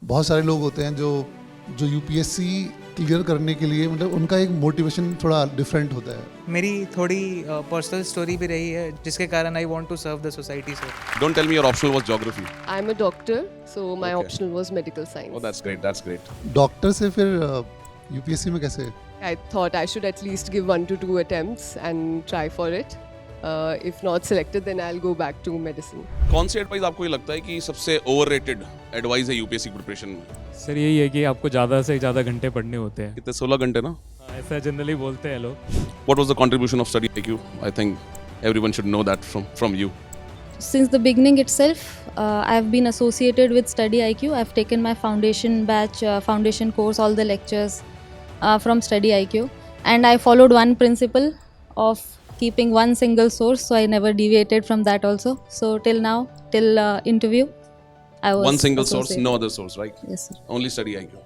बहुत सारे लोग होते हैं जो जो यूपीएससी क्लियर करने के लिए मतलब उनका एक मोटिवेशन थोड़ा डिफरेंट होता है. मेरी थोड़ी पर्सनल स्टोरी भी रही है जिसके कारण I want to serve the society sir. Don't tell me your optional was geography. I'm a doctor, so my Okay. optional was medical science. Oh, that's great. That's great. Doctor से फिर UPSC में कैसे? I thought I should at least give 1 to 2 attempts and try for it. If not selected, then I'll go back to medicine. कौन सी advice आपको ये लगता है कि सबसे ओवररेटेड एडवाइस है यूपीएससी प्रिपरेशन में? सर यही है कि आपको ज़्यादा से ज़्यादा घंटे पढ़ने होते हैं. कितने 16 घंटे ना? ऐसा जनरली बोलते हैं लोग. What was the contribution of study IQ? I think everyone should know that from you. Since the beginning itself, I've been associated with Study IQ. I've taken my foundation batch, foundation course, all the lectures from Study IQ. And I followed one principle of keeping one single source, so I never deviated from that also. So till now, till interview, I was One single source, associated. no other source, right? Yes, sir. Only study IQ.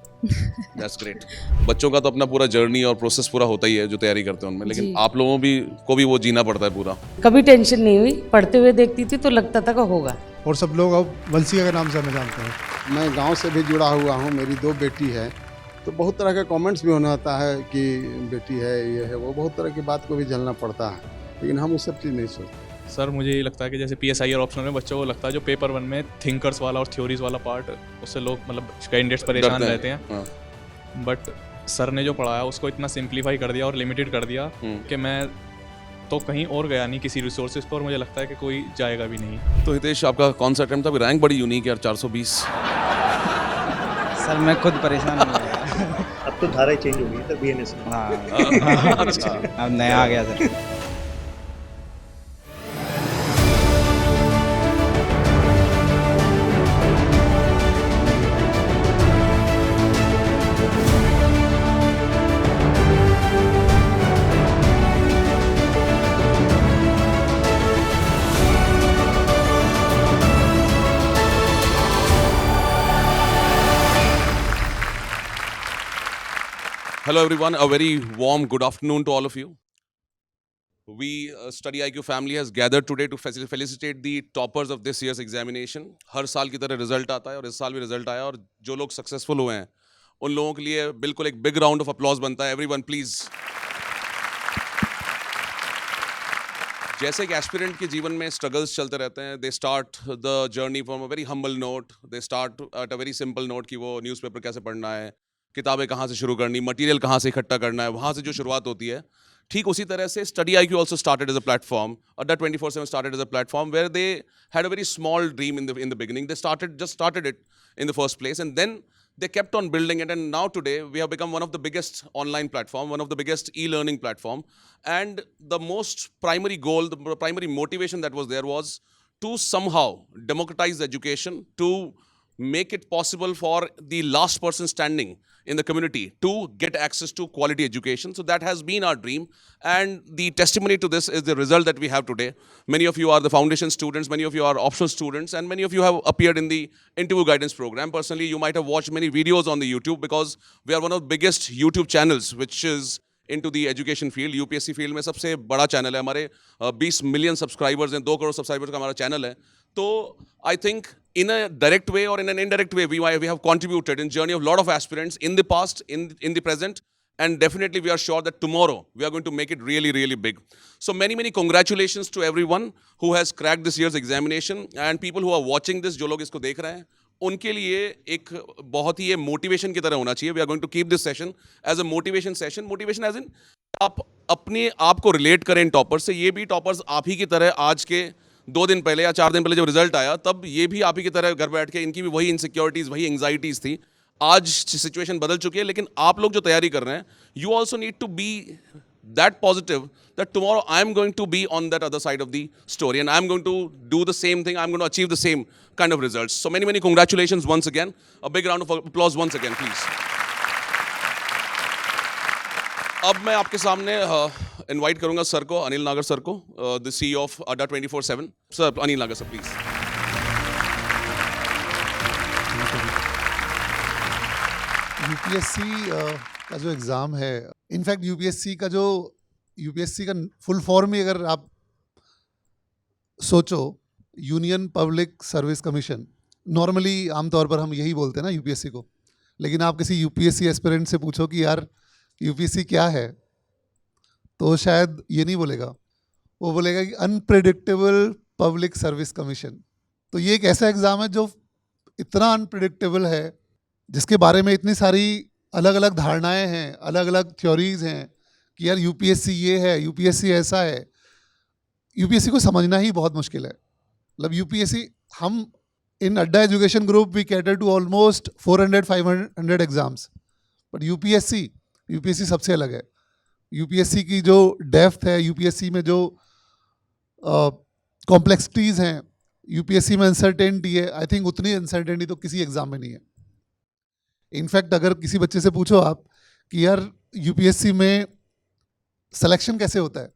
That's great. बच्चों का तो अपना पूरा journey और process पूरा होता ही है जो तैयारी करते हैं उनमें, लेकिन जी. आप लोगों को भी वो जीना पड़ता है पूरा. कभी टेंशन नहीं हुई, पढ़ते हुए देखती थी तो लगता था कि होगा. और सब लोग अब वंशिका के नाम से हमें जानते हैं. मैं गांव से भी जुड़ा हुआ हूं, मेरी 2 बेटी है, तो बहुत तरह के कमेंट्स भी होना आता है कि बेटी है, ये है, वो बहुत तरह की बात को भी झेलना पड़ता है, लेकिन हम उस सब चीज़ नहीं सोचते. सर मुझे ये लगता है कि जैसे पीएसआई और ऑप्शनल में बच्चों को लगता है जो पेपर 1 में थिंकर्स वाला और थ्योरीज वाला पार्ट, उससे लोग मतलब कैंडिडेट्स परेशान रहते हैं. हाँ. बट सर ने जो पढ़ाया उसको इतना सिंप्लीफाई कर दिया और लिमिटेड कर दिया कि मैं तो कहीं और गया नहीं किसी रिसोर्सेज पर, और मुझे लगता है कि कोई जाएगा भी नहीं. तो हितेश आपका कौन सा अटेम्प्ट था? रैंक बड़ी यूनिक है यार, 420. सर मैं खुद परेशान हो गया. अब तो धारा चेंज हो गई है बीएनएस में. हाँ अच्छा. अब नया आ गया sir. Hello everyone, a very warm good afternoon to all of you. We, Study IQ family has gathered today to felicitate the toppers of this year's examination. हर साल की तरह रिजल्ट आता है और इस साल भी रिजल्ट आया, और जो लोग सक्सेसफुल हुए हैं उन लोगों के लिए बिल्कुल एक बिग राउंड ऑफ अपलॉज बनता है. Everyone please. जैसे एक एस्पिरेंट के जीवन में स्ट्रगल्स चलते रहते हैं, they start the journey from a very humble note, they start at a very simple note कि वो न्यूज़पेपर कैसे पढ़ना है, किताबें कहाँ से शुरू करनी, मटेरियल कहाँ से इकट्ठा करना है, वहाँ से जो शुरुआत होती है. ठीक उसी तरह से Study IQ also started as a platform. Adda 24/7 started as a platform where they had a very small dream in the beginning. They started it in the first place, and then they kept on building it, and now today we have become one of the biggest online platform, one of the biggest e-learning platform. And the most primary goal, the primary motivation that was there was to somehow democratize education, to make it possible for the last person standing in the community to get access to quality education. So that has been our dream, and the testimony to this is the result that we have today. Many of you are the foundation students, many of you are optional students, and many of you have appeared in the interview guidance program. Personally, you might have watched many videos on the YouTube, because we are one of the biggest YouTube channels which is into the education field. UPSC field में सबसे बड़ा channel है. हमारे 20 million subscribers हैं, 2 crore subscribers का हमारा channel है. तो I think in a direct way or in an indirect way, we have contributed in journey of lot of aspirants in the past, in the present, and definitely we are sure that tomorrow we are going to make it really, really big. So many congratulations to everyone who has cracked this year's examination, and people who are watching this, जो लोग इसको देख रहे हैं, उनके लिए एक बहुत ही ये मोटिवेशन की तरह होना चाहिए. We are going to keep this session as a motivation session. Motivation as in आप अपने आप को रिलेट करें इन टॉपर्स से. ये भी टॉपर्स आप ही की तरह आज के 2 दिन पहले या 4 दिन पहले जब रिजल्ट आया, तब ये भी आप ही की तरह घर बैठ के इनकी भी वही इनसिक्योरिटीज़, वही एंग्जाइटीज़ थी. आज सिचुएशन बदल चुकी है, लेकिन आप लोग जो तैयारी कर रहे हैं, you also need to be that positive that tomorrow I am going to be on that other side of the story, and I am going to do the same thing. I am going to achieve the same kind of results. So many congratulations once again. A big round of applause once again, please. अब मैं आपके सामने invite करूंगा sir को, अनिल नागर sir को, the CEO of Adda 24/7. Sir, Anil नागर sir, please. UPSC का जो एग्ज़ाम है, इनफैक्ट यूपीएससी का फुल फॉर्म ही अगर आप सोचो, union public service commission, normally आमतौर पर हम यही बोलते हैं ना यूपीएससी को, लेकिन आप किसी यूपीएससी एस्पिरेंट से पूछो कि यार यूपीएससी क्या है, तो शायद ये नहीं बोलेगा, वो बोलेगा कि अनप्रेडिक्टेबल पब्लिक सर्विस कमीशन। तो ये एक ऐसा एग्ज़ाम है जो इतना अनप्रेडिक्टेबल है, जिसके बारे में इतनी सारी अलग अलग धारणाएं हैं, अलग अलग थ्योरीज हैं कि यार यूपीएससी ये है, यूपीएससी ऐसा है। यूपीएससी को समझना ही बहुत मुश्किल है। मतलब यूपीएससी, हम इन Adda education group we cater to almost 400-500 exams, but UPSC सबसे अलग है। यूपीएससी की जो डेप्थ है, यूपीएससी में जो कॉम्प्लेक्सिटीज़ हैं, यूपीएससी में अनसर्टेनिटी है, आई थिंक उतनी अनसर्टेनिटी तो किसी एग्ज़ाम में नहीं है। इनफैक्ट अगर किसी बच्चे से पूछो आप कि यार यूपीएससी में सिलेक्शन कैसे होता है,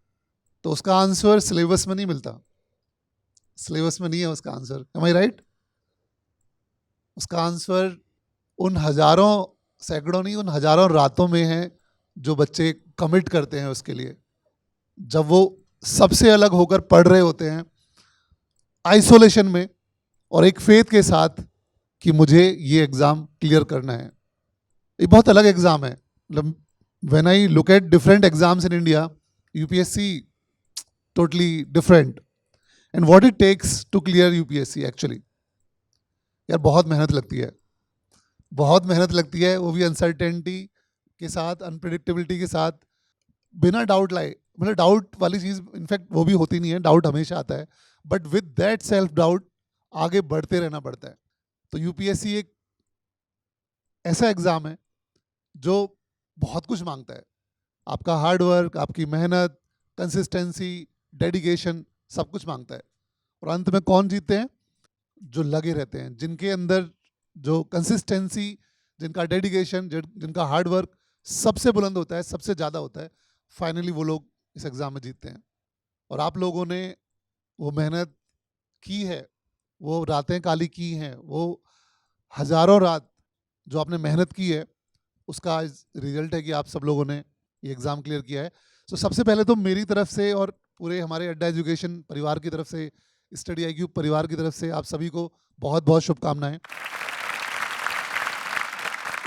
तो उसका आंसर सिलेबस में नहीं मिलता। सिलेबस में नहीं है उसका आंसर, एम आई राइट? उसका आंसर उन हज़ारों, सैकड़ों नहीं, उन हज़ारों रातों में है जो बच्चे कमिट करते हैं उसके लिए, जब वो सबसे अलग होकर पढ़ रहे होते हैं आइसोलेशन में और एक फेथ के साथ कि मुझे ये एग्ज़ाम क्लियर करना है। ये बहुत अलग एग्ज़ाम है। मतलब when I look at different exams in India, UPSC totally different. And what it takes to clear UPSC actually, यार बहुत मेहनत लगती है, बहुत मेहनत लगती है, वो भी अनसर्टेनिटी के साथ, अनप्रिडिक्टेबिलिटी के साथ, बिना डाउट लाए। मतलब डाउट वाली चीज़ इनफैक्ट वो भी होती नहीं है, डाउट हमेशा आता है, but with that self doubt आगे बढ़ते रहना पड़ता है। तो यूपीएससी एक ऐसा एग्ज़ाम है जो बहुत कुछ मांगता है। आपका हार्ड वर्क, आपकी मेहनत, कंसिस्टेंसी, डेडिकेशन, सब कुछ मांगता है। और अंत में कौन जीतते हैं? जो लगे रहते हैं, जिनके अंदर जो कंसिस्टेंसी, जिनका डेडिकेशन, जिनका हार्ड वर्क सबसे बुलंद होता है, सबसे ज़्यादा होता है, फाइनली वो लोग इस एग्ज़ाम में जीतते हैं। और आप लोगों ने वो मेहनत की है, वो रातें काली की हैं, वो हज़ारों रात जो आपने मेहनत की है, उसका रिजल्ट है कि आप सब लोगों ने ये एग्ज़ाम क्लियर किया है। तो सबसे पहले तो मेरी तरफ से और पूरे हमारे अड्डा एजुकेशन परिवार की तरफ से, स्टडी आईक्यू परिवार की तरफ से आप सभी को बहुत बहुत शुभकामनाएं।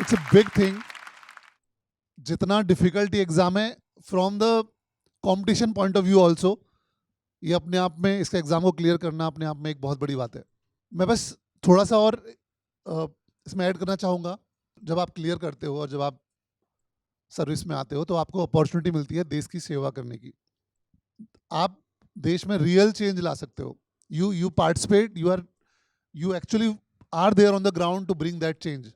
It's a big thing. जितना डिफिकल्ट ये एग्ज़ाम है, from the competition point of view also, ये अपने आप में, इसका एग्ज़ाम को क्लियर करना अपने आप में एक बहुत बड़ी बात है। मैं बस थोड़ा सा और इसमें ऐड करना चाहूँगा। जब आप क्लियर करते हो और जब आप सर्विस में आते हो, तो आपको अपॉर्चुनिटी मिलती है देश की सेवा करने की। आप देश में रियल चेंज ला सकते हो। You participate, you actually are there on the ground to bring that change.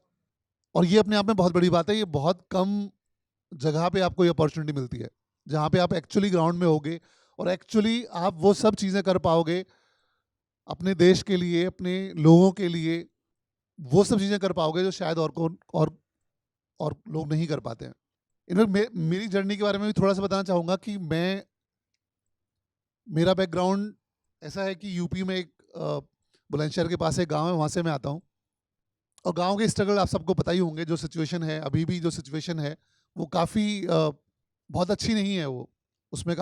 और ये अपने आप में बहुत बड़ी बात है। ये बहुत कम जगह पे आपको ये अपॉर्चुनिटी मिलती है, जहाँ पे आप एक्चुअली ग्राउंड में होगे और एक्चुअली आप वो सब चीज़ें कर पाओगे अपने देश के लिए, अपने लोगों के लिए, वो सब चीज़ें कर पाओगे जो शायद और लोग नहीं कर पाते हैं। इनफैक्ट मेरी जर्नी के बारे में भी थोड़ा सा बताना चाहूँगा कि मेरा बैकग्राउंड ऐसा है कि यूपी में एक बुलंदशहर के पास एक गांव है, वहाँ से मैं आता हूँ। और गांव के स्ट्रगल आप सबको पता ही होंगे। जो सिचुएशन है अभी भी, जो सिचुएशन है वो काफ़ी बहुत अच्छी नहीं है। वो उसमें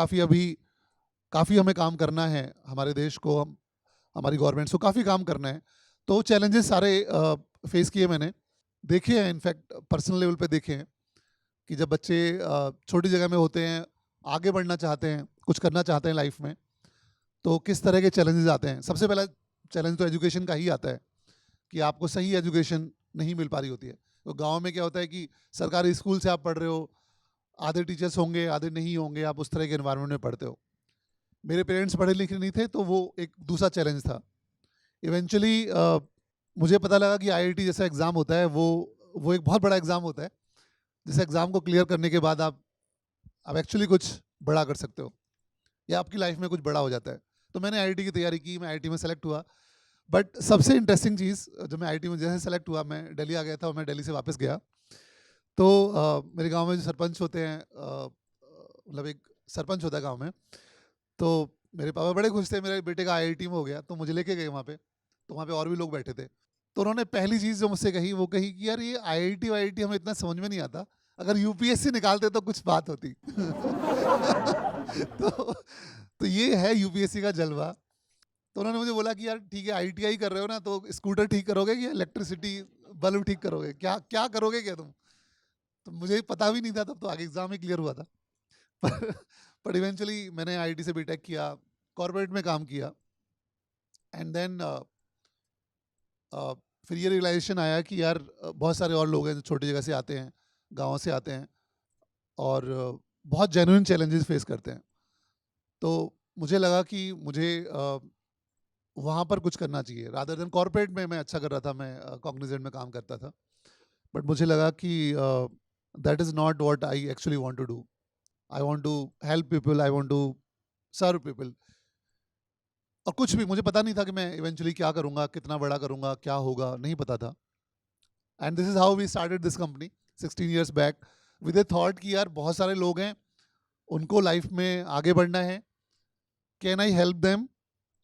काफ़ी हमें काम करना है, हमारे देश को, हमारी गवर्नमेंट को काफ़ी काम करना है। तो चैलेंजेस सारे फेस किए मैंने, देखे हैं, इनफैक्ट पर्सनल लेवल पे देखे हैं कि जब बच्चे छोटी जगह में होते हैं, आगे बढ़ना चाहते हैं, कुछ करना चाहते हैं लाइफ में, तो किस तरह के चैलेंजेस आते हैं। सबसे पहला चैलेंज तो एजुकेशन का ही आता है कि आपको सही एजुकेशन नहीं मिल पा रही होती है। तो गांव में क्या होता है कि सरकारी स्कूल से आप पढ़ रहे हो, आधे टीचर्स होंगे, आधे नहीं होंगे, आप उस तरह के एनवायरनमेंट में पढ़ते हो। मेरे पेरेंट्स पढ़े लिखे नहीं थे, तो वो एक दूसरा चैलेंज था। इवेंचुअली मुझे पता लगा कि आईआईटी जैसा एग्ज़ाम होता है, वो एक बहुत बड़ा एग्ज़ाम होता है, जिस एग्ज़ाम को क्लियर करने के बाद आप एक्चुअली कुछ बड़ा कर सकते हो या आपकी लाइफ में कुछ बड़ा हो जाता है। तो मैंने आईआईटी की तैयारी की, मैं आईआईटी में सेलेक्ट हुआ। बट सबसे इंटरेस्टिंग चीज़, जब मैं आईआईटी में जैसे सेलेक्ट हुआ, मैं दिल्ली आ गया था और मैं दिल्ली से वापस गया, तो मेरे गांव में जो सरपंच होते हैं, मतलब एक सरपंच होता है गांव में, तो मेरे पापा बड़े खुश थे, मेरे बेटे का आईआईटी में हो गया, तो मुझे लेके गए वहाँ पे। तो वहाँ पे और भी लोग बैठे थे, तो उन्होंने पहली चीज़ जो मुझसे कही वो कही कि यार ये आईआईटी हमें इतना समझ में नहीं आता, अगर यूपीएससी निकालते तो कुछ बात होती। तो ये है यूपीएससी का जलवा। तो उन्होंने मुझे बोला कि यार ठीक है ITI कर रहे हो ना, तो स्कूटर ठीक करोगे कि इलेक्ट्रिसिटी बल्ब ठीक करोगे, क्या क्या करोगे क्या तुम? तो मुझे पता भी नहीं था तब, तो आगे एग्जाम ही क्लियर हुआ था। पर इवेंचुअली मैंने IIT से बीटेक किया, कॉर्पोरेट में काम किया, एंड देन फिर ये रियलाइजेशन आया कि यार बहुत सारे और लोग हैं जो छोटी जगह से आते हैं, गाँव से आते हैं, और बहुत जेन्युइन चैलेंजेस फेस करते हैं। तो मुझे लगा कि मुझे वहाँ पर कुछ करना चाहिए, रादर देन कॉर्पोरेट में मैं अच्छा कर रहा था, मैं कॉग्निजेंट में काम करता था, बट मुझे लगा कि that is not what I actually want to do. I want to help people, I want to serve people. और कुछ भी मुझे पता नहीं था कि मैं इवेंचुअली क्या करूँगा, कितना बड़ा करूँगा, क्या होगा, नहीं पता था। And this is how we started this company 16 years back with a thought कि यार बहुत सारे लोग हैं, उनको लाइफ में आगे बढ़ना है, can I help them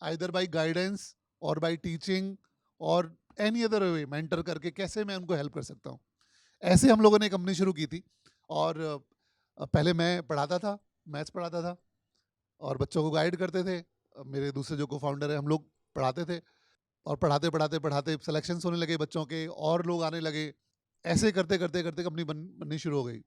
either by guidance और बाई टीचिंग और एनी अदर वे, मेंटर करके कैसे मैं उनको हेल्प कर सकता हूँ। ऐसे हम लोगों ने कंपनी शुरू की थी, और पहले मैं पढ़ाता था, मैथ्स पढ़ाता था और बच्चों को गाइड करते थे। मेरे दूसरे जो को फाउंडर है, हम लोग पढ़ाते थे, और पढ़ाते पढ़ाते पढ़ाते सिलेक्शंस होने लगे बच्चों के, और लोग आने लगे। ऐसे करते करते करते कंपनी बननी शुरू हो गई।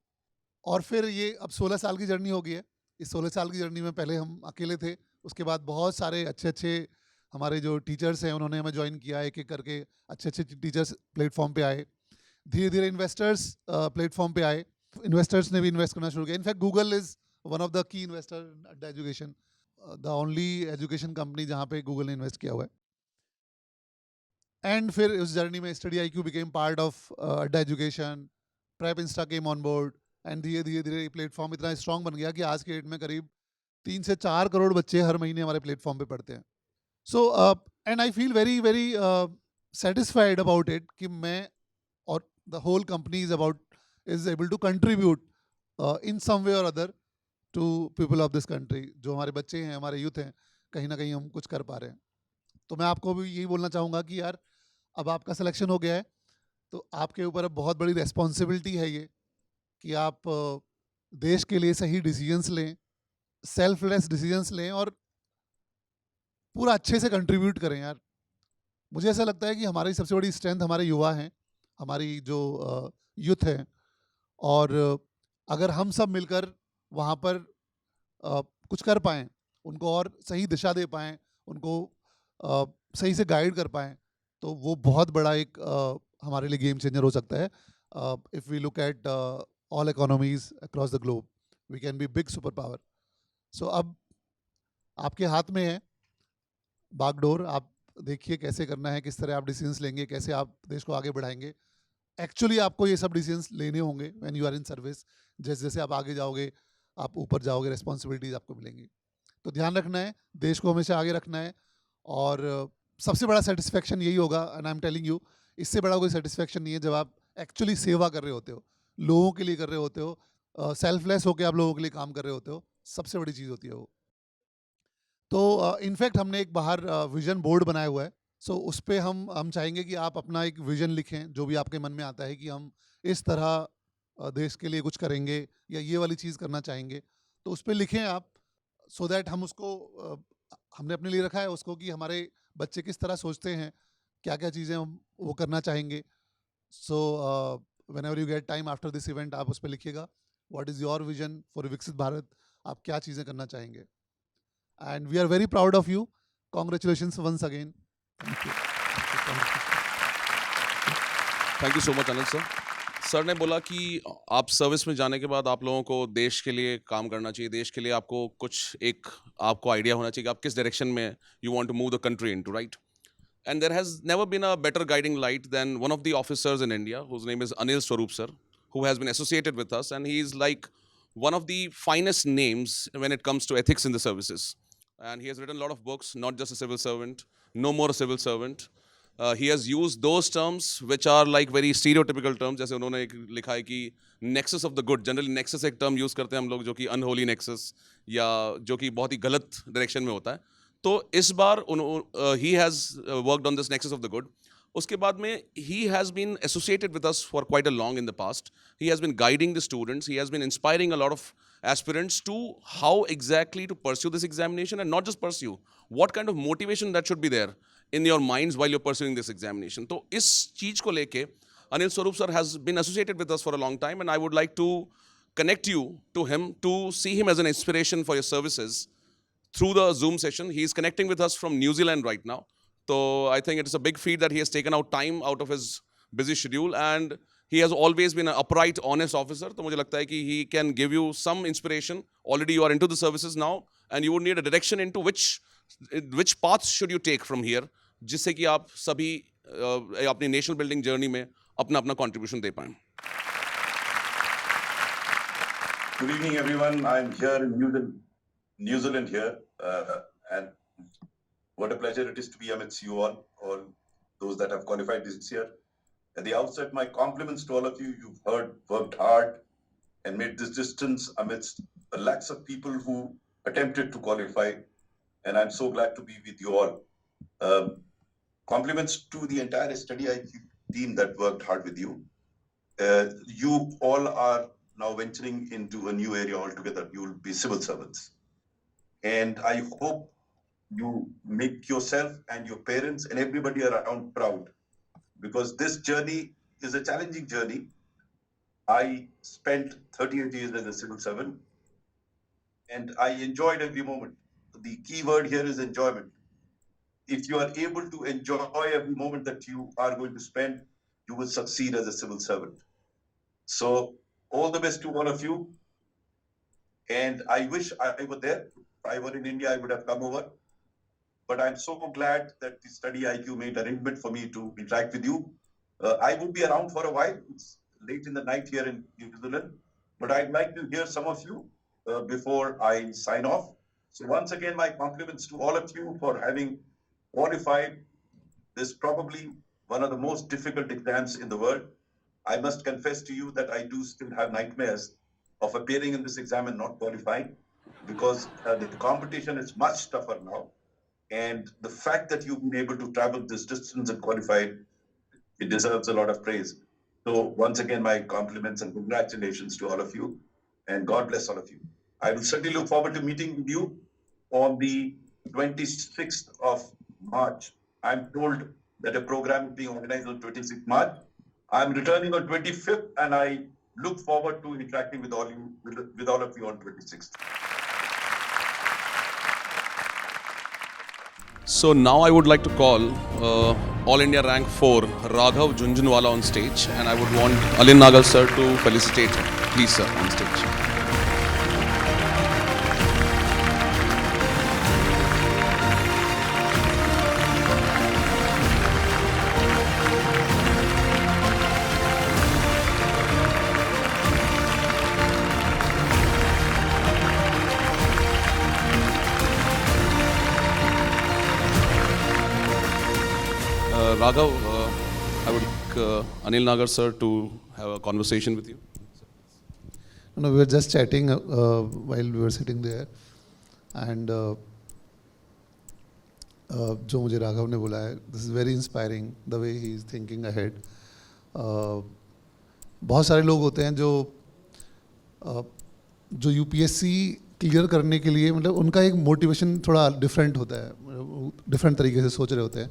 और फिर ये अब 16 साल की जर्नी हो गई है। इस 16 साल की जर्नी में पहले हम अकेले थे, उसके बाद बहुत सारे अच्छे अच्छे हमारे जो टीचर्स हैं उन्होंने हमें ज्वाइन किया, एक एक करके अच्छे अच्छे टीचर्स प्लेटफॉर्म पे आए। धीरे धीरे इन्वेस्टर्स प्लेटफॉर्म पे आए, इन्वेस्टर्स ने भी इन्वेस्ट करना शुरू किया। In fact Google is one of the key investor in Adda education, the only education company जहाँ पे गूगल ने इन्वेस्ट किया हुआ है। एंड फिर उस जर्नी में study IQ became part of Adda education, prep insta came on board, and धीरे धीरे धीरे प्लेटफॉर्म इतना स्ट्रॉन्ग बन गया कि आज के डेट में करीब 3 से 4 करोड़ बच्चे हर महीने हमारे प्लेटफॉर्म पे पढ़ते हैं। So and I feel very very satisfied about it कि मैं और the whole company is able to contribute in some way और other to people of this country. जो हमारे बच्चे हैं, हमारे यूथ हैं, कहीं ना कहीं हम कुछ कर पा रहे हैं। तो मैं आपको भी यही बोलना चाहूँगा कि यार अब आपका सिलेक्शन हो गया है, तो आपके ऊपर अब बहुत बड़ी रिस्पॉन्सिबिलिटी है ये कि आप देश के लिए सही डिसीजंस लें, सेल्फलेस डिसीजंस लें, और पूरा अच्छे से कंट्रीब्यूट करें। यार मुझे ऐसा लगता है कि हमारी सबसे बड़ी स्ट्रेंथ हमारे युवा हैं, हमारी जो यूथ है, और अगर हम सब मिलकर वहाँ पर कुछ कर पाएँ, उनको और सही दिशा दे पाएँ, उनको सही से गाइड कर पाएँ, तो वो बहुत बड़ा एक हमारे लिए गेम चेंजर हो सकता है। If we look at all economies across the globe, we can be big super power. So अब आपके हाथ में है बागडोर, आप देखिए कैसे करना है, किस तरह आप डिसीजंस लेंगे, कैसे आप देश को आगे बढ़ाएंगे। एक्चुअली आपको ये सब डिसीजंस लेने होंगे when you are in service. जैसे जैसे आप आगे जाओगे, आप ऊपर जाओगे, रिस्पॉन्सिबिलिटीज आपको मिलेंगी। तो ध्यान रखना है, देश को हमेशा आगे रखना है, और सबसे बड़ा सेटिस्फेक्शन यही होगा, and I am telling you, इससे बड़ा कोई सेटिस्फेक्शन नहीं है जब आप एक्चुअली सेवा कर रहे होते हो, लोगों के लिए कर रहे होते हो, सेल्फलेस होकर आप लोगों के लिए काम कर रहे होते हो। सबसे बड़ी चीज़ होती है वो। तो इनफैक्ट हमने एक बाहर विजन बोर्ड बनाया हुआ है। सो उस पर हम चाहेंगे कि आप अपना एक विजन लिखें, जो भी आपके मन में आता है कि हम इस तरह देश के लिए कुछ करेंगे या ये वाली चीज़ करना चाहेंगे, तो उस पर लिखें आप, सो दैट हम उसको हमने अपने लिए रखा है उसको कि हमारे बच्चे किस तरह सोचते हैं, क्या क्या चीज़ें हम वो करना चाहेंगे। So whenever you get time after this event, आप उस पर लिखिएगा what is your vision for विकसित भारत, आप क्या चीज़ें करना चाहेंगे। And we are very proud of you, congratulations once again. Thank you so much Anil sir. Sir ने बोला कि आप सर्विस में जाने के बाद आप लोगों को देश के लिए काम करना चाहिए, देश के लिए आपको कुछ एक आपको आइडिया होना चाहिए कि आप किस डायरेक्शन में you want to move the country into, right? And there has never been a better guiding light than one of the officers in India, whose name is Anil Swarup sir, who has been associated with us, and he is like one of the finest names when it comes to ethics in the services. And he has written a lot of books, not just a civil servant, no more a civil servant. He has used those terms which are like very stereotypical terms. जैसे उन्होंने एक लिखा है कि nexus of the good. Generally nexus एक term use करते हैं हम लोग जो कि unholy nexus या जो कि बहुत ही गलत डायरेक्शन में होता है। तो इस बार he has worked on this nexus of the good. उसके बाद में he has been associated with us for quite a long in the past. He has been guiding the students. He has been inspiring a lot of aspirants to how exactly to pursue this examination, and not just pursue, what kind of motivation that should be there in your minds while you're pursuing this examination. तो इस चीज को लेके Anil Swarup sir has been associated with us for a long time, and I would like to connect you to him, to see him as an inspiration for your services through the Zoom session. He is connecting with us from New Zealand right now. So I think it is a big feat that he has taken out time out of his busy schedule, and he has always been an upright, honest officer. तो मुझे लगता है कि he can give you some inspiration. Already you are into the services now, and you would need a direction into which paths should you take from here, जिससे कि आप सभी अपनी नेशनल बिल्डिंग जर्नी में अपना अपना कंट्रीब्यूशन दे पाएं. Good evening, everyone. I'm here in New Zealand here, and what a pleasure it is to be amidst you all those that have qualified this year. At the outset, my compliments to all of you. You've worked hard, and made this distance amidst the lakhs of people who attempted to qualify, and I'm so glad to be with you all. Compliments to the entire Study IQ team that worked hard with you. You all are now venturing into a new area altogether. You will be civil servants. And I hope you make yourself and your parents and everybody around proud, because this journey is a challenging journey. I spent 38 years as a civil servant, and I enjoyed every moment. The key word here is enjoyment. If you are able to enjoy every moment that you are going to spend, you will succeed as a civil servant. So all the best to all of you. And I wish I were there. If I were in India, I would have come over. But I'm so glad that the Study IQ made arrangement for me to interact with you. I would be around for a while. It's late in the night here in New Zealand. But I'd like to hear some of you before I sign off. So once again, my compliments to all of you for having qualified this probably one of the most difficult exams in the world. I must confess to you that I do still have nightmares of appearing in this exam and not qualifying, because the competition is much tougher now. And the fact that you've been able to travel this distance and qualified, it deserves a lot of praise. So once again, my compliments and congratulations to all of you, and God bless all of you. I will certainly look forward to meeting with you on the 26th of March. I'm told that a program is being organized on 26th March. I'm returning on 25th, and I look forward to interacting with all of you on 26th. So now I would like to call All India Rank 4 Raghav Jhunjhunwala on stage, and I would want Alin Nagar sir to felicitate him. Please sir, on stage. Raghav, I would like Anil Nagar sir to have a conversation with you. No, we were just chatting while we were sitting there, and जो मुझे राघव ने बोला है, this is very inspiring the way he is thinking ahead. बहुत सारे लोग होते हैं जो यूपीएससी क्लियर करने के लिए, मतलब उनका एक मोटिवेशन थोड़ा डिफरेंट होता है, डिफरेंट तरीके से सोच रहे होते हैं.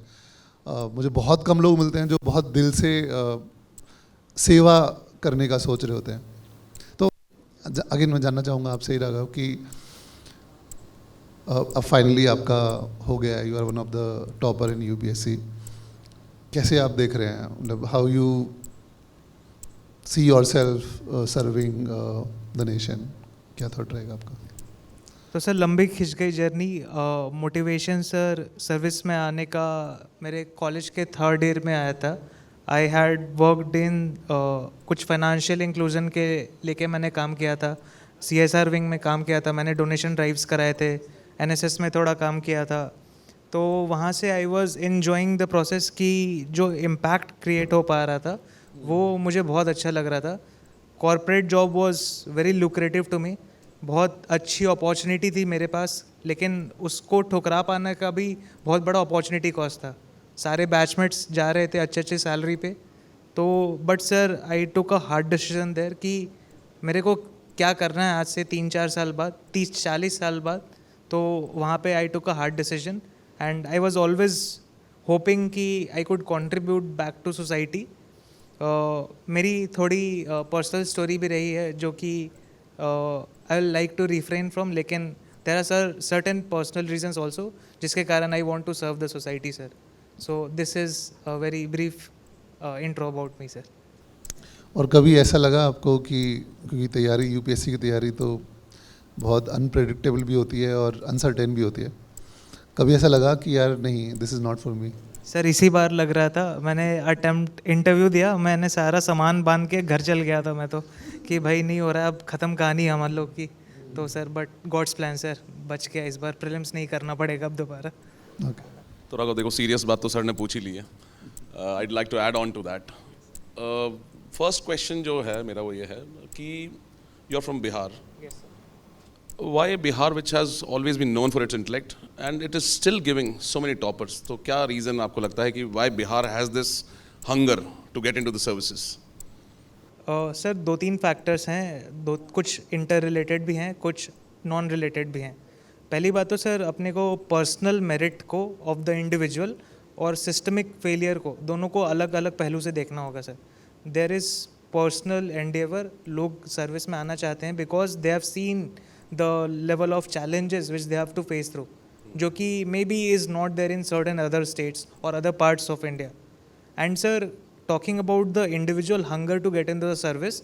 मुझे बहुत कम लोग मिलते हैं जो बहुत दिल से सेवा करने का सोच रहे होते हैं. तो अगेन मैं जानना चाहूँगा आपसे ही राघव कि अब फाइनली आपका हो गया, you are one of the topper in UPSC. कैसे आप देख रहे हैं, मतलब how you see yourself serving the nation, क्या थॉट रहेगा आपका? तो सर लंबी खिंच गई जर्नी. मोटिवेशन सर सर्विस में आने का मेरे कॉलेज के थर्ड ईयर में आया था. आई हैड वर्कड इन कुछ फाइनेंशियल इंक्लूजन के लेके मैंने काम किया था. CSR विंग में काम किया था, मैंने डोनेशन ड्राइव्स कराए थे, NSS में थोड़ा काम किया था. तो वहाँ से I was enjoying the process की जो इम्पैक्ट क्रिएट हो पा रहा था वो मुझे बहुत अच्छा लग रहा था. Corporate job was very lucrative to me. बहुत अच्छी अपॉर्चुनिटी थी मेरे पास, लेकिन उसको ठुकरा पाने का भी बहुत बड़ा अपॉर्चुनिटी कॉस्ट था. सारे बैचमेट्स जा रहे थे अच्छे सैलरी पे. तो but sir I took a hard decision there कि मेरे को क्या करना है आज से 3-4 साल बाद, 30-40 साल बाद. तो वहाँ पे I took a hard decision and I was always hoping कि I could contribute back to society. मेरी थोड़ी पर्सनल स्टोरी भी रही है जो कि I will like to refrain from, लेकिन there are certain personal reasons also जिसके कारण I want to serve the society sir. So this is a very brief intro about me sir. और कभी ऐसा लगा आपको कि क्योंकि तैयारी यूपीएससी की तैयारी तो बहुत अनप्रेडिक्टेबल भी होती है और अनसर्टेन भी होती है, कभी ऐसा लगा कि यार नहीं this is not for me? Sir इसी बार लग रहा था. मैंने इंटरव्यू दिया, मैंने सारा सामान बांध के घर चल गया था मैं तो कि भाई नहीं हो रहा, अब ख़त्म कहानी है हम लोग की. तो sir but God's plan sir, बच गया. इस बार प्रीलिम्स नहीं करना पड़ेगा अब दोबारा. ओके. तो राघव देखो, सीरियस बात तो सर ने पूछ ही ली है. I'd like to add on to that. First question जो है मेरा वो ये है कि you are from Bihar. Why Bihar, which has always been known for its intellect, and it is still giving so many toppers? तो क्या reason आपको लगता है कि why Bihar has this hunger to get into the services? Sir 2-3 factors हैं, कुछ inter related भी हैं, कुछ नॉन रिलेटेड भी हैं. पहली बात तो सर अपने को पर्सनल मेरिट को ऑफ द इंडिविजुअल और सिस्टमिक फेलियर को, दोनों को अलग अलग पहलू से देखना होगा sir. There is personal endeavour. लोग सर्विस में आना चाहते हैं because they have seen the level of challenges which they have to face through, जो कि maybe is not there in certain other states or other parts of India. And sir, talking about the individual hunger to get into the service,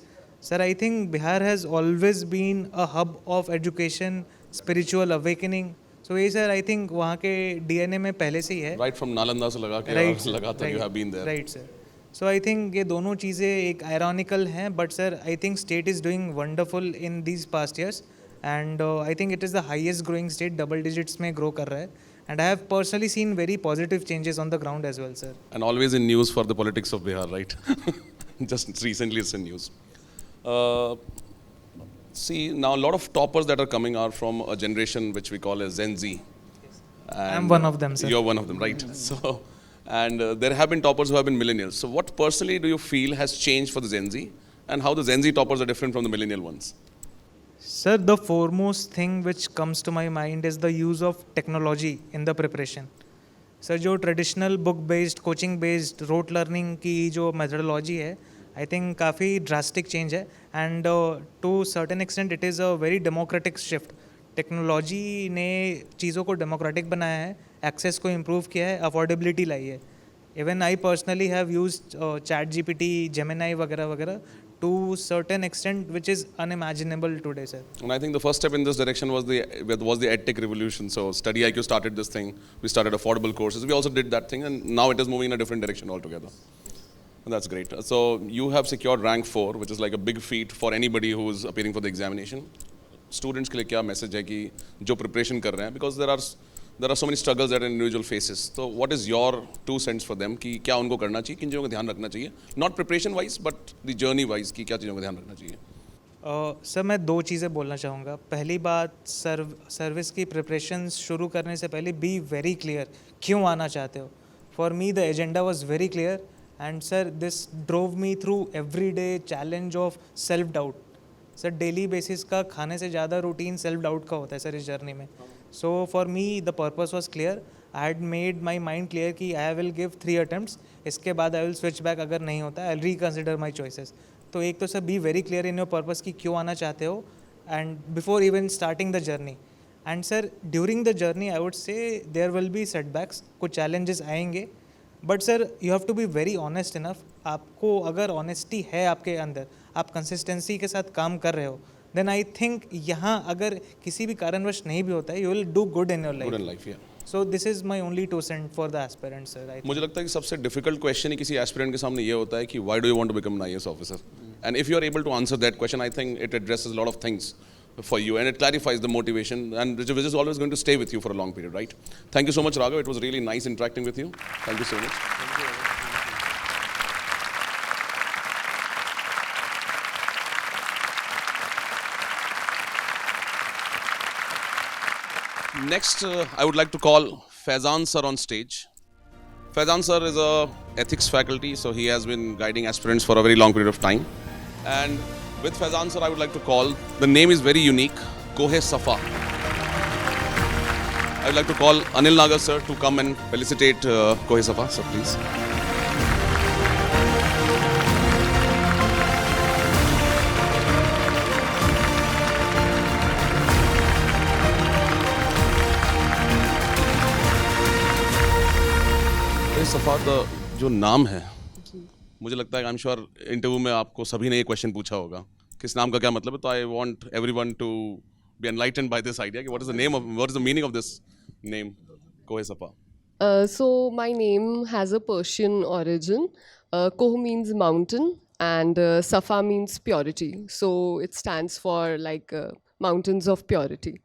sir, I think Bihar has always been a hub of education, spiritual awakening. So ये sir, I think वहाँ के DNA में पहले से ही है. Right from Nalanda से लगा के Right, लगातार you have been there. Right sir. So I think ये दोनों चीज़ें एक ironical हैं, but sir, I think state is doing wonderful in these past years. And I think it is the highest growing state, double digits में grow कर रहा है. And I have personally seen very positive changes on the ground as well, sir. And always in news for the politics of Bihar, right? Just recently it's in news. See, now a lot of toppers that are coming are from a generation which we call as Gen Z. I'm one of them, sir. You're one of them, right? So, and there have been toppers who have been millennials. So what personally do you feel has changed for the Gen Z, and how the Gen Z toppers are different from the millennial ones? Sir, the foremost thing which comes to my mind is the use of technology in the preparation. Sir, जो traditional book-based, coaching-based, rote learning की जो methodology है, I think काफ़ी drastic change है, and to certain extent it is a very democratic shift. Technology ने चीज़ों को democratic बनाया है, access को improve किया है, affordability लाई है. Even I personally have used ChatGPT, Gemini वगैरह वगैरह to certain extent which is unimaginable today, sir. And I think the first step in this direction was the EdTech revolution. So Study IQ started this thing. We started affordable courses. We also did that thing, and now it is moving in a different direction altogether. And that's great. So you have secured rank 4, which is like a big feat for anybody who is appearing for the examination. Students के लिए क्या message है कि जो preparation कर रहे हैं, because there are so many struggles that an individual faces. So what is your 2 cents for them कि क्या उनको करना चाहिए, किन चीज़ों का ध्यान रखना चाहिए, not preparation wise but the journey wise कि क्या चीज़ों का ध्यान रखना चाहिए? सर मैं 2 चीज़ें बोलना चाहूँगा. पहली बात, सर्विस की प्रिपरेशन शुरू करने से पहले बी वेरी क्लियर क्यों आना चाहते हो. For me the agenda was very clear, and sir this drove me through every day challenge of self doubt. Sir daily basis का खाने से ज़्यादा रूटीन सेल्फ डाउट का होता है सर इस जर्नी में. So for me the purpose was clear. I had made my mind clear कि I will give 3 attempts. इसके बाद I will switch back अगर नहीं होता. I'll reconsider my choices. तो एक तो sir be very clear in your purpose कि क्यों आना चाहते हो, and before even starting the journey. And sir during the journey I would say there will be setbacks, कुछ challenges आएंगे, but sir you have to be very honest enough. आपको अगर honesty है आपके अंदर, आप consistency के साथ काम कर रहे हो, then I think यहाँ अगर किसी भी कारणवश नहीं भी होता है, you will do good in your life. Good in life, yeah. So this is my only 2 cents for the aspirants, sir. मुझे लगता है कि सबसे difficult question ही किसी aspirant के सामने ये होता है कि why do you want to become an IAS officer? And if you are able to answer that question, I think it addresses a lot of things for you and it clarifies the motivation, and which is always going to stay with you for a long period, right? Thank you so much, Raghav. It was really nice interacting with you. Thank you so much. Next, I would like to call Faizan sir on stage. Faizan sir is a ethics faculty, so he has been guiding aspirants for a very long period of time. And With Faizan sir, I would like to call, the name is very unique, Kohe Safa. I would like to call Anil Nagar sir to come and felicitate Kohe Safa, sir, please. Kohe Safa, the जो नाम है, मुझे लगता है I am sure interview में आपको सभी ने ये क्वेश्चन पूछा होगा किस नाम का क्या मतलब है, तो I want everyone to be enlightened by this idea कि what is the name of, what is the meaning of this name कोहे सफा. So my name has a Persian origin. Koh means mountain and Safa means purity. So it stands for like mountains of purity.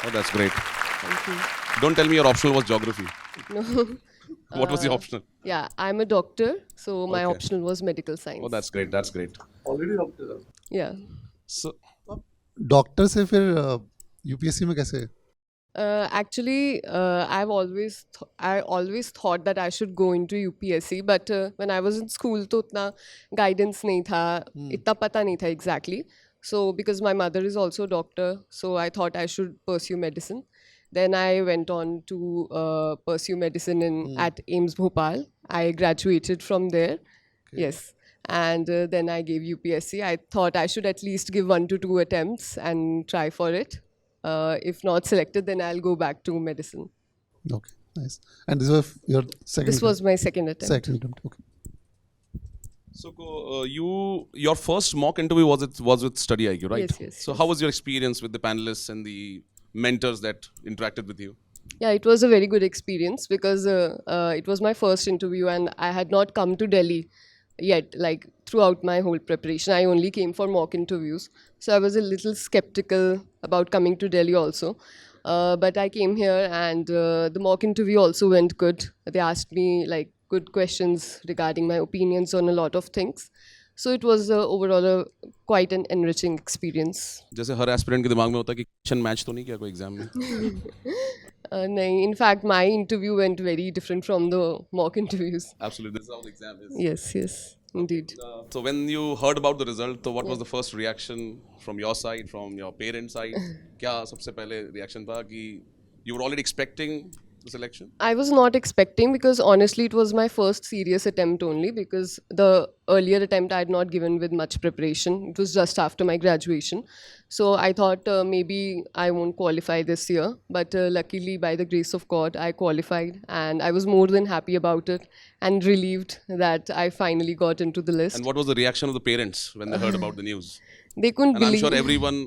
Oh, that's great. Thank you. Don't tell me your optional was geography. No. What was the optional? Yeah, I'm a doctor, so my Okay. optional was medical science. Oh, that's great. That's great. Already doctor Yeah. So doctor से फिर UPSC में कैसे? Actually, I always thought that I should go into UPSC, but when I was in school, तो उतना guidance नहीं था, इतना पता नहीं था exactly. So because my mother is also a doctor, so I thought I should pursue medicine. Then I went on to pursue medicine at AIIMS Bhopal. I graduated from there. Yes. And then I gave UPSC. I thought I should at least give 1 to 2 attempts and try for it. If not selected, then I'll go back to medicine. Okay, nice. And this was your second? This was my second attempt. Second attempt. Okay. So your first mock interview was with Study IQ, right? Yes, yes, So yes. how was your experience with the panelists and the mentors that interacted with you? Yeah, it was a very good experience because it was my first interview and I had not come to Delhi yet, like throughout my whole preparation. I only came for mock interviews. So I was a little skeptical about coming to Delhi also. But I came here and the mock interview also went good. They asked me like good questions regarding my opinions on a lot of things. So it was overall quite an enriching experience. जैसे हर aspirant के दिमाग में होता है कि question match तो नहीं किया कोई एग्जाम में. nahin, in fact, my interview went very different from the mock interviews. Absolutely, this is how the exam is. Yes, yes, indeed. So when you heard about the result, so what was the first reaction from your side, from your parents' side? क्या सबसे पहले reaction था कि you were already expecting the selection? I was not expecting because honestly it was my first serious attempt only because the earlier attempt I had not given with much preparation. It was just after my graduation. So I thought maybe I won't qualify this year. But luckily by the grace of God I qualified and I was more than happy about it and relieved that I finally got into the list. And what was the reaction of the parents when they heard about the news? They couldn't And I'm believe. sure everyone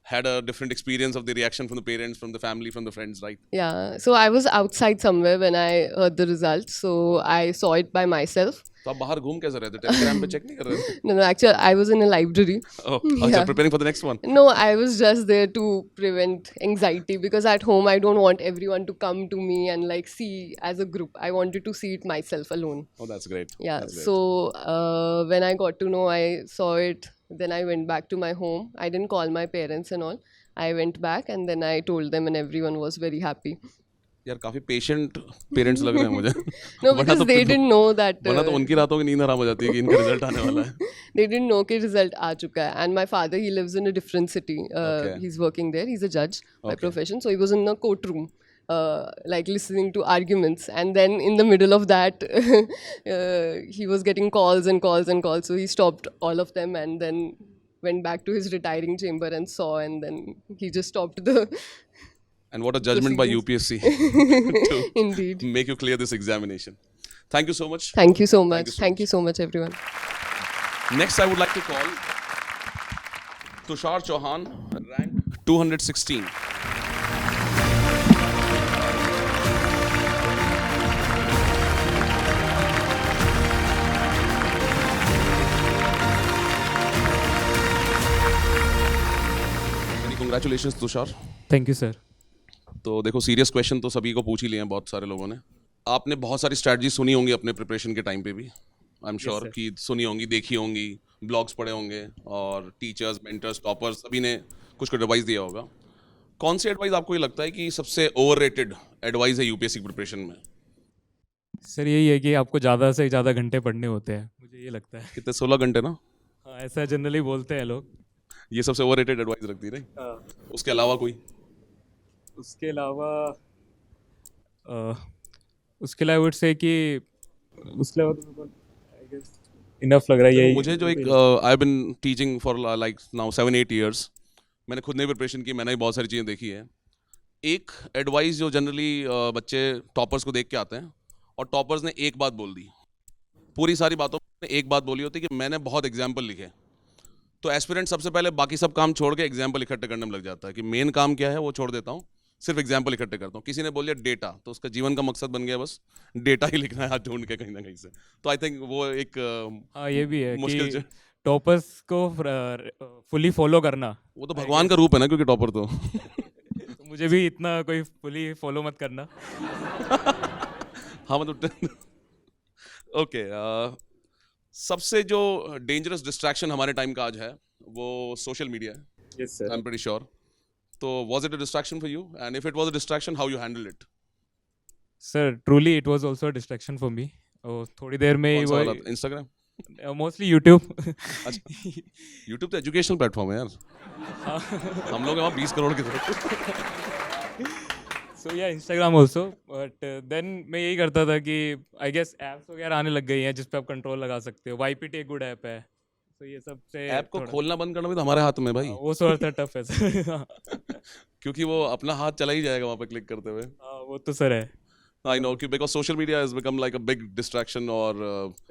had a different experience of the reaction from the parents, from the family, from the friends, right? Yeah, so I was outside somewhere when I heard the results. So I saw it by myself. तो आप बाहर घूम कैसे रहे थे? Telegram पे check नहीं कर रहे थे? No, actually, I was in a library. Oh, अच्छा, Yeah. preparing for the next one. No, I was just there to prevent anxiety because at home I don't want everyone to come to me and like see as a group. I wanted to see it myself alone. Oh, that's great. Yeah, That's great. so when I got to know, I saw it. Then I went back to my home. I didn't call my parents and all. I went back and then I told them and everyone was very happy. यार काफी patient parents लग रहे हैं मुझे. No, वरना because तो they फिर- didn't know that. वरना तो उनकी रातों की नींद हराम हो जाती है कि इनका रिजल्ट आने वाला है. They didn't know कि result आ चुका है. And my father, he lives in a different city. Okay. He's working there. He's a judge by Okay. profession. So he was in a courtroom, like listening to arguments. And then in the middle of that, he was getting calls and calls and calls. So he stopped all of them and then went back to his retiring chamber and saw. And then he just stopped the. And what a judgment by Proceedings. UPSC to Indeed. make you clear this examination. Thank you so much. Thank you so much. you so Thank you so much, everyone. Next, I would like to call Tushar Chauhan, rank 216. Many congratulations, Tushar. Thank you sir. तो देखो serious question तो सभी को पूछ ही लिए हैं बहुत सारे लोगों ने. आपने बहुत सारी स्ट्रैटेजी सुनी होंगी अपने प्रिपरेशन के टाइम पे भी. I am sure sir. कि सुनी होंगी, देखी होंगी, ब्लॉग्स पढ़े होंगे और टीचर्स, मेंटर्स, टॉपर्स सभी ने कुछ एडवाइस दिया होगा. कौन सी एडवाइस आपको ये लगता है कि सबसे ओवररेटेड एडवाइस है यूपीएससी प्रिपरेशन में? सर यही है कि आपको ज़्यादा से ज़्यादा घंटे पढ़ने होते हैं, मुझे ये लगता है. कितने 16 घंटे ना? हाँ ऐसा जनरली बोलते हैं लोग। ये सबसे ओवररेटेड एडवाइस लगती है नहीं? उसके अलावा कोई? उसके अलावा आई वुड से कि उसके अलावा तो आई गेस इनफ लग रहा है देखो, यही। मुझे जो एक I been teaching for like now 7-8 years, मैंने खुद ने प्रिपरेशन की, मैंने भी बहुत सारी चीज़ें देखी है। एक एडवाइस जो जनरली बच्चे टॉपर्स को देख के आते हैं, और टॉपर्स ने एक बात बोल दी, पूरी सारी बातों में एक बात बोली होती है कि मैंने बहुत एग्जाम्पल लिखे। तो एस्पिरेंट सबसे पहले बाकी सब काम छोड़ के एग्जाम्पल इकट्ठे करने में लग जाता है कि मेन काम क्या है वो छोड़ देता हूँ, सिर्फ एग्जाम्पल इकट्ठे करता हूँ। किसी ने बोल दिया डेटा, तो उसका जीवन का मकसद बन गया बस डेटा ही लिखना है हाथ ढूंढ के कहीं ना कहीं से। तो आई थिंक वो एक हाँ ये भी है मुश्किल कि टॉपर्स को फुली फॉलो करना। वो तो भगवान का रूप है ना, क्योंकि टॉपर तो तो मुझे भी इतना कोई फुली फॉलो मत करना। हाँ मतलब ओके। सबसे जो डेंजरस डिस्ट्रैक्शन हमारे टाइम का आज है वो सोशल मीडिया है, yes sir. I am pretty sure. तो was it a distraction for you, and if it was a distraction how you handle it? Sir truly it was also a distraction for me. थोड़ी देर में ही वो Instagram, mostly YouTube. अच्छा YouTube तो educational platform है यार। हम लोग वहाँ 20 करोड़ की तरफ। सो या इंस्टाग्राम ऑल्सो, बट देन मैं यही करता था कि आई गेस ऐप्स वगैरह आने लग गई हैं जिस पे आप कंट्रोल लगा सकते हो। YPT एक गुड ऐप है, तो ये सब से ऐप को खोलना बंद करना भी तो हमारे हाथ में भाई। वो थोड़ा सा टफ है सर। क्योंकि वो अपना हाथ चला ही जाएगा वहाँ पे क्लिक करते हुए। वो तो सर है। I know, because social media has become like a big distraction, और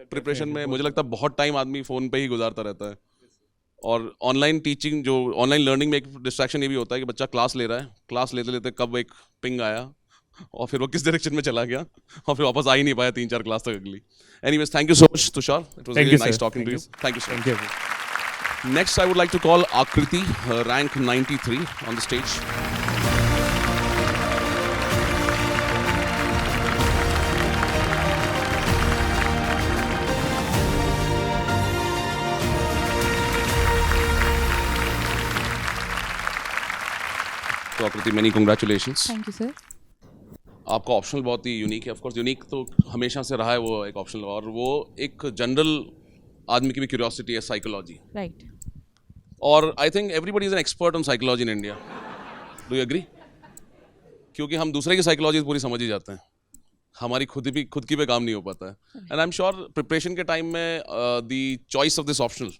प्रिपरेशन में मुझे लगता है बहुत टाइम आदमी फ़ोन पे ही गुजारता रहता है। और ऑनलाइन टीचिंग, जो ऑनलाइन लर्निंग में एक डिस्ट्रैक्शन ये भी होता है कि बच्चा क्लास ले रहा है, क्लास लेते लेते कब एक पिंग आया और फिर वो किस डायरेक्शन में चला गया और फिर वापस आ ही नहीं पाया 3-4 क्लास तक अगली। Anyways, thank you so much Tushar, it was Thank really you, nice sir. Talking to you. Thank thank you so thank much. You. Next, I would like to call Akriti, rank 93 on the stage. तो आकृति, many congratulations. Thank you sir. आपका optional बहुत ही unique है। Of course unique तो हमेशा से रहा है वो एक ऑप्शनल, और वो एक जनरल आदमी की भी क्यूरियोसिटी है, साइकोलॉजी। राइट। और I think everybody is an expert on psychology in India. Do you agree? क्योंकि हम दूसरे की साइकोलॉजी पूरी समझ ही जाते हैं, हमारी खुद की पे काम नहीं हो पाता है। And I am sure preparation के टाइम में the choice of this optional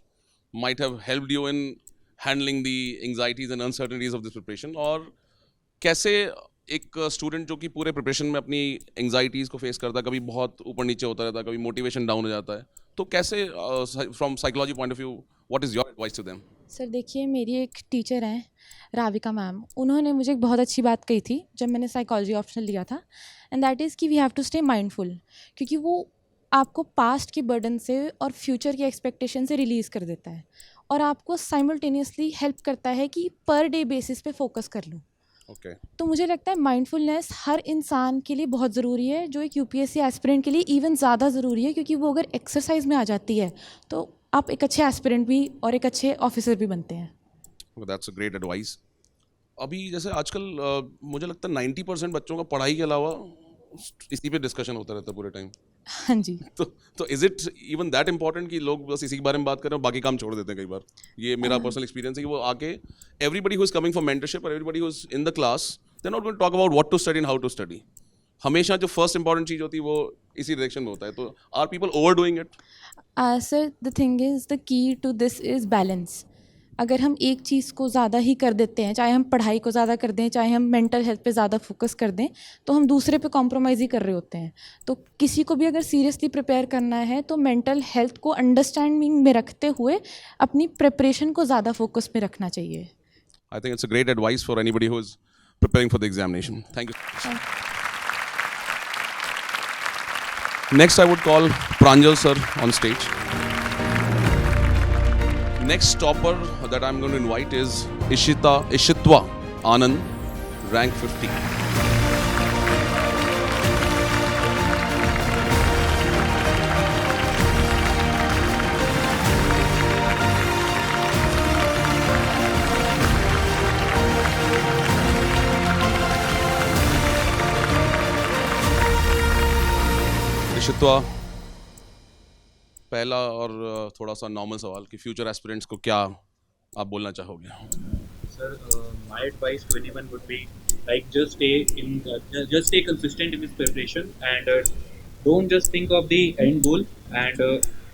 might have helped you in handling the anxieties and uncertainties of this preparation. और कैसे एक स्टूडेंट जो कि पूरे प्रिपरेशन में अपनी एंग्जाइटीज़ को फेस करता है, कभी बहुत ऊपर नीचे होता रहता है, कभी मोटिवेशन डाउन हो जाता है, तो कैसे from psychology point of view what is your advice to them? Sir देखिए, मेरी एक टीचर हैं राविका मैम, उन्होंने मुझे एक बहुत अच्छी बात कही थी जब मैंने साइकोलॉजी ऑप्शनल लिया था, एंड दैट इज़ कि we have to stay mindful, क्योंकि वो आपको पास्ट की बर्डन से और फ्यूचर की एक्सपेक्टेशन से रिलीज़ कर देता है और आपको साइमल्टेनियसली हेल्प करता है कि पर डे बेसिस पे फोकस कर लो। Okay. तो मुझे लगता है माइंडफुलनेस हर इंसान के लिए बहुत ज़रूरी है, जो एक यूपीएससी एस्पिरेंट के लिए इवन ज़्यादा ज़रूरी है, क्योंकि वो अगर एक्सरसाइज में आ जाती है तो आप एक अच्छे एस्पिरेंट भी और एक अच्छे ऑफिसर भी बनते हैं। That's a great advice. अभी जैसे आजकल मुझे लगता है 90% बच्चों का पढ़ाई के अलावा इसी पे डिस्कशन होता रहता है पूरे टाइम। हाँ जी। तो is it even that important कि लोग बस इसी के बारे में बात करें और बाकी काम छोड़ देते हैं कई बार? ये मेरा पर्सनल एक्सपीरियंस है कि वो आके everybody who is coming for mentorship और everybody who is in the class, they are not going to talk about what to study and how to study. हमेशा जो फर्स्ट इंपॉर्टेंट चीज़ होती है वो इसी डायरेक्शन में होता है। तो are people over doing it? Sir the thing is, the key to this is balance. अगर हम एक चीज़ को ज़्यादा ही कर देते हैं, चाहे हम पढ़ाई को ज़्यादा कर दें, चाहे हम मेंटल हेल्थ पे ज़्यादा फोकस कर दें, तो हम दूसरे पे कॉम्प्रोमाइज़ ही कर रहे होते हैं। तो किसी को भी अगर सीरियसली प्रिपेयर करना है तो मेंटल हेल्थ को अंडरस्टैंडिंग में रखते हुए अपनी प्रिपरेशन को ज़्यादा फोकस में रखना चाहिए। I think it's a great advice for anybody who is preparing for the examination. Thank you. Next, I would call Pranjal sir on stage. Next topper that I'm going to invite is Ishitwa Anand, rank 50. Ishitwa, पहला और थोड़ा सा normal सवाल कि future aspirants को क्या आप बोलना चाहोगे? Sir, my advice to anyone would be like just stay consistent in this preparation and don't just think of the end goal and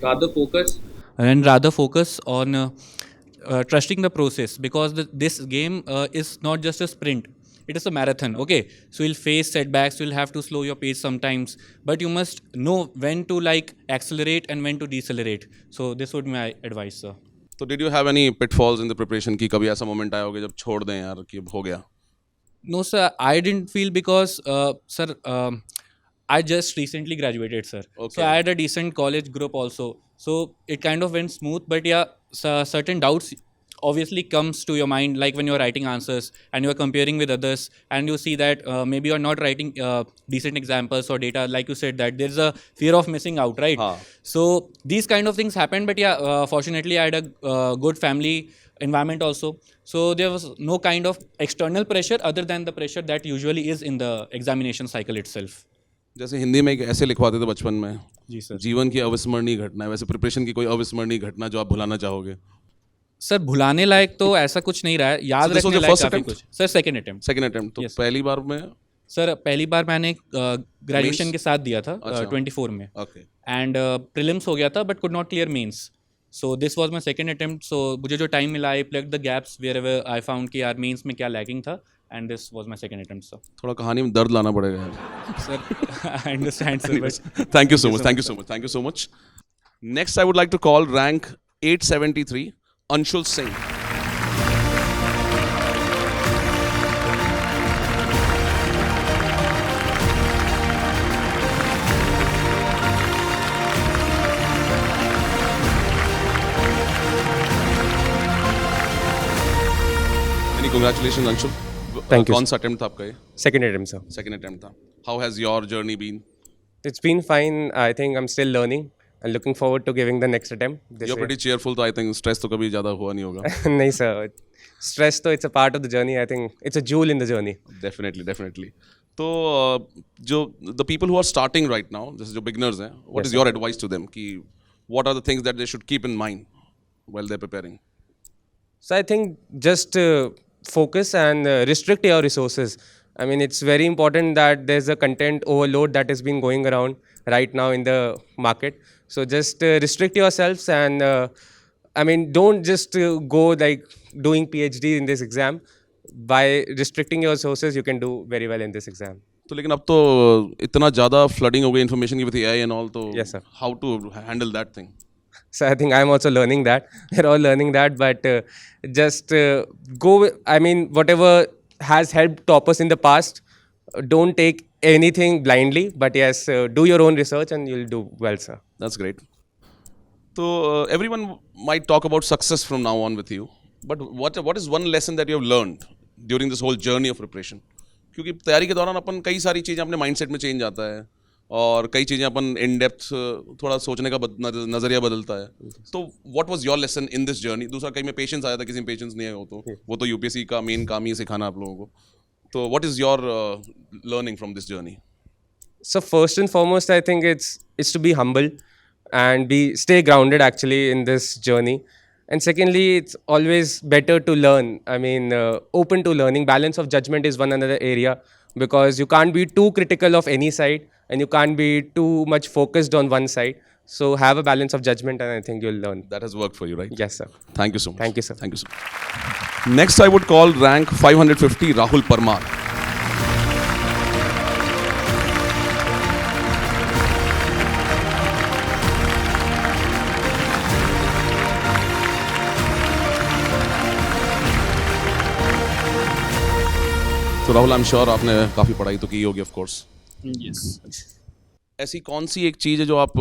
rather focus on trusting the process, because this game is not just a sprint, it is a marathon. Okay, so you'll face setbacks, you'll have to slow your pace sometimes, but you must know when to like accelerate and when to decelerate. So this would be my advice, sir. तो did you have any pitfalls in the preparation की कभी ऐसा moment आया होगा जब छोड़ दें यार कि अब हो गया? No, sir, I didn't feel because, sir, I just recently graduated, sir. Okay. So I had a decent college group also. So it kind of went smooth, but yeah, certain doubts obviously comes to your mind, like when you're writing answers and you're comparing with others and you see that maybe you're not writing decent examples or data, like you said that there's a fear of missing out, right? So these kind of things happen, but yeah, fortunately I had a good family environment also, so there was no kind of external pressure other than the pressure that usually is in the examination cycle itself. जैसे हिंदी में एक ऐसे लिखवाते थे बचपन में, जी sir, जीवन की अविस्मरणीय घटना है, वैसे प्रिपरेशन की कोई अविस्मरणीय घटना जो आप भुलाना चाहोगे? सर भुलाने लायक तो ऐसा कुछ नहीं रहा है, याद So this was रखने your लायक first काफी attempt? कुछ। Sir second attempt. Second attempt तो Yes. पहली बार में? सर पहली बार मैंने ग्रेजुएशन Mains? के साथ दिया था अच्छा। 24 में, ओके एंड प्रीलिम्स हो गया था but could not clear mains, so this was my second attempt. So मुझे जो टाइम मिला, I plug the gaps wherever I found कि यार मेंस में क्या लैकिंग था, and this was my second attempt sir. थोड़ा कहानी में दर्द लाना पड़ेगा यार। Sir I understand sir, but thank you so much, thank you so much, thank you so much. Next I would like to call rank 873 Anshul Singh. Congratulations, Anshul. Thank you. कौन सा attempt था आपका ये? Second attempt, sir. Second attempt था। How has your journey been? It's been fine. I think I'm still learning and looking forward to giving the next attempt. This You're pretty cheerful, तो I think stress तो कभी ज़्यादा हुआ नहीं होगा। नहीं sir. Stress तो it's a part of the journey. I think it's a jewel in the journey. Definitely, definitely. तो जो the people who are starting right now, जैसे जो beginners हैं, what Yes, is sir. your advice to them कि what are the things that they should keep in mind while they're preparing? So I think just focus and restrict your resources. I mean, it's very important that there's a content overload that has been going around right now in the market. So just restrict yourselves and I mean, don't just go like doing PhD in this exam. By restricting your resources, you can do very well in this exam. तो लेकिन अब तो इतना ज़्यादा flooding हो गई information की with AI and all, तो Yes, sir. how to handle that thing? So I think I'm also learning that. We're all learning that, but just go. I mean, whatever has helped toppers in the past, don't take anything blindly. But yes, do your own research and you'll do well, sir. That's great. So everyone might talk about success from now on with you, but what is one lesson that you have learned during this whole journey of preparation? क्योंकि तैयारी के दौरान अपन कई सारी चीज़ें अपने mindset में change आता है और कई चीज़ें अपन इन डेप्थ थोड़ा सोचने का नज़रिया बदलता है। तो what was your lesson in this journey? दूसरा कहीं में पेशेंस आया था, किसी में पेशेंस नहीं है, वो तो यूपीएससी का मेन काम ही है सिखाना आप लोगों को। तो what is your learning from this journey? So first and foremost, I think it's to be humble and stay grounded actually in this journey. And secondly, it's always better to learn. I mean, open to learning. Balance of judgment is one another area, because you can't be too critical of any side and you can't be too much focused on one side. So have a balance of judgment and I think you'll learn. That has worked for you, right? Yes, sir. Thank you so much. Thank you, sir. Thank you so much. Next, I would call rank 550 Rahul Parmar. तो Rahul, I am sure आपने काफ़ी पढ़ाई तो की होगी, of course. Yes. ऐसी कौन सी एक चीज़ है जो आप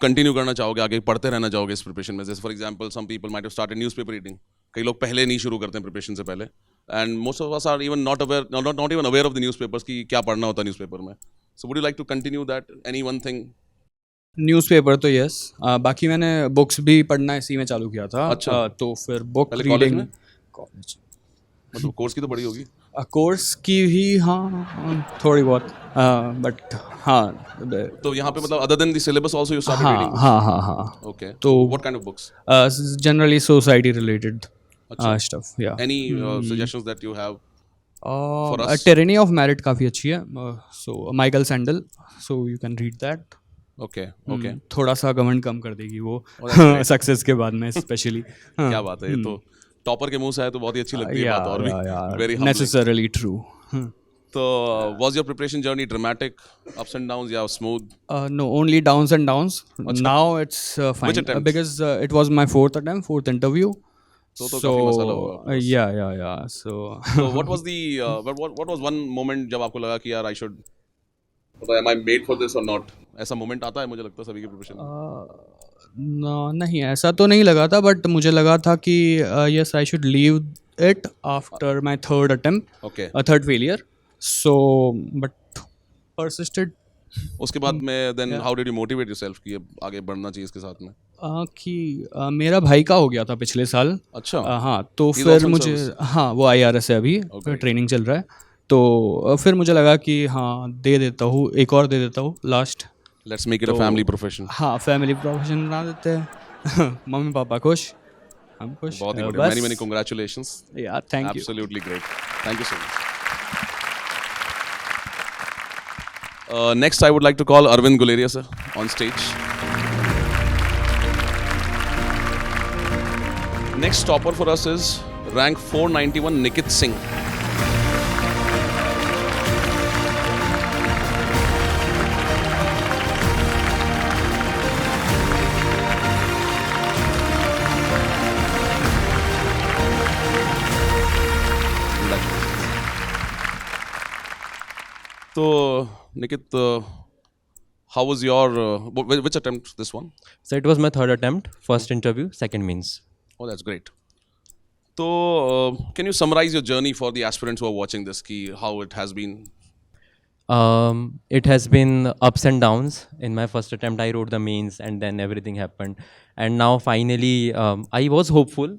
कंटिन्यू करना चाहोगे, आगे पढ़ते रहना चाहोगे इस प्रिपरेशन में? जैसे for example some people might have started newspaper reading, कई लोग पहले नहीं शुरू करते हैं प्रिपरेशन से पहले, and most of us are even not even aware of the newspapers कि क्या पढ़ना होता है न्यूज़पेपर में। So would you like to continue that, any one thing? Newspaper तो यस, बाकी मैंने बुक्स भी पढ़ना इसी में चालू किया था। अच्छा। तो फिर बुक पहले कॉलेज रीडिंग में? कॉलेज मतलब कोर्स की तो बड़ी होगी। कोर्स की ही हाँ थोड़ी बहुत बट हाँ तो यहाँ पे मतलब other than the syllabus also you started हाँ रीडिंग? हाँ हाँ हाँ ओके, तो what kind of books? Generally society related stuff या any suggestions that you have for us? Tyranny of merit काफ़ी अच्छी है so Michael Sandel so you can read that okay okay, थोड़ा सा घमंड कम कर देगी वो Oh, that's great. सक्सेस के बाद में स्पेशली क्या बात है, ये तो टॉपर के मुंह से आए तो बहुत ही अच्छी लगती है बात, और भी वेरी हम्बलिंग। नेसेसरली ट्रू तो was your preparation journey dramatic, ups and downs या smooth? no only downs and downs now it's fine attempt? because it was my fourth interview तो काफी मसाला होगा। yeah so So what was the what was one moment जब आपको लगा कि यार I should, am I made for this or not? ऐसा moment आता है मुझे लगता है सभी के प्रिपरेशन में। नहीं ऐसा तो नहीं लगा था बट मुझे लगा था कि yes I should leave it after my third attempt okay, third failure so but persisted उसके बाद में then how did you motivate yourself कि अब आगे बढ़ना चाहिए इसके साथ में? कि मेरा भाई का हो गया था पिछले साल अच्छा, हाँ तो He's फिर also in मुझे service? हाँ वो IRS है अभी Okay. ट्रेनिंग चल रहा है तो फिर मुझे लगा कि हाँ दे देता हूँ एक और दे देता हूँ last let's make it a family profession. हाँ फैमिली प्रोफेशन बना देते हैं मम्मी पापा खुश हम खुश बहुत ही बस। बढ़िया, मेनी कांग्रेचुलेशंस, या thank you absolutely great, thank you so much. Next I would like to call Arvind Guleria sir on stage. Next topper for us is rank 491 Nikit Singh. So Nikit, how was your which attempt this one? So it was my third attempt, first interview, second means. Oh, that's great. So, can you summarize your journey for the aspirants who are watching this? Ki how it has been? It has been ups and downs. In my first attempt, I wrote the mains, and then everything happened. And now, finally, I was hopeful,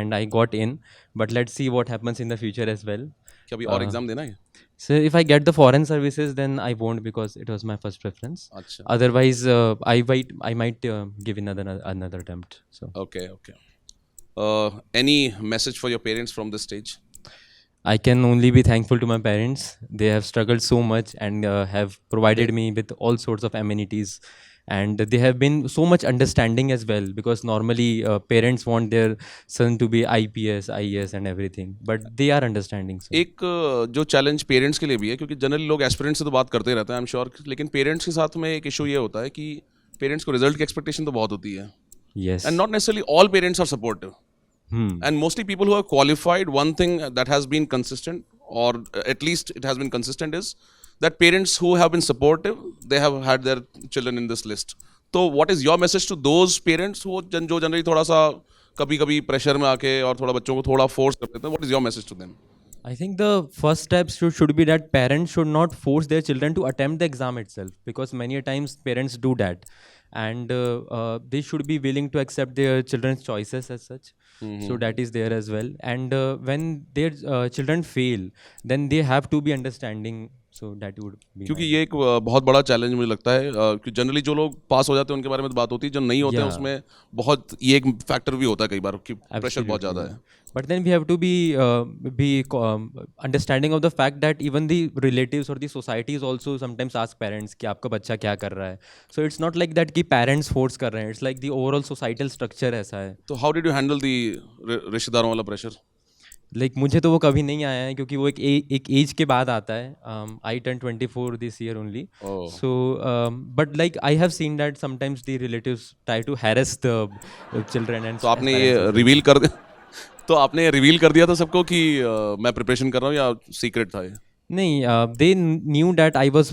and I got in. But let's see what happens in the future as well. क्या अभी और exam देना है? So if I get the foreign services, then I won't because it was my first preference. अच्छा. Otherwise, I might give another attempt. So Okay, okay. Any message for your parents from this stage? I can only be thankful to my parents. They have struggled so much and have provided me with all sorts of amenities. And they have been so much understanding as well because normally parents want their son to be IPS, IAS and everything. But they are understanding. So. एक जो challenge parents के लिए भी है, क्योंकि generally लोग aspirants से तो बात करते रहते हैं, आई एम श्योर, लेकिन पेरेंट्स के साथ में एक इशू ये होता है कि पेरेंट्स को रिजल्ट की एक्सपेक्टेशन तो बहुत होती है. Yes. And not necessarily all parents are supportive. And mostly people who are qualified, one thing that has been consistent, or at least it has been consistent, is that parents who have been supportive, they have had their children in this list. So what is your message to those parents who जो generally थोड़ा सा कभी-कभी pressure में आके और थोड़ा बच्चों को थोड़ा फोर्स कर देते हैं? What is your message to them? I think the first step should be that parents should not force their children to attempt the exam itself because many a times parents do that. And they should be willing to accept their children's choices as such. So that is there as well. And when their children fail, then they have to be understanding. So that would be. क्योंकि ये एक बहुत बड़ा challenge मुझे लगता है कि generally जो लोग पास हो जाते हैं उनके बारे में तो बात होती है, जो नहीं होते हैं उसमें बहुत ये एक फैक्टर भी होता है कई बार कि प्रेशर बहुत ज़्यादा है. But then we have to be understanding of the fact that even the relatives or the societies also sometimes ask parents कि आपका बच्चा क्या कर रहा है. So it's not like that कि parents force कर रहे हैं. It's like the overall societal structure ऐसा है. तो how did you handle the रिश्तेदारों वाला प्रेशर? Like मुझे तो वो कभी नहीं आया है क्योंकि वो एक एज के बाद आता है. I turned 24 this year only. Oh. So but like I have seen that sometimes the relatives try to harass the children and. तो आपने ये रिवील कर दिया? तो आपने रिवील कर दिया था सबको कि मैं प्रिपरेशन कर रहा हूँ या सीक्रेट था ये? नहीं, they knew that I was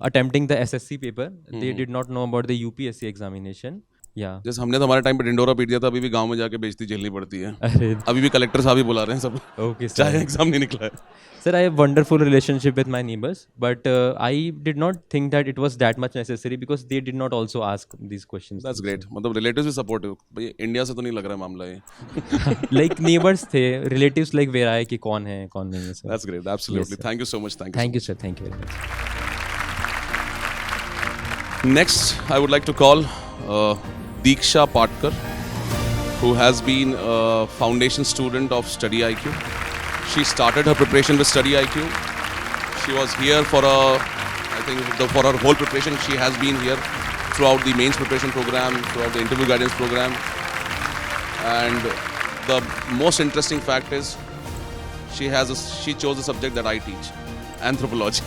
attempting the SSC paper. They did not know about the UPSC examination. Yeah. जैसे हमने तो हमारे टाइम पे डिंडोरा पीट दिया था, अभी भी गांव में जाके बेइज्जती झेलनी पड़ती है। अरे अभी भी कलेक्टर साहब ही बुला रहे हैं सब, Okay, sir. चाहे एग्जाम नहीं निकला है। Sir, I have wonderful relationship with my neighbors, but I did not think that it was that much necessary because they did not also ask these questions. That's great, मतलब relatives भी supportive. भाई India से तो नहीं लग रहा है मामला ये। Like neighbors थे, relatives like where आए कि कौन है कौन नहीं है sir. That's great, absolutely. Yes, sir. Thank you so much. Thank you. Thank you sir, thank you very much. Next, I would like to call Diksha Patkar, who has been a foundation student of Study IQ. She started her preparation with Study IQ. She was here for for her whole preparation. She has been here throughout the mains preparation program, throughout the interview guidance program. And the most interesting fact is she chose a subject that I teach, anthropology.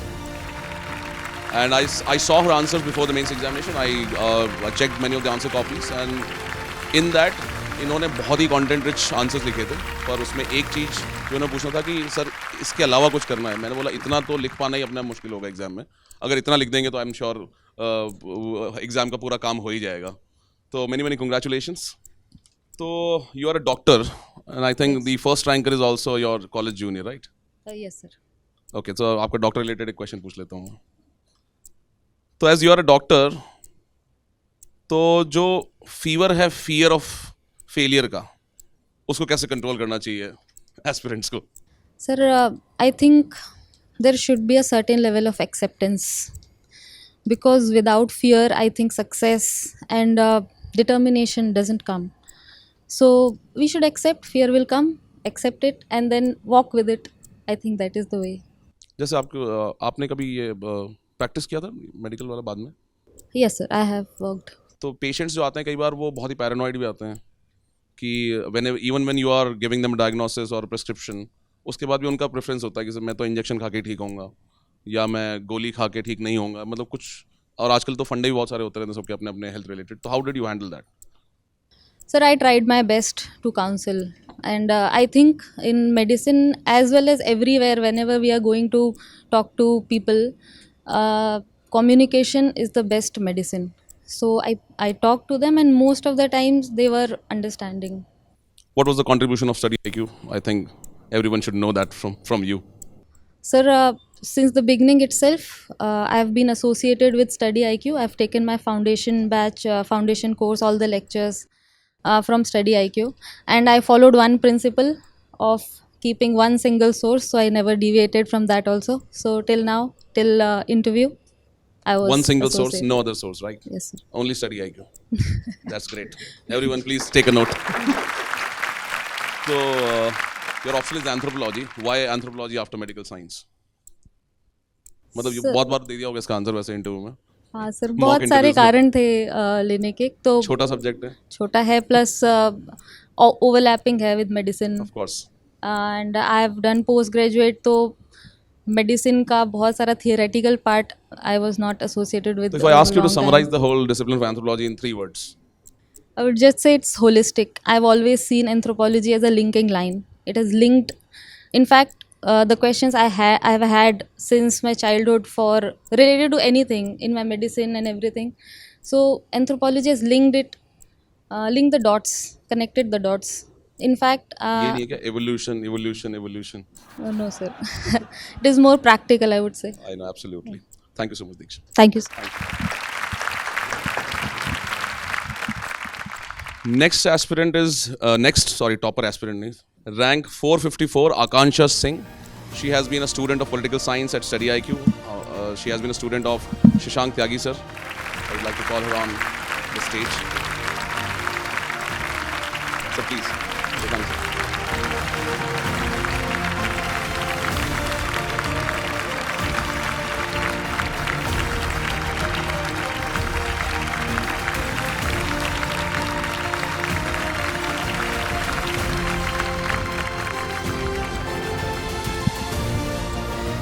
And I saw her answers before the mains examination. I checked many of the answer copies, and in that इन्होंने बहुत ही content rich answers लिखे थे, पर उसमें एक चीज़ जो उन्हें पूछना था कि सर इसके अलावा कुछ करना है। मैंने बोला इतना तो लिख पाना ही अपना मुश्किल होगा एग्जाम में, अगर इतना लिख देंगे तो आई एम श्योर एग्जाम का पूरा काम हो ही जाएगा। तो मेनी मेनी कंग्रेचुलेशंस। तो you are a doctor and I think the first ranker is also your college junior, right? Yes, sir. Okay, तो आपका डॉक्टर रिलेटेड एक क्वेश्चन पूछ लेता हूँ। तो as you are a doctor, तो जो फीवर है फियर ऑफ फेलियर का, उसको कैसे कंट्रोल करना चाहिए एस्पिरेंट्स को? Sir, I think there should be a certain level of acceptance because without fear, I think success and determination doesn't come. So we should accept fear will come, accept it, and then walk with it. I think that is the way. जैसे आपने कभी ये practice किया था medical वाला बाद में? Yes, sir, I have worked. तो पेशेंट्स जो आते हैं कई बार वो बहुत ही पैरानॉइड भी आते हैं कि when you are giving them a diagnosis और prescription, उसके बाद भी उनका प्रेफरेंस होता है कि सर मैं तो इंजेक्शन खा के ठीक होऊंगा या मैं गोली खा के ठीक नहीं होऊंगा, मतलब कुछ। और आजकल तो फंडे भी बहुत सारे होते रहते हैं सबके अपने अपने हेल्थ रिलेटेड। तो how did you handle that? Sir, I tried my best to counsel, and I think in medicine as well as everywhere, whenever we are going to talk to people, communication is the best medicine. So I talked to them, and most of the times they were understanding. What was the contribution of Study IQ? I think everyone should know that from you. Sir, since the beginning itself, I have been associated with Study IQ. I have taken my foundation batch, foundation course, all the lectures from Study IQ, and I followed one principle of keeping one single source, so I never deviated from that also. So till now, till interview, I was One single source, associated. no other source, right? Yes, sir. Only Study IQ. That's great. Everyone, please take a note. So, your option is anthropology. Why anthropology after medical science? मतलब ये Sir- बहुत बार दे दिया होगा इसका answer वैसे interview में। हाँ sir, Mock बहुत सारे interviews में। कारण थे लेने के। तो छोटा सब्जेक्ट है, छोटा है, प्लस ओवरलैपिंग है with medicine, of course. And I have done post graduate, तो मेडिसिन का बहुत सारा theoretical part I was not associated with. So if I ask you to summarize the whole discipline of anthropology in 3 words, I would just say it's holistic. I've always seen anthropology as a linking line. It has linked, in fact, the questions I have had since my childhood for related to anything in my medicine and everything. So anthropology has linked the dots, connected the dots. In fact, ये नहीं है क्या evolution? no sir, it is more practical, I would say. I know, absolutely. Thank you so much, Diksha. Thank you, sir. Next aspirant is topper aspirant is rank 454, Akansha Singh. She has been a student of political science at Study IQ. She has been a student of Shashank Tyagi sir. I would like to call her on the stage. So please, Shashank sir.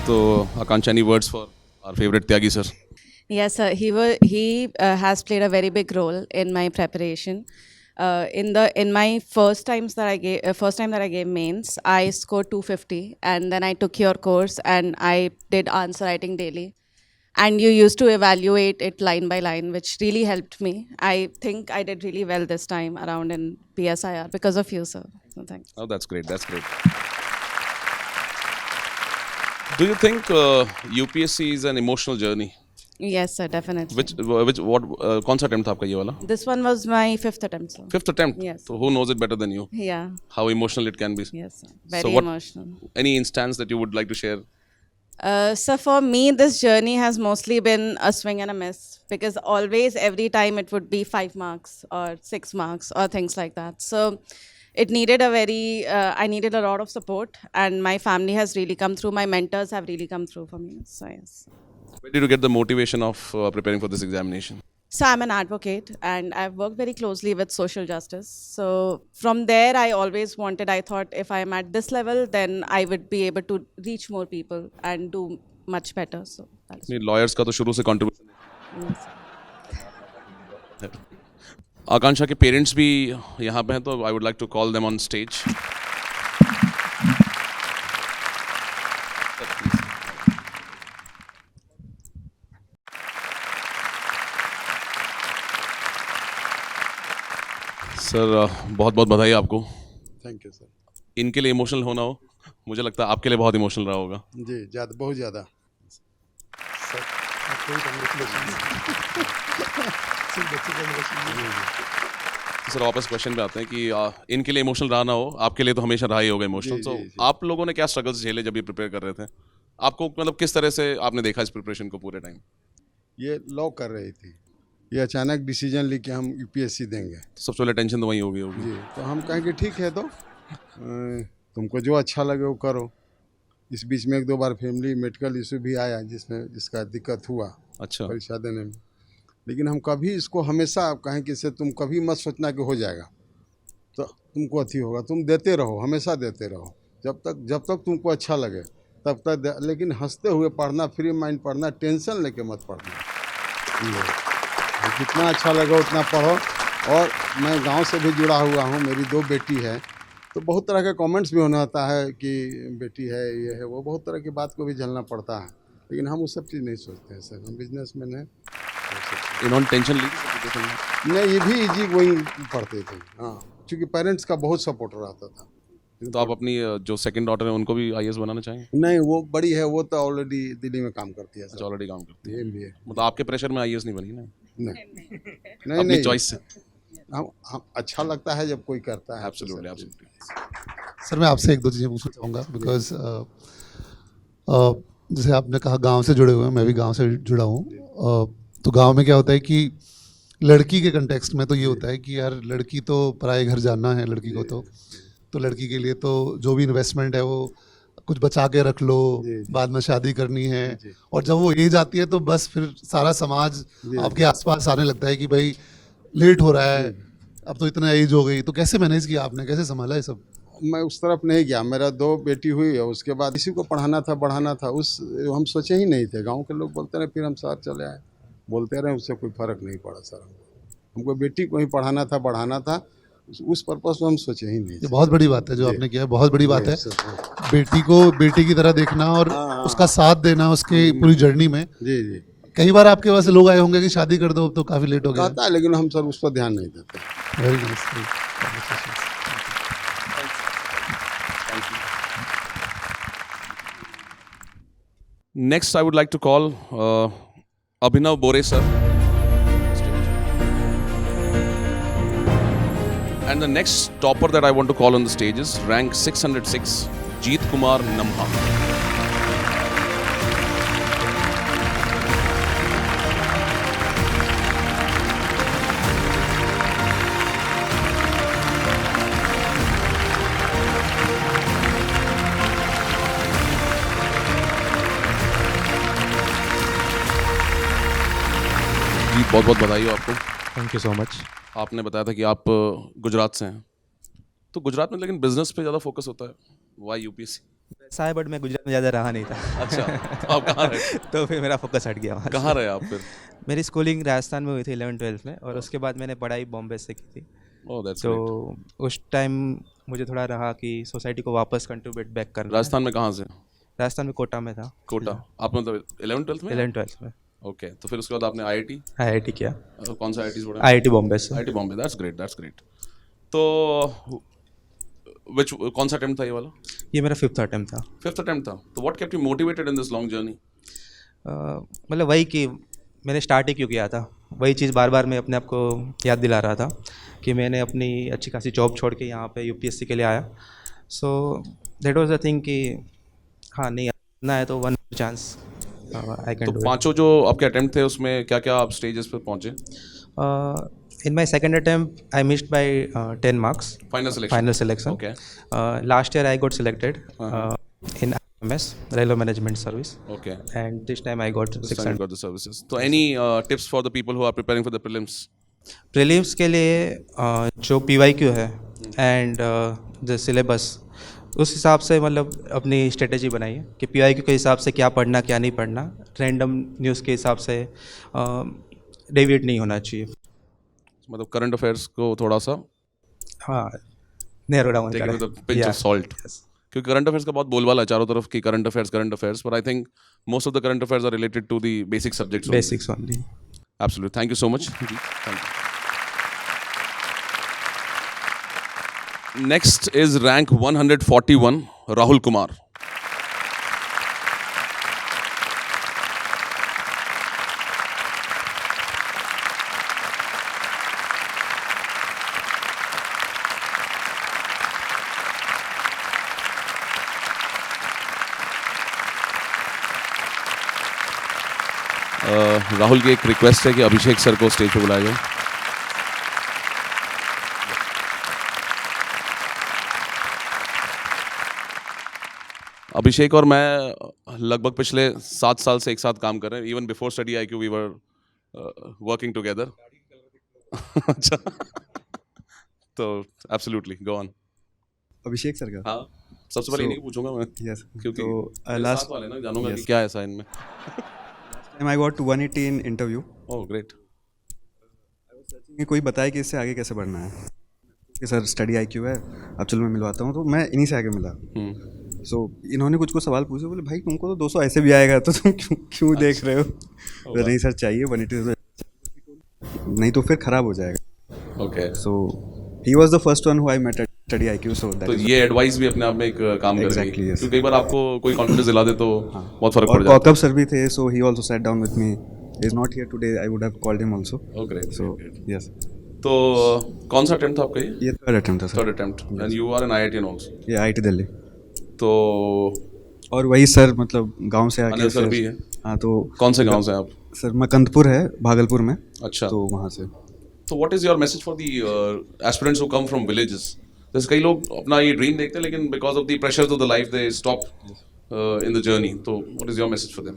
So, Akansha, any words for our favorite Tyagi sir? Yes, sir. He has played a very big role in my preparation. In my first time that I gave mains, I scored 250, and then I took your course and I did answer writing daily. and you used to evaluate it line by line, which really helped me. I think I did really well this time around in PSIR because of you, sir. So thanks. Oh, that's great. That's great. Do you think UPSC is an emotional journey? Yes, sir, definitely. What कौन सा attempt था आपका ये वाला? This one was my 5th attempt, sir. 5th attempt? Yes. So who knows it better than you? Yeah. How emotional it can be. Yes, sir. Very So what, emotional. any instance that you would like to share? So for me, this journey has mostly been a swing and a miss, because always, every time it would be 5 marks or 6 marks or things like that. So it needed I needed a lot of support, and my family has really come through. My mentors have really come through for me. So yes. Where did you get the motivation of preparing for this examination? So I'm an advocate, and I've worked very closely with social justice. So from there, I thought if I'm at this level, then I would be able to reach more people and do much better. So that's नहीं lawyers का तो शुरू से contribution yes. आकांक्षा के parents भी यहाँ पे हैं, तो I would like to call them on stage. Sir बहुत बहुत बधाई आपको. Thank you sir. इनके लिए इमोशनल होना हो, मुझे लगता है आपके लिए बहुत इमोशनल रहा होगा. जी ज़्यादा, बहुत ज़्यादा. सर आपको सर वापस क्वेश्चन पे आते हैं कि इनके लिए इमोशनल रहा ना हो, आपके लिए तो हमेशा रहा ही होगा इमोशनल. जी, तो जी, जी. आप लोगों ने क्या स्ट्रगल्स झेले जब ये प्रिपेयर कर रहे थे? आपको मतलब किस तरह से आपने देखा इस प्रिपरेशन को पूरे टाइम? ये लॉ कर रही थी, ये अचानक डिसीजन ली कि हम यूपीएससी देंगे. सबसे पहले टेंशन तो वही होगी. जी, तो हम कहें कि ठीक है, तो तुमको जो अच्छा लगे वो करो. इस बीच में 1-2 बार फैमिली मेडिकल इशू भी आया, जिसका दिक्कत हुआ अच्छा परीक्षा देने में. लेकिन हम कभी इसको हमेशा कहें कि इसे तुम कभी मत सोचना कि हो जाएगा, तो तुमको अथी होगा. तुम देते रहो, हमेशा देते रहो, जब तक तुमको अच्छा लगे तब तक. लेकिन हंसते हुए पढ़ना, फ्री माइंड पढ़ना, टेंशन लेके मत पढ़ना. जितना अच्छा लगे उतना पढ़ो. और मैं गांव से भी जुड़ा हुआ हूं, मेरी 2 बेटी है, तो बहुत तरह के कमेंट्स भी होने आता है कि बेटी है, ये है, वो बहुत तरह की बात को भी झेलना पड़ता है. लेकिन हम वो सब चीज़ नहीं सोचते हैं सर. हम बिजनेसमैन हैं. इन्होंने टेंशन ली नहीं, ये भी इजी वही पढ़ते थे. हाँ, क्योंकि पेरेंट्स का बहुत सपोर्ट रहता था. तो आप अपनी जो सेकंड डॉटर है उनको भी आईएएस बनाना चाहेंगे? नहीं, वो बड़ी है, वो तो ऑलरेडी दिल्ली में काम करती है. अच्छा, ऑलरेडी काम करती है. एमबीए. मतलब आपके प्रेशर में आईएएस नहीं बनी ना? नहीं, अपनी चॉइस से. हम अच्छा लगता है जब कोई करता है. Absolutely, absolutely. सर मैं आपसे 1-2 चीज़ें पूछना चाहूँगा, बिकॉज जैसे आपने कहा गांव से जुड़े हुए हैं, मैं भी गांव से जुड़ा हूँ. तो गांव में क्या होता है कि लड़की के कंटेक्स्ट में तो ये होता है कि यार लड़की तो पराए घर जाना है लड़की को, तो लड़की के लिए तो जो भी इन्वेस्टमेंट है वो कुछ बचा के रख लो, बाद में शादी करनी है. और जब वो एज आती है तो बस फिर सारा समाज आपके आसपास आने लगता है कि भाई लेट हो रहा है, अब तो इतना एज हो गई. तो कैसे मैनेज किया आपने, कैसे संभाला ये सब? मैं उस तरफ नहीं गया. मेरा 2 बेटी हुई है, उसके बाद इसी को पढ़ाना था, बढ़ाना था. हम सोचे ही नहीं थे. गांव के लोग बोलते रहे, फिर हम शहर चले आए, बोलते रहे, उससे कोई फ़र्क नहीं पड़ा सर. हमको बेटी को ही पढ़ाना था, बढ़ाना था. उस पर्पस में हम सोचे ही नहीं. ये बहुत बड़ी बात है जो आपने किया, बहुत बड़ी बात है. बेटी को बेटी की तरह देखना और उसका साथ देना उसकी पूरी जर्नी में. जी जी. कई बार आपके पास लोग आए होंगे कि शादी कर दो, अब तो काफ़ी लेट हो गया. कहता है, लेकिन हम सर उस पर ध्यान नहीं देते. Very nice. Next, I would like to call Abhinav Bore sir. And the next topper that I want to call on the stage is rank 606, Jeet Kumar Namha. बहुत बहुत बधाई हो आपको. Thank you so much. आपने बताया था कि आप गुजरात से हैं, तो गुजरात में लेकिन बिजनेस पे ज़्यादा फोकस होता है. Why UPSC? ऐसा है, बट मैं गुजरात में ज़्यादा रहा नहीं था. अच्छा, तो आप कहाँ रहे? तो फिर मेरा फोकस हट गया वहाँ. कहाँ रहे आप फिर? मेरी स्कूलिंग राजस्थान में हुई थी 11th-12th में, और उसके बाद मैंने पढ़ाई बॉम्बे से की थी. तो उस टाइम मुझे थोड़ा रहा कि सोसाइटी को वापस कंट्रीब्यूट बैक करना. राजस्थान में कहाँ से? राजस्थान में कोटा में था. कोटा. आप मतलब 11th-12th में? 11th-12th में. ओके, तो फिर उसके बाद आपने आईआईटी IIT किया, कौन सा आईआईटी पढ़ा? IIT बॉम्बे से। IIT Bombay, that's great, that's great. तो कौन सा अटेम्प्ट था ये वाला? ये मेरा 5th अटेम्प्ट था। 5th अटेम्प्ट था। तो what kept you motivated in this long journey? मतलब वही कि मैंने स्टार्ट ही क्यों किया था, वही चीज़ बार बार मैं अपने आप को याद दिला रहा था कि मैंने अपनी अच्छी खासी जॉब छोड़ के यहाँ पे UPSC के लिए आया। So that was the thing कि हाँ, नहीं ना है तो वन चांस आई कैन तो डू। पांचों जो आपके अटेम्प्ट थे उसमें क्या क्या आप स्टेजेस पे पहुंचे? In my second attempt, I missed by 10 marks. Final selection. Final selection. Okay. Last year I got selected in IMS, Railway Management Service. Okay. And this time I got This time 600. you got the services. So any tips for the people who are preparing for the prelims? Prelims के लिए जो PYQ है and the syllabus, उस हिसाब से मतलब अपनी strategy बनाइए कि PYQ के हिसाब से क्या पढ़ना क्या नहीं पढ़ना, रैंडम न्यूज़ के हिसाब से डेविएट नहीं होना चाहिए। मतलब करंट अफेयर्स को थोड़ा सा हाँ, narrow down take it with a pinch of salt. क्योंकि करंट अफेयर्स का बहुत बोलबाला है चारों तरफ कि current affairs, but I think most of the current affairs are related to the basic subjects. Basics only. Absolutely. Thank you so much. Thank you. Next is rank 141, Rahul Kumar. Rahul की एक request है कि अभिषेक sir को stage पे बुलाया जाए। अभिषेक और मैं लगभग पिछले 7 साल से एक साथ काम कर रहे हैं। Even before Study IQ we were working together. अच्छा, तो absolutely go on. Abhishek sir का? हाँ, सबसे पहले नहीं पूछूंगा मैं। यस, क्योंकि तो लास्ट वाले ना जानूंगा कि क्या है ऐसा इनमें। I got 180 in interview. Oh, great. कि कोई बताए कि इससे आगे कैसे बढ़ना है कि सर स्टडी IQ है, अब चलो मैं मिलवाता हूँ, तो मैं इन्हीं से आगे मिला। सो इन्होंने कुछ सवाल पूछे, बोले भाई तुमको तो 200 ऐसे भी आएगा तो तुम क्यों देख रहे हो? तो नहीं सर चाहिए 180, नहीं तो फिर खराब हो जाएगा। Okay. So he was the first one who I met at Study IQ। So तो ये एडवाइस भी अपने आप में एक काम कर रही है, क्योंकि कई बार आपको कोई कॉन्फिडेंस दिला दे तो बहुत फर्क पड़ जाता है। कौकब सर भी थे, so he also sat down with me. He is not here today, I would have called him also. Okay, so yes. तो कौन सा अटेम्प्ट था आपका ये? ये थर्ड अटेम्प्ट था sir. Third attempt, and you are an IIT also? ये IIT Delhi. तो और वही सर मतलब गांव से आके सर भी है? हाँ। तो कौन से गांव से आप? सर मकंदपुर है भागलपुर में। अच्छा, तो वहाँ से। तो what is your message for the aspirants who come from villages? जैसे कई लोग अपना ये ड्रीम देखते हैं लेकिन because of the pressures of the life they stop in the journey. तो what is your message for them?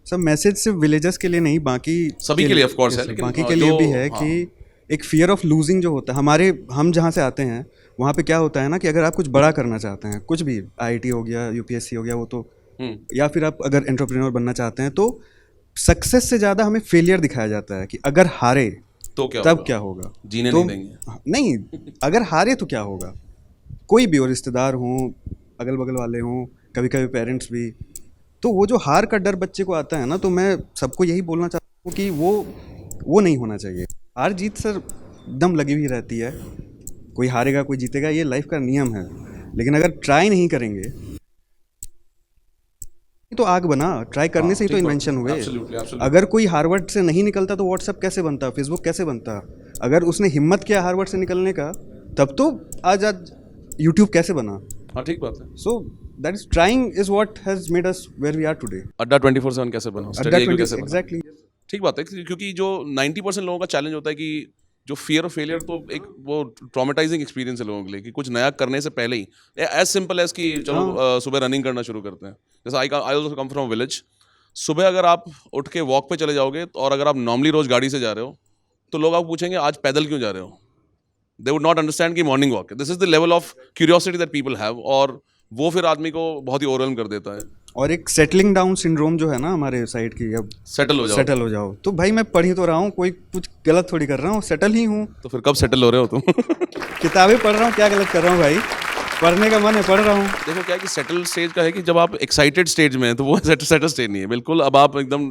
Sir message सिर्फ विलेजर्स के लिए नहीं, बाकी सभी के लिए ऑफ कोर्स है, लेकिन बाकी के लिए भी है कि एक फियर ऑफ लूजिंग जो होता है हम जहाँ से आते हैं वहाँ पे क्या होता है ना कि अगर आप कुछ बड़ा करना चाहते हैं, कुछ भी IIT हो गया, UPSC हो गया, वो तो या फिर आप अगर एंटरप्रेन्योर बनना चाहते हैं तो सक्सेस से ज़्यादा हमें फेलियर दिखाया जाता है कि अगर हारे तो क्या होगा? जीने तो, नहीं देंगे। नहीं, अगर हारे तो क्या होगा? कोई भी हो, रिश्तेदार हों, अगल बगल वाले हों, कभी कभी पेरेंट्स भी। तो वो जो हार का डर बच्चे को आता है ना, तो मैं सबको यही बोलना चाहता हूँ कि वो नहीं होना चाहिए। हार जीत सर दम लगी हुई रहती है, कोई हारेगा कोई जीतेगा, ये लाइफ का नियम है। लेकिन अगर ट्राई नहीं करेंगे तो आग बना, ट्राई करने से ही तो इन्वेंशन हुए। अगर कोई हार्वर्ड से नहीं निकलता तो व्हाट्सएप कैसे बनता, फेसबुक कैसे बनता? अगर उसने हिम्मत किया हार्वर्ड से निकलने का, तब तो आज यूट्यूब कैसे बना? हाँ, ठीक बात है। So that is trying is what has made us where we are today. Adda 24/7 कैसे बना, स्टडी IQ कैसे बना? एग्जैक्टली, ठीक बात है, क्योंकि जो 90% लोगों का चैलेंज होता है कि जो फियर ऑफ फेलियर तो एक वो ट्रॉमेटाइजिंग एक्सपीरियंस है लोगों के लिए कि कुछ नया करने से पहले ही, एज सिंपल एज कि चलो सुबह रनिंग करना शुरू करते हैं। जैसे I also come from village. सुबह अगर आप उठ के वॉक पे चले जाओगे और अगर आप नॉर्मली रोज गाड़ी से जा रहे हो तो लोग आपको पूछेंगे आज पैदल क्यों जा रहे हो? दे वुड नॉट अंडरस्टैंड कि मॉर्निंग वॉक है। This is the level of curiosity that people have, और वो फिर आदमी को बहुत ही ओवरवेल्म कर देता है। और एक सेटलिंग डाउन सिंड्रोम जो है ना हमारे साइड की, अब सेटल हो जाओ। तो भाई मैं पढ़ ही तो रहा हूँ, कोई कुछ गलत थोड़ी कर रहा हूँ, सेटल ही हूँ। तो फिर कब सेटल हो रहे हो तुम? किताबें पढ़ रहा हूँ, क्या गलत कर रहा हूँ भाई? पढ़ने का मन है, पढ़ रहा हूँ। देखो क्या है कि सेटल स्टेज का है कि जब आप एक्साइटेड स्टेज में हैं तो वो सेटल स्टेज नहीं है बिल्कुल। अब आप एकदम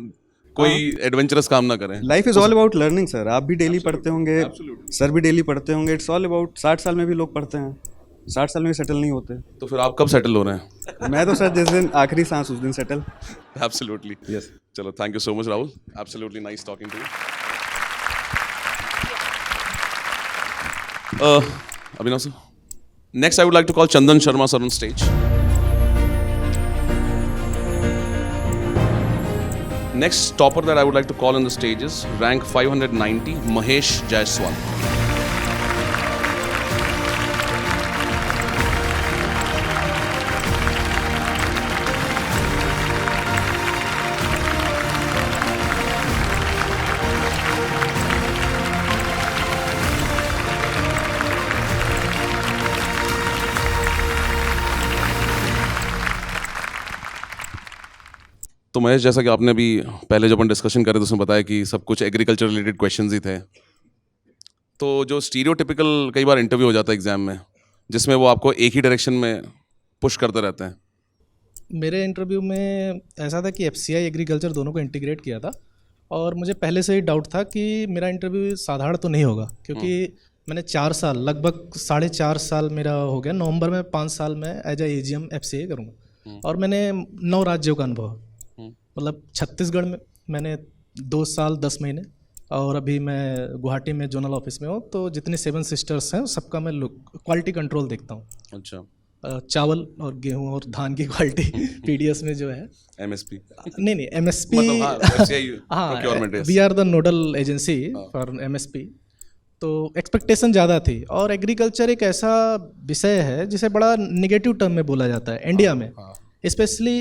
कोई एडवेंचरस काम ना करें। Life is all about learning sir. आप भी डेली पढ़ते होंगे, सर भी डेली पढ़ते होंगे। इट्स ऑल अबाउट 60 साल में भी लोग पढ़ते हैं, 60 साल में भी सेटल नहीं होते। तो फिर आप कब सेटल हो रहे हैं? मैं तो सर जिस दिन आखिरी सांस उस दिन सेटल। Absolutely yes. चलो thank you so much Rahul, absolutely nice talking to you. Abhinav sir. Next, I would like to call Chandan Sharma sir on stage. Next topper that I would like to call on the stage is rank 590, Mahesh Jaiswal. तो महेश, जैसा कि आपने अभी पहले जब अपन discussion कर रहे थे उसमें बताया कि सब कुछ एग्रीकल्चर रिलेटेड क्वेश्चंस ही थे, तो जो स्टीरियोटिपिकल कई बार इंटरव्यू हो जाता है एग्जाम में जिसमें वो आपको एक ही डायरेक्शन में पुश करते रहते हैं। मेरे इंटरव्यू में ऐसा था कि FCI एग्रीकल्चर दोनों को इंटीग्रेट किया था और मुझे पहले से ही डाउट था कि मेरा इंटरव्यू साधारण तो नहीं होगा, क्योंकि मैंने 4 साल, लगभग 4.5 साल मेरा हो गया। नवंबर में 5 साल में एज ए AGM FCI करूँगा और मैंने 9 राज्यों का अनुभव, मतलब छत्तीसगढ़ में मैंने 2 साल 10 महीने और अभी मैं गुवाहाटी में जोनल ऑफिस में हूँ। तो जितनी 7 सिस्टर्स हैं सबका मैं क्वालिटी कंट्रोल देखता हूँ। अच्छा। चावल और गेहूं और धान की क्वालिटी PDS में जो है MSP नहीं MSP मतलब we are the nodal agency for MSP। तो एक्सपेक्टेशन ज़्यादा थी और एग्रीकल्चर एक ऐसा विषय है जिसे बड़ा निगेटिव टर्म में बोला जाता है इंडिया में। स्पेशली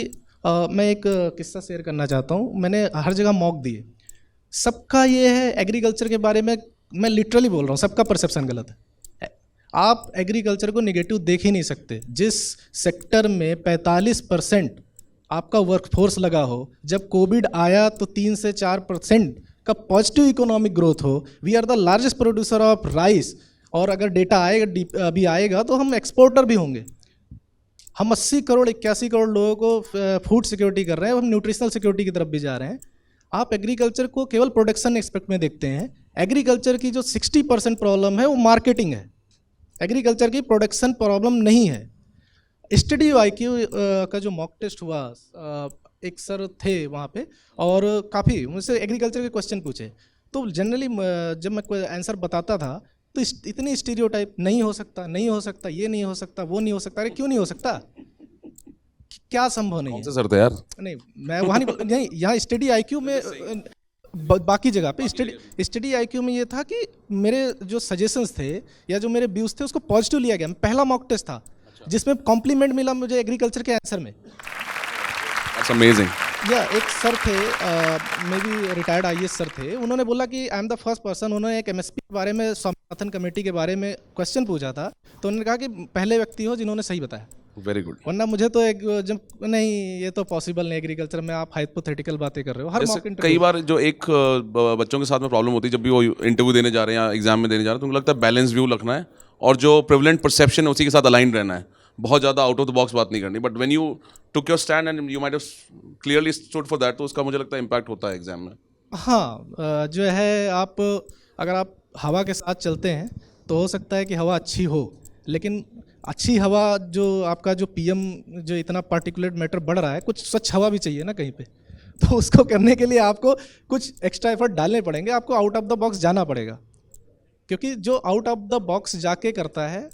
मैं एक किस्सा शेयर करना चाहता हूँ। मैंने हर जगह मॉक दिए, सबका ये है एग्रीकल्चर के बारे में, मैं लिटरली बोल रहा हूँ, सबका परसेप्शन गलत है। आप एग्रीकल्चर को नेगेटिव देख ही नहीं सकते। जिस सेक्टर में 45% आपका वर्कफोर्स लगा हो, जब कोविड आया तो 3 से 4% का पॉजिटिव इकोनॉमिक ग्रोथ हो, we are the largest producer of rice, और अगर डेटा आएगा अभी आएगा तो हम एक्सपोर्टर भी होंगे। हम 80 करोड़ 81 करोड़ लोगों को फूड सिक्योरिटी कर रहे हैं, हम न्यूट्रिशनल सिक्योरिटी की तरफ भी जा रहे हैं। आप एग्रीकल्चर को केवल प्रोडक्शन एस्पेक्ट में देखते हैं। एग्रीकल्चर की जो 60% प्रॉब्लम है वो मार्केटिंग है, एग्रीकल्चर की प्रोडक्शन प्रॉब्लम नहीं है। स्टडी IQ का जो मॉक टेस्ट हुआ, एक सर थे वहाँ पे और काफ़ी मुझसे एग्रीकल्चर के क्वेश्चन पूछे, तो जनरली जब मैं कोई आंसर बताता था तो इतनी स्टीरियोटाइप, नहीं हो सकता, नहीं हो सकता, ये नहीं हो सकता, वो नहीं हो सकता। अरे क्यों नहीं हो सकता, क्या संभव नहीं है? सर तो यार नहीं, मैं वहाँ नहीं, यहाँ स्टडी IQ में बाकी जगह पे स्टडी IQ में ये था कि मेरे जो सजेशंस थे या जो मेरे व्यूज़ थे उसको पॉजिटिव लिया गया। पहला मॉक टेस्ट था जिसमें कॉम्प्लीमेंट मिला मुझे एग्रीकल्चर के आंसर में। That's amazing. एक सर थे, may be retired IAS sir थे, उन्होंने बोला कि I am the first person, उन्होंने एक MSP के बारे में, स्वामीनाथन कमेटी के बारे में क्वेश्चन पूछा था, तो उन्होंने कहा कि पहले व्यक्ति हो जिन्होंने सही बताया। Very good. वरना मुझे तो एक जब नहीं, ये तो पॉसिबल नहीं एग्रीकल्चर में, आप हाइपोथेटिकल बातें कर रहे हो। हर मॉक कई बार जो एक बच्चों के साथ में प्रॉब्लम होती है जब भी वो इंटरव्यू देने जा रहे हैं या एग्जाम में देने जा रहे हैं, तो उनको लगता है बैलेंस व्यू रखना है और जो प्रिवलेंट परसेप्शन है उसी के साथ अलाइन रहना है, बहुत ज़्यादा आउट ऑफ द बॉक्स बात नहीं करनी। But when you took your stand and you might have clearly stood for that, तो उसका मुझे लगता है इम्पैक्ट होता है एग्जाम में। हाँ, जो है आप अगर आप हवा के साथ चलते हैं तो हो सकता है कि हवा अच्छी हो, लेकिन अच्छी हवा जो आपका जो PM जो इतना पार्टिकुलेट मैटर बढ़ रहा है, कुछ स्वच्छ हवा भी चाहिए ना कहीं पे, तो उसको करने के लिए आपको कुछ एक्स्ट्रा एफर्ट डालने पड़ेंगे, आपको आउट ऑफ द बॉक्स जाना पड़ेगा, क्योंकि जो आउट ऑफ द बॉक्स जाके करता है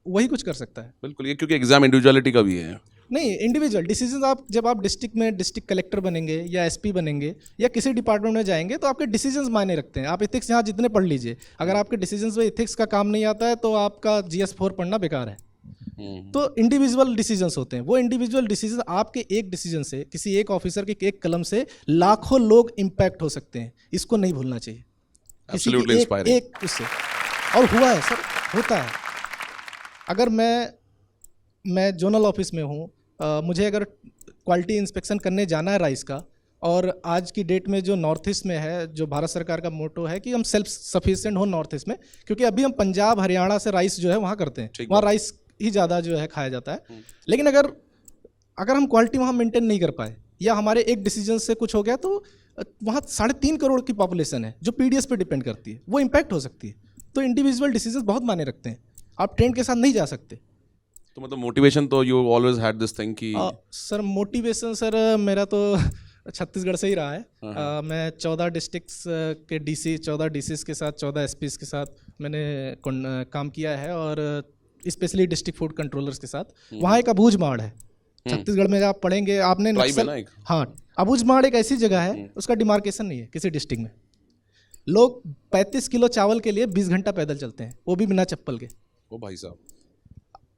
वही कुछ कर सकता है। बिल्कुल, ये क्योंकि एग्जाम इंडिविजुअलिटी का भी है। नहीं, इंडिविजुअल डिसीजन, आप जब आप डिस्ट्रिक्ट में डिस्ट्रिक्ट कलेक्टर बनेंगे या SP बनेंगे या किसी डिपार्टमेंट में जाएंगे तो आपके डिसीजंस मायने रखते हैं। आप इथिक्स यहाँ जितने पढ़ लीजिए, अगर आपके डिसीजंस में इथिक्स का काम नहीं आता है तो आपका GS4 पढ़ना बेकार है। तो इंडिविजुअल डिसीजंस होते हैं, वो इंडिविजुअल डिसीजन आपके एक डिसीजन से, किसी एक ऑफिसर के एक कलम से लाखों लोग इम्पैक्ट हो सकते हैं, इसको नहीं भूलना चाहिए। Absolutely inspiring. एक उससे, और हुआ है सर, होता है। अगर मैं जोनल ऑफिस में हूँ, मुझे अगर क्वालिटी इंस्पेक्शन करने जाना है राइस का, और आज की डेट में जो नॉर्थ ईस्ट में है, जो भारत सरकार का मोटो है कि हम सेल्फ सफिशिएंट हो नॉर्थ ईस्ट में, क्योंकि अभी हम पंजाब हरियाणा से राइस जो है वहाँ करते हैं, वहाँ राइस ही ज़्यादा जो है खाया जाता है। लेकिन अगर हम क्वालिटी वहाँ मेंटेन नहीं कर पाए या हमारे एक डिसीजन से कुछ हो गया, तो वहाँ 3.5 करोड़ की पॉपुलेशन है जो पीडीएस पे डिपेंड करती है, वो इम्पैक्ट हो सकती है। तो इंडिविजुअल डिसीजेस बहुत मायने रखते हैं, आप ट्रेंड के साथ नहीं जा सकते। तो मतलब मोटिवेशन तो you always had this thing कि सर मोटिवेशन सर मेरा तो छत्तीसगढ़ से ही रहा है। मैं 14 डिस्ट्रिक्ट्स के डीसी 14 डीसीज के साथ 14 एसपीज के साथ मैंने काम किया है, और स्पेशली डिस्ट्रिक्ट फूड कंट्रोलर्स के साथ। वहाँ एक अबूझमाड़ है छत्तीसगढ़ में, आप पढ़ेंगे आपने नक्सल। हाँ, अबूझमाड़ एक ऐसी जगह है, उसका डिमार्केशन नहीं है किसी डिस्ट्रिक्ट में। लोग 35 किलो चावल के लिए 20 घंटा पैदल चलते हैं, वो भी बिना चप्पल के। ओ भाई साहब,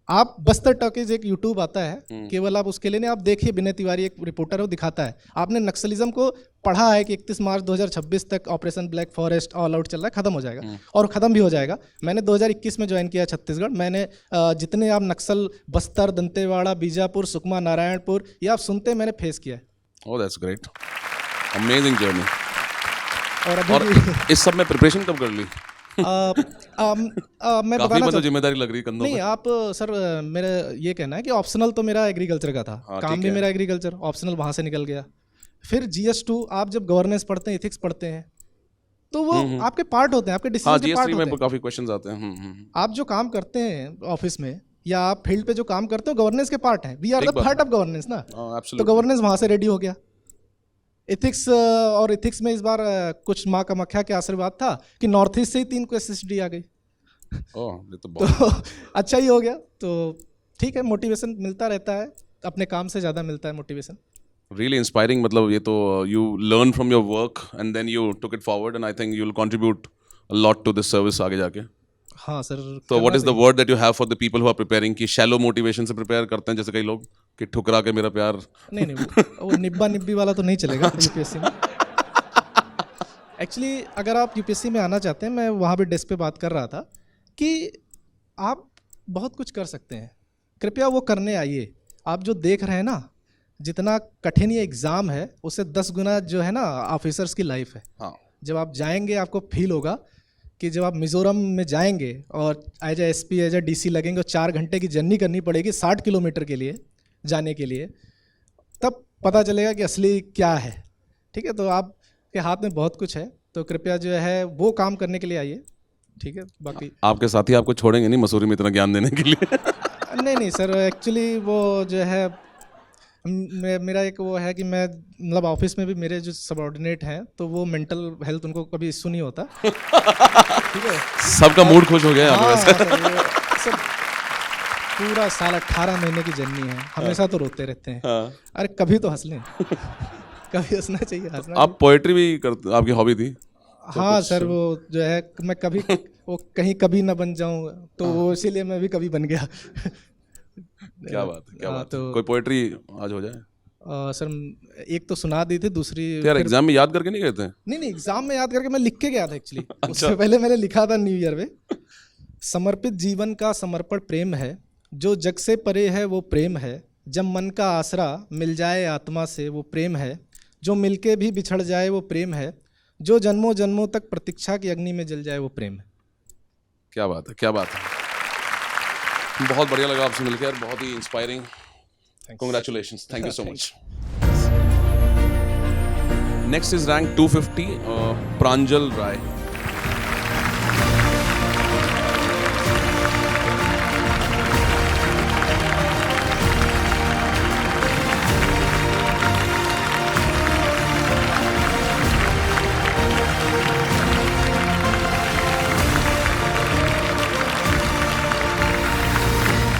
आप बस्तर टॉकीज एक यूट्यूब आता है, केवल आप उसके लिए नहीं, आप देखिए, विनय तिवारी एक रिपोर्टर है, वो दिखाता है। आपने नक्सलिज्म को पढ़ा है कि 31 मार्च 2026 तक operation black forest all out चल रहा है, खत्म हो जाएगा, और ख़त्म भी हो जाएगा। मैंने 2021 में ज्वाइन किया छत्तीसगढ़। मैंने जितने आप नक्सल बस्तर, दंतेवाड़ा, बीजापुर, सुकमा, नारायणपुर, ये आप सुनते मैंने फेस किया है। Oh that's great, amazing journey. और अभी इस सब में प्रिपरेशन कब कर ली? मैं काफी मतलब जिम्मेदारी लग रही है कंधों नहीं पे। आप सर, मेरा ये कहना है कि ऑप्शनल तो मेरा एग्रीकल्चर का था। हाँ, काम ठीक भी है। मेरा एग्रीकल्चर, ऑप्शनल वहाँ से निकल गया। फिर GS2 आप जब गवर्नेंस पढ़ते हैं, इथिक्स पढ़ते हैं, तो वो आपके पार्ट होते हैं, आपके हाँ, डिसीजन के पार्ट GS3 होते में हैं। काफी क्वेश्चंस आते हैं। आप जो काम करते हैं ऑफिस में या आप फील्ड पे जो काम करते हो, गवर्नेंस के पार्ट हैं। वी आर ठीक द बात पार्ट है। ऑफ गवर्नेंस ना। हाँ, तो absolutely। गवर्नेंस वहाँ से रेडी हो गया। इथिक्स और इथिक्स में इस बार कुछ माँ कामाख्या के आशीर्वाद था कि नॉर्थ ईस्ट से ही 3 को SSD आ गई। ओह, ये तो तो बहुत अच्छा ही हो गया। तो ठीक है, मोटिवेशन मिलता रहता है, अपने काम से ज़्यादा मिलता है मोटिवेशन। Really inspiring. मतलब ये तो you learn from your work and then you took it forward and I think you will contribute a lot to this service आगे जाके। हाँ सर। तो what is the word that you have for the people who are preparing? कि shallow motivation से prepare करते हैं जैसे कई लोग कि ठुकरा के मेरा प्यार। नहीं वो निब्बा निब्बी वाला तो नहीं चलेगा यूपीएससी में। एक्चुअली अगर आप यूपीएससी में आना चाहते हैं, मैं वहाँ भी डेस्क पे बात कर रहा था कि आप बहुत कुछ कर सकते हैं, कृपया वो करने आइए। आप जो देख रहे हैं ना, जितना कठिन ये एग्ज़ाम है, उससे 10 गुना जो है ना ऑफिसर्स की लाइफ है। हाँ। जब आप जाएंगे आपको फील होगा कि जब आप मिज़ोरम में जाएंगे और as a SP as a DC लगेंगे और 4 घंटे की जर्नी करनी पड़ेगी 60 किलोमीटर के लिए जाने के लिए, तब पता चलेगा कि असली क्या है। ठीक है, तो आपके हाथ में बहुत कुछ है, तो कृपया जो है वो काम करने के लिए आइए। ठीक है, बाकी आपके साथी आपको छोड़ेंगे नहीं मसूरी में इतना ज्ञान देने के लिए? नहीं सर, एक्चुअली वो जो है मेरा एक वो है कि मैं मतलब ऑफिस में भी मेरे जो सबऑर्डिनेट हैं, तो वो मेंटल हेल्थ उनको कभी इशू नहीं होता। ठीक है, सबका मूड खुश हो गया यहाँ पे वैसे। सर पूरा साल 18 महीने की जर्नी है, हमेशा तो रोते रहते हैं। अरे कभी तो हंस लें। कभी हंसना चाहिए, हंसना। आप पोएट्री भी करते, आपकी हॉबी थी? हाँ सर, वो जो है मैं कभी वो कहीं कभी ना बन जाऊं, तो वो इसीलिए मैं भी कभी बन गया। क्या बात है, क्या बात है। तो कोई पोएट्री आज हो जाए? सर एक तो सुना दी थी, दूसरी यार एग्जाम में याद करके नहीं गए थे? नहीं एग्जाम में याद करके मैं लिख के गया था एक्चुअली। उससे पहले मैंने लिखा था न्यू ईयर में, समर्पित जीवन का समर्पण प्रेम है, जो जग से परे है वो प्रेम है, जब मन का आसरा मिल जाए आत्मा से वो प्रेम है, जो मिलके भी बिछड़ जाए वो प्रेम है, जो जन्मों जन्मों तक प्रतीक्षा की अग्नि में जल जाए वो प्रेम है। क्या बात है, क्या बात है। बहुत बढ़िया लगा आपसे मिलकर, बहुत ही inspiring. Congratulations, thank you so much. Next is rank 250, Pranjal Rai.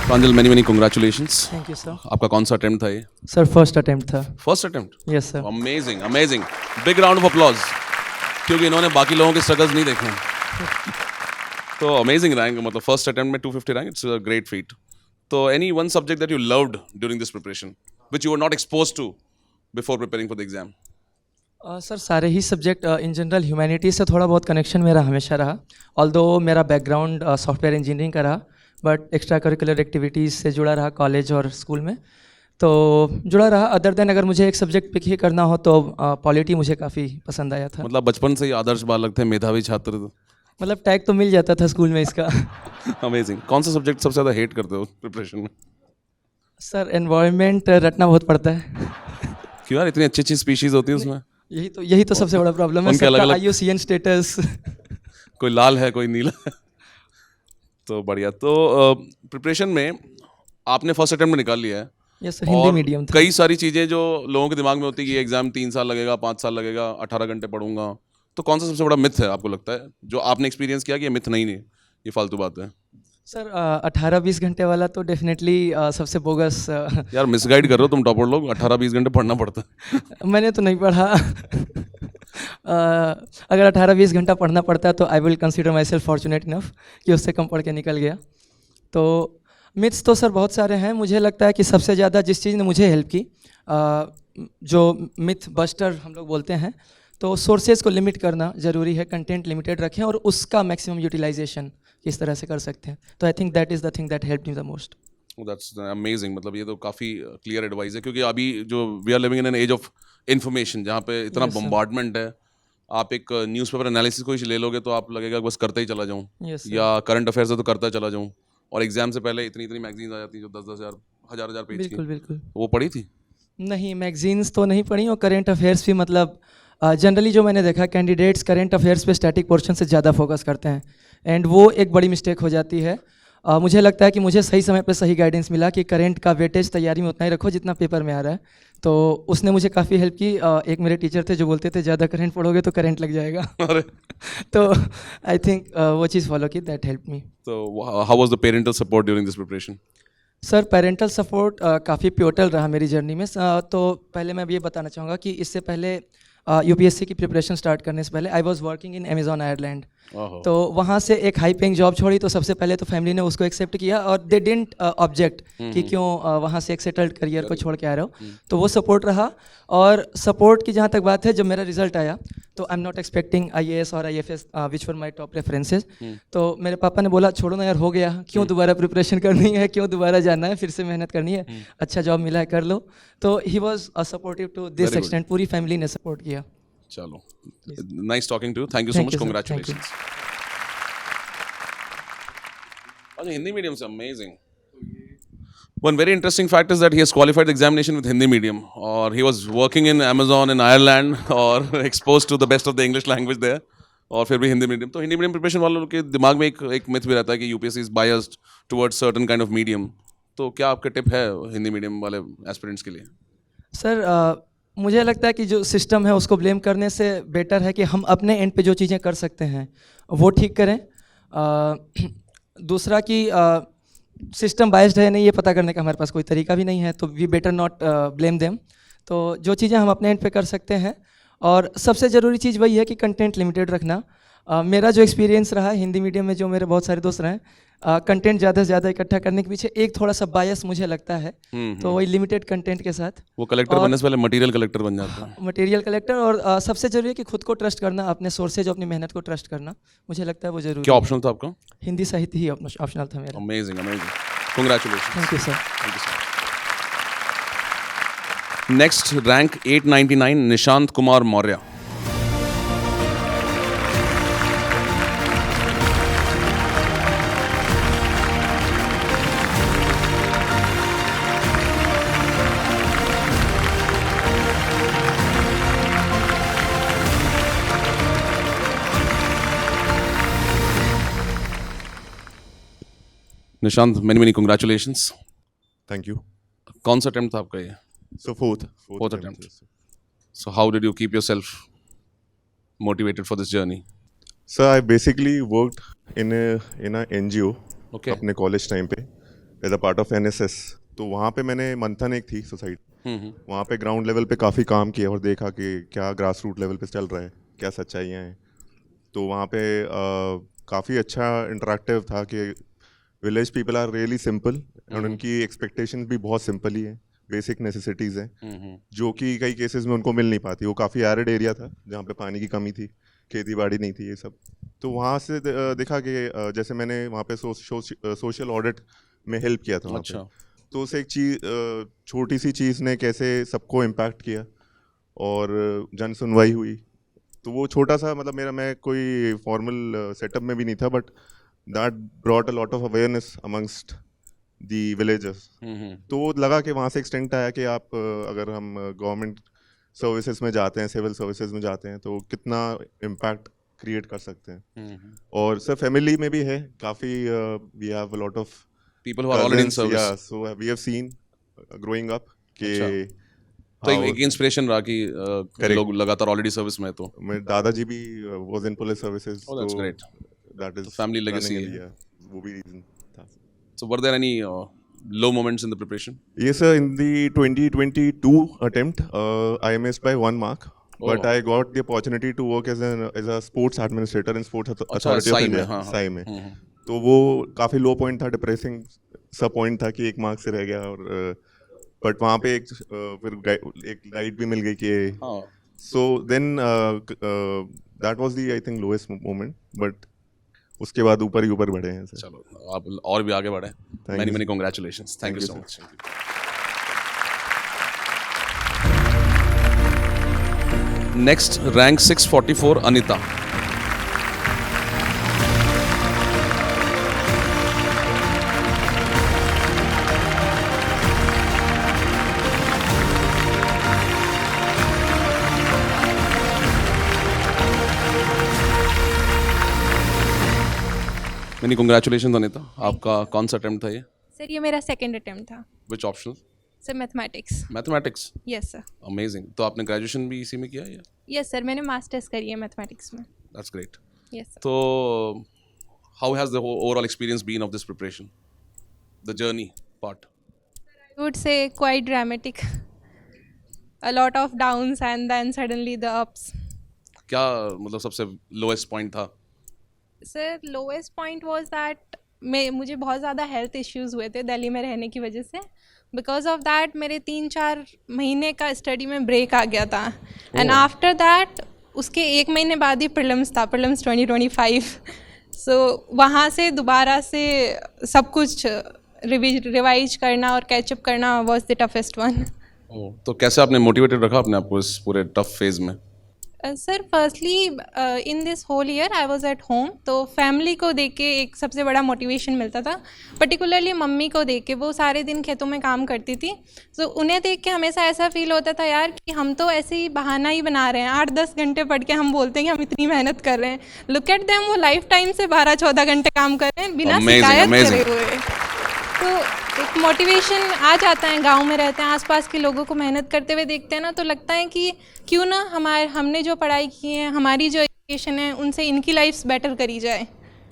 Pranjal, many congratulations. Thank you sir. आपका कौन सा अटेम्प्ट था ये? सर फर्स्ट अटेम्प्ट था। First attempt? Yes sir. Amazing amazing, big round of applause, क्योंकि इन्होंने बाकी लोगों के स्ट्रगल्स नहीं देखे। तो अमेजिंग रैंक, मतलब फर्स्ट अटेम्प्ट में 250 rank, it's a great feat. तो any one subject that you loved during this preparation which you were not exposed to before preparing for the exam? Sir सारे ही subject, in general humanities से थोड़ा बहुत connection मेरा हमेशा रहा, although मेरा background software engineering का रहा, बट एक्स्ट्रा करिकुलर एक्टिविटीज़ से जुड़ा रहा कॉलेज और स्कूल में, तो जुड़ा रहा। अदर देन अगर मुझे एक सब्जेक्ट पिक ही करना हो तो पॉलिटी मुझे काफ़ी पसंद आया था। मतलब बचपन से ही आदर्श बालक थे, मेधावी छात्र? मतलब टैग तो मिल जाता था स्कूल में इसका। अमेजिंग। कौन सा सब्जेक्ट सबसे ज़्यादा हेट करते हो प्रिपरेशन में? सर एनवायरनमेंट रटना बहुत पड़ता है। क्यों यार, इतनी अच्छी अच्छी स्पीशीज़ होती है उसमें? यही तो सबसे बड़ा प्रॉब्लम है उनके सबका अलग-अलग- IUCN स्टेटस। कोई लाल है, कोई नीला है। तो बढ़िया। तो प्रिपरेशन में आपने फर्स्ट अटेम्प्ट में निकाल लिया है। यस सर, हिंदी और मीडियम था। कई सारी चीज़ें जो लोगों के दिमाग में होती है कि ये एग्ज़ाम 3 साल लगेगा, 5 साल लगेगा, 18 घंटे पढ़ूंगा। तो कौन सा सबसे बड़ा मिथ है आपको लगता है, जो आपने एक्सपीरियंस किया कि ये मिथ नहीं है, ये फालतू बात है? सर 18-20 घंटे वाला तो डेफिनेटली सबसे बोगस। यार मिसगाइड कर रहे हो तुम टॉपर लोग, 18-20 घंटे पढ़ना पड़ता है। मैंने तो नहीं पढ़ा। अगर 18-20 घंटा पढ़ना पड़ता है तो I will consider my self fortunate enough कि उससे कम पढ़ के निकल गया। तो मिथ्स तो सर बहुत सारे हैं। मुझे लगता है कि सबसे ज़्यादा जिस चीज़ ने मुझे हेल्प की, जो मिथ बस्टर हम लोग बोलते हैं, तो सोर्सेज को लिमिट करना ज़रूरी है, कंटेंट लिमिटेड रखें और उसका मैक्सिमम यूटिलाइजेशन किस तरह से कर सकते हैं। तो I think that is the thing that help me the most. That's amazing. मतलब ये तो काफ़ी क्लियर एडवाइस है, क्योंकि अभी जो we are living in an age of information, जहाँ पे इतना Yes, sir. बम्बार्डमेंट है। आप एक न्यूज़पेपर एनालिसिस को ही ले लोगे तो आप लगेगा बस करते ही चला जाऊँ, Yes, sir. या करंट अफेयर्स है तो करता चला जाऊँ। और एग्जाम से पहले इतनी इतनी मैगजीन्स आ जाती हैं जो 10-10 हज़ार, हज़ार पेज की। बिल्कुल बिल्कुल। वो पढ़ी थी? नहीं, मैगजीन्स तो नहीं पढ़ी और करेंट अफेयर्स भी, मतलब जनरली जो मैंने देखा कैंडिडेट्स करेंट अफेयर्स पे स्टैटिक पोर्शन से ज़्यादा फोकस करते हैं, एंड वो एक बड़ी मिस्टेक हो जाती है। मुझे लगता है कि मुझे सही समय पे सही गाइडेंस मिला कि करंट का वेटेज तैयारी में उतना ही रखो जितना पेपर में आ रहा है। तो उसने मुझे काफ़ी हेल्प की। एक मेरे टीचर थे जो बोलते थे ज़्यादा करंट पढ़ोगे तो करंट लग जाएगा। अरे तो आई थिंक वो चीज़ फॉलो की, दैट हेल्प मी। तो how was the parental support during this preparation? Sir parental support काफ़ी पिवटल रहा मेरी जर्नी में। तो पहले मैं ये बताना चाहूँगा कि इससे पहले UPSC की प्रिपरेशन स्टार्ट करने से पहले I was working in Amazon Ireland. तो वहाँ से एक हाई पेइंग जॉब छोड़ी, तो सबसे पहले तो फैमिली ने उसको एक्सेप्ट किया और दे डिडंट ऑब्जेक्ट कि क्यों वहाँ से एक सेटल्ड करियर को छोड़ के आ रहे हो। तो वो सपोर्ट रहा। और सपोर्ट की जहाँ तक बात है, जब मेरा रिजल्ट आया तो I am not expecting IAS और IFS which were my top references. तो मेरे पापा ने बोला छोड़ो ना यार, हो गया, क्यों दोबारा प्रिपरेशन करनी है, क्यों दोबारा जाना है, फिर से मेहनत करनी है, अच्छा जॉब मिला है कर लो। तो he was supportive to this extent, पूरी फैमिली ने सपोर्ट किया। चलो, nice talking to you, thank you so Thank much, you, sir. Congratulations. अच्छा, हिंदी मीडियम से amazing. One very interesting fact is that he has qualified the examination with Hindi medium, or he was working in Amazon in Ireland, or exposed to the best of the English language there, और फिर भी Hindi medium. तो Hindi medium preparation वालों के दिमाग में एक myth भी रहता है कि UPSC is biased towards certain kind of medium। तो क्या आपका टिप है हिंदी मीडियम वाले एस्पिरेंट्स के लिए? सर मुझे लगता है कि जो सिस्टम है उसको ब्लेम करने से बेटर है कि हम अपने एंड पे जो चीज़ें कर सकते हैं वो ठीक करें। दूसरा कि सिस्टम बायस्ड है नहीं, ये पता करने का हमारे पास कोई तरीका भी नहीं है, तो we better not blame them. तो जो चीज़ें हम अपने एंड पे कर सकते हैं, और सबसे ज़रूरी चीज़ वही है कि कंटेंट लिमिटेड रखना। मेरा जो एक्सपीरियंस रहा हिंदी मीडियम में, जो मेरे बहुत सारे दोस्त रहे, कंटेंट ज़्यादा से ज़्यादा इकट्ठा करने के पीछे एक थोड़ा सा बायस मुझे लगता है। तो वही लिमिटेड कंटेंट के साथ वो कलेक्टर बनने से पहले मटेरियल कलेक्टर बन जाता है। मटेरियल कलेक्टर, और सबसे जरूरी है कि खुद को ट्रस्ट करना, अपने सोर्सेज, अपनी मेहनत को ट्रस्ट करना, मुझे लगता है वो जरूरी। क्या ऑप्शन था आपका? हिंदी साहित्य ही ऑप्शनल था मेरा। Amazing amazing, congratulations. Thank you sir. Next rank 899 Nishant Kumar Maurya. Nishant, many congratulations. Thank you. कौन सा अटेम्प्ट था आपका ये? So fourth attempt. So how did you keep yourself motivated for this journey? Sir, I basically worked in a NGO Okay. अपने college time पे as a part of NSS। तो वहाँ पे मैंने मंथन एक थी सोसाइटी, वहाँ पे ग्राउंड लेवल पे काफ़ी काम किया और देखा कि क्या ग्रास रूट लेवल पे चल रहा है, क्या सच्चाइयाँ हैं। तो वहाँ पे काफ़ी अच्छा इंटरेक्टिव था कि village people are really simple, और उनकी एक्सपेक्टेशंस भी बहुत सिंपल ही हैं, बेसिक नेसेसिटीज़ हैं जो कि कई केसेस में उनको मिल नहीं पाती। वो काफ़ी एरिड एरिया था जहाँ पे पानी की कमी थी, खेती बाड़ी नहीं थी, ये सब। तो वहाँ से देखा कि जैसे मैंने वहाँ पे सोशल ऑडिट में हेल्प किया था वहाँ पे, तो उस एक चीज़, छोटी सी चीज़ ने कैसे सबको इम्पैक्ट किया और जन सुनवाई हुई। तो वो छोटा सा, मतलब मैं कोई फॉर्मल सेटअप में भी नहीं था, but that brought a lot of awareness amongst the villagers. तो लगा कि वहाँ से एक्सटेंट आया कि आप अगर हम गवर्नमेंट सर्विसेज में जाते हैं, सिविल सर्विसेज में जाते हैं, तो कितना इम्पैक्ट क्रिएट कर सकते हैं। और सर फैमिली में भी है काफ़ी, we have a lot of people who are already in service, या so we have seen growing up के तो एक इंस्पिरेशन रहा कि लोग लगातार ऑलरेडी सर्विस में। तो मेरे दादाजी भी was in police services, Oh, that's great. That is family legacy है। वो भी रीजन था। So were there any low moments in the preparation? Yes sir, in the 2022 attempt I missed by 1 mark, but Oh. I got the opportunity to work as a sports administrator in Sports Authority of Sai में, India, हाँ, हाँ। साई में। तो वो काफ़ी लो point था, depressing सा point था कि 1 मार्क से रह गया। और बट वहाँ पे फिर एक गाइड भी मिल गई कि so then that was the I think lowest moment, but उसके बाद ऊपर ही ऊपर बढ़े हैं सर। चलो आप और भी आगे बढ़े। you, many sir. congratulations. Thank you so sir. much. Next, rank 644, Anita. Many congratulations, Anita. आपका कौन सा अटेम्प्ट था ये? सर ये मेरा सेकंड अटेम्प्ट था। Which optional? Sir mathematics. Mathematics. Yes sir. Amazing. तो आपने ग्रेजुएशन भी इसी में किया है? यस सर, मैंने मास्टर्स करी है मैथमेटिक्स में। That's great. Yes sir. तो how has the overall experience been of this preparation? The journey part. I would say quite dramatic. A lot of downs and then suddenly the ups. क्या मतलब सबसे lowest point था? Sir lowest point was that मुझे बहुत ज़्यादा health issues हुए थे दिल्ली में रहने की वजह से। बिकॉज ऑफ दैट मेरे 3-4 महीने का स्टडी में ब्रेक आ गया था। एंड आफ्टर दैट उसके 1 महीने बाद ही प्रीलिम्स था, प्रीलिम्स 2025। सो वहाँ से दोबारा से सब कुछ रिवाइज करना और कैचअप करना वाज द टफेस्ट वन। तो कैसे आपने मोटिवेटेड रखा अपने आप को इस पूरे टफ फेज में? Sir firstly in this whole year I was at home, तो फैमिली को देख के एक सबसे बड़ा मोटिवेशन मिलता था। पर्टिकुलरली मम्मी को देख के, वो सारे दिन खेतों में काम करती थी, तो उन्हें देख के हमेशा ऐसा फील होता था यार कि हम तो ऐसे ही बहाना ही बना रहे हैं। 8-10 घंटे पढ़ के हम बोलते हैं कि हम इतनी मेहनत कर रहे हैं। लुक एट देम, वो लाइफ टाइम से 12-14 घंटे काम कर रहे हैं बिना शिकायत करे हुए। तो एक मोटिवेशन आ जाता है, गांव में रहते हैं, आसपास के लोगों को मेहनत करते हुए देखते हैं ना, तो लगता है कि क्यों ना हमने जो पढ़ाई की है, हमारी जो एजुकेशन है, उनसे इनकी लाइफ्स बेटर करी जाए।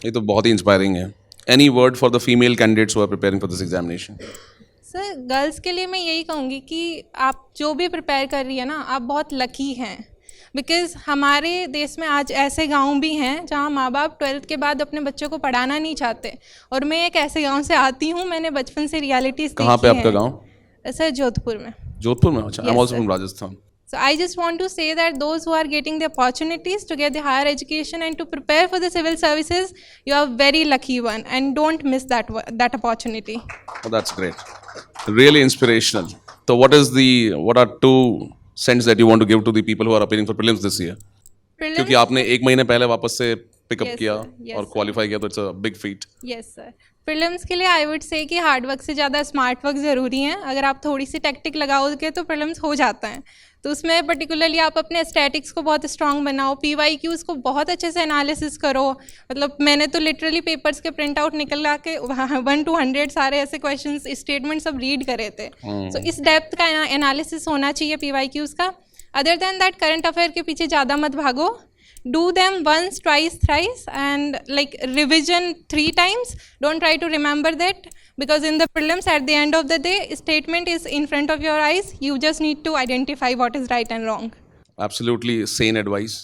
ये तो बहुत ही इंस्पायरिंग है। Any word for the female candidates who are preparing for this examination? Sir girls के लिए मैं यही कहूँगी कि आप जो भी प्रिपेयर कर रही है ना, आप बहुत लकी हैं। बिकॉज़ हमारे देश में आज ऐसे गांव भी हैं जहां माँ बाप 12th के बाद अपने बच्चों को पढ़ाना नहीं चाहते। और मैं एक ऐसे गांव से आती हूं, मैंने बचपन से रियलिटीज़ देखी हैं। कहाँ पे आपका गांव? सर जोधपुर में। जोधपुर में? अच्छा, I am also from Rajasthan. So I just want to say that those who are getting the opportunities to get the higher education and to prepare for the civil services, you are very lucky one, and don't miss that opportunity. Oh, that's great. Really inspirational. So what are 2 cents that you want to give to the people who are appearing for prelims this year? क्योंकि आपने 1 महीने पहले वापस से pickup Yes, किया sir. Yes, और sir. Qualify किया, तो it's a big feet. Yes sir, prelims के लिए आई वुड से कि हार्ड वर्क से ज़्यादा स्मार्ट वर्क ज़रूरी है। अगर आप थोड़ी सी टैक्टिक लगाओगे तो प्रीलिम्स हो जाता है। तो उसमें पर्टिकुलरली आप अपने स्टैटिक्स को बहुत स्ट्रांग बनाओ, PYQs को बहुत अच्छे से एनालिसिस करो। मतलब मैंने तो लिटरली पेपर्स के प्रिंट आउट निकला के 1 to 100 सारे ऐसे क्वेश्चंस, स्टेटमेंट सब रीड करे थे। सो इस डेप्थ का एनालिसिस होना चाहिए PYQs का। Other than that current affair के पीछे ज़्यादा मत भागो। Do them once, twice, thrice, and like revision 3 times. Don't try to remember that, because in the prelims at the end of the day, statement is in front of your eyes. You just need to identify what is right and wrong. Absolutely sane advice.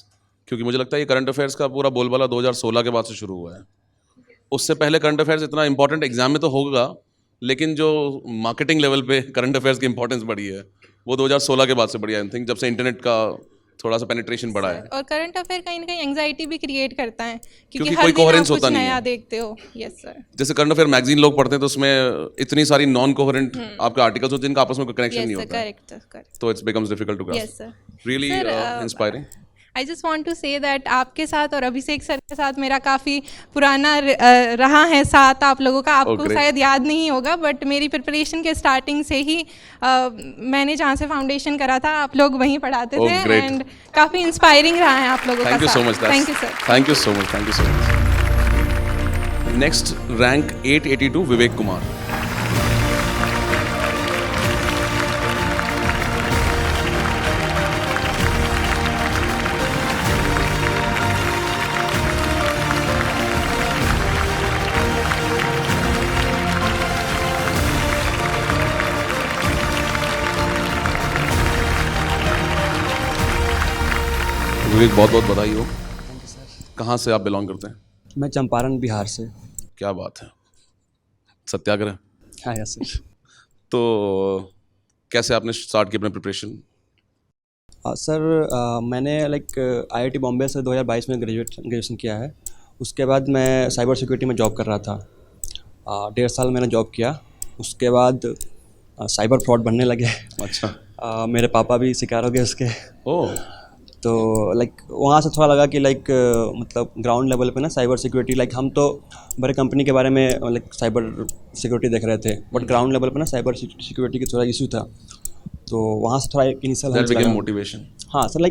क्योंकि मुझे लगता है ये current affairs का पूरा बोलबाला 2016 के बाद से शुरू हुआ है। उससे पहले करंट अफेयर्स इतना इंपॉर्टेंट एग्जाम में तो होगा, लेकिन जो मार्केटिंग लेवल पे करंट अफेयर्स की इंपॉर्टेंस बढ़ी है वो 2016 के बाद से बढ़ी है। आई थिंक जब से इंटरनेट का थोड़ा सा पेनिट्रेशन बढ़ा है। और करंट अफेयर कहीं ना कहीं एंग्जाइटी भी क्रिएट करता है, क्योंकि हर कोई दिन आप coherence कुछ होता नहीं नया है। देखते हो। Yes sir. जैसे करंट अफेयर मैगजीन लोग पढ़ते हैं तो उसमें इतनी सारी नॉन कोहेरेंट आपके आर्टिकल्स होते हैं जिनका आपस में कोई कनेक्शन नहीं होता है, करेक्ट। तो it's becomes difficult to yes grasp. Sir. Really inspiring. I just want to say that आपके साथ और अभिषेक सर के साथ मेरा काफ़ी पुराना रहा है साथ आप लोगों का, आपको great. शायद याद नहीं होगा, बट मेरी प्रिपरेशन के स्टार्टिंग से ही मैंने जहाँ से फाउंडेशन करा था आप लोग वहीं पढ़ाते Oh, थे, great. एंड काफ़ी इंस्पायरिंग रहा है आप लोगों का Thank you so much. साथ. Thank you sir. Thank you so much. Thank you so much. Next, rank 882, Vivek Kumar. विवेक, बहुत बहुत बधाई हो. कहाँ से आप बिलोंग करते हैं? मैं चंपारण बिहार से. क्या बात है, सत्याग्रह. हाँ यस सर. तो कैसे आपने स्टार्ट की अपने प्रिपरेशन? सर मैंने IIT बॉम्बे से 2022 में ग्रेजुएशन किया है. उसके बाद मैं साइबर सिक्योरिटी में जॉब कर रहा था. 1.5 साल मैंने जॉब किया. उसके बाद साइबर फ्रॉड बनने लगे. अच्छा. मेरे पापा भी शिकार हो गए उसके. ओह. तो वहाँ से थोड़ा लगा कि मतलब ग्राउंड लेवल पे ना साइबर सिक्योरिटी हम तो बड़े कंपनी के बारे में साइबर सिक्योरिटी देख रहे थे, बट ग्राउंड लेवल पे ना साइबर सिक्योरिटी की थोड़ा इशू था. तो वहाँ से थोड़ा इनिशियल मोटिवेशन. हाँ सर,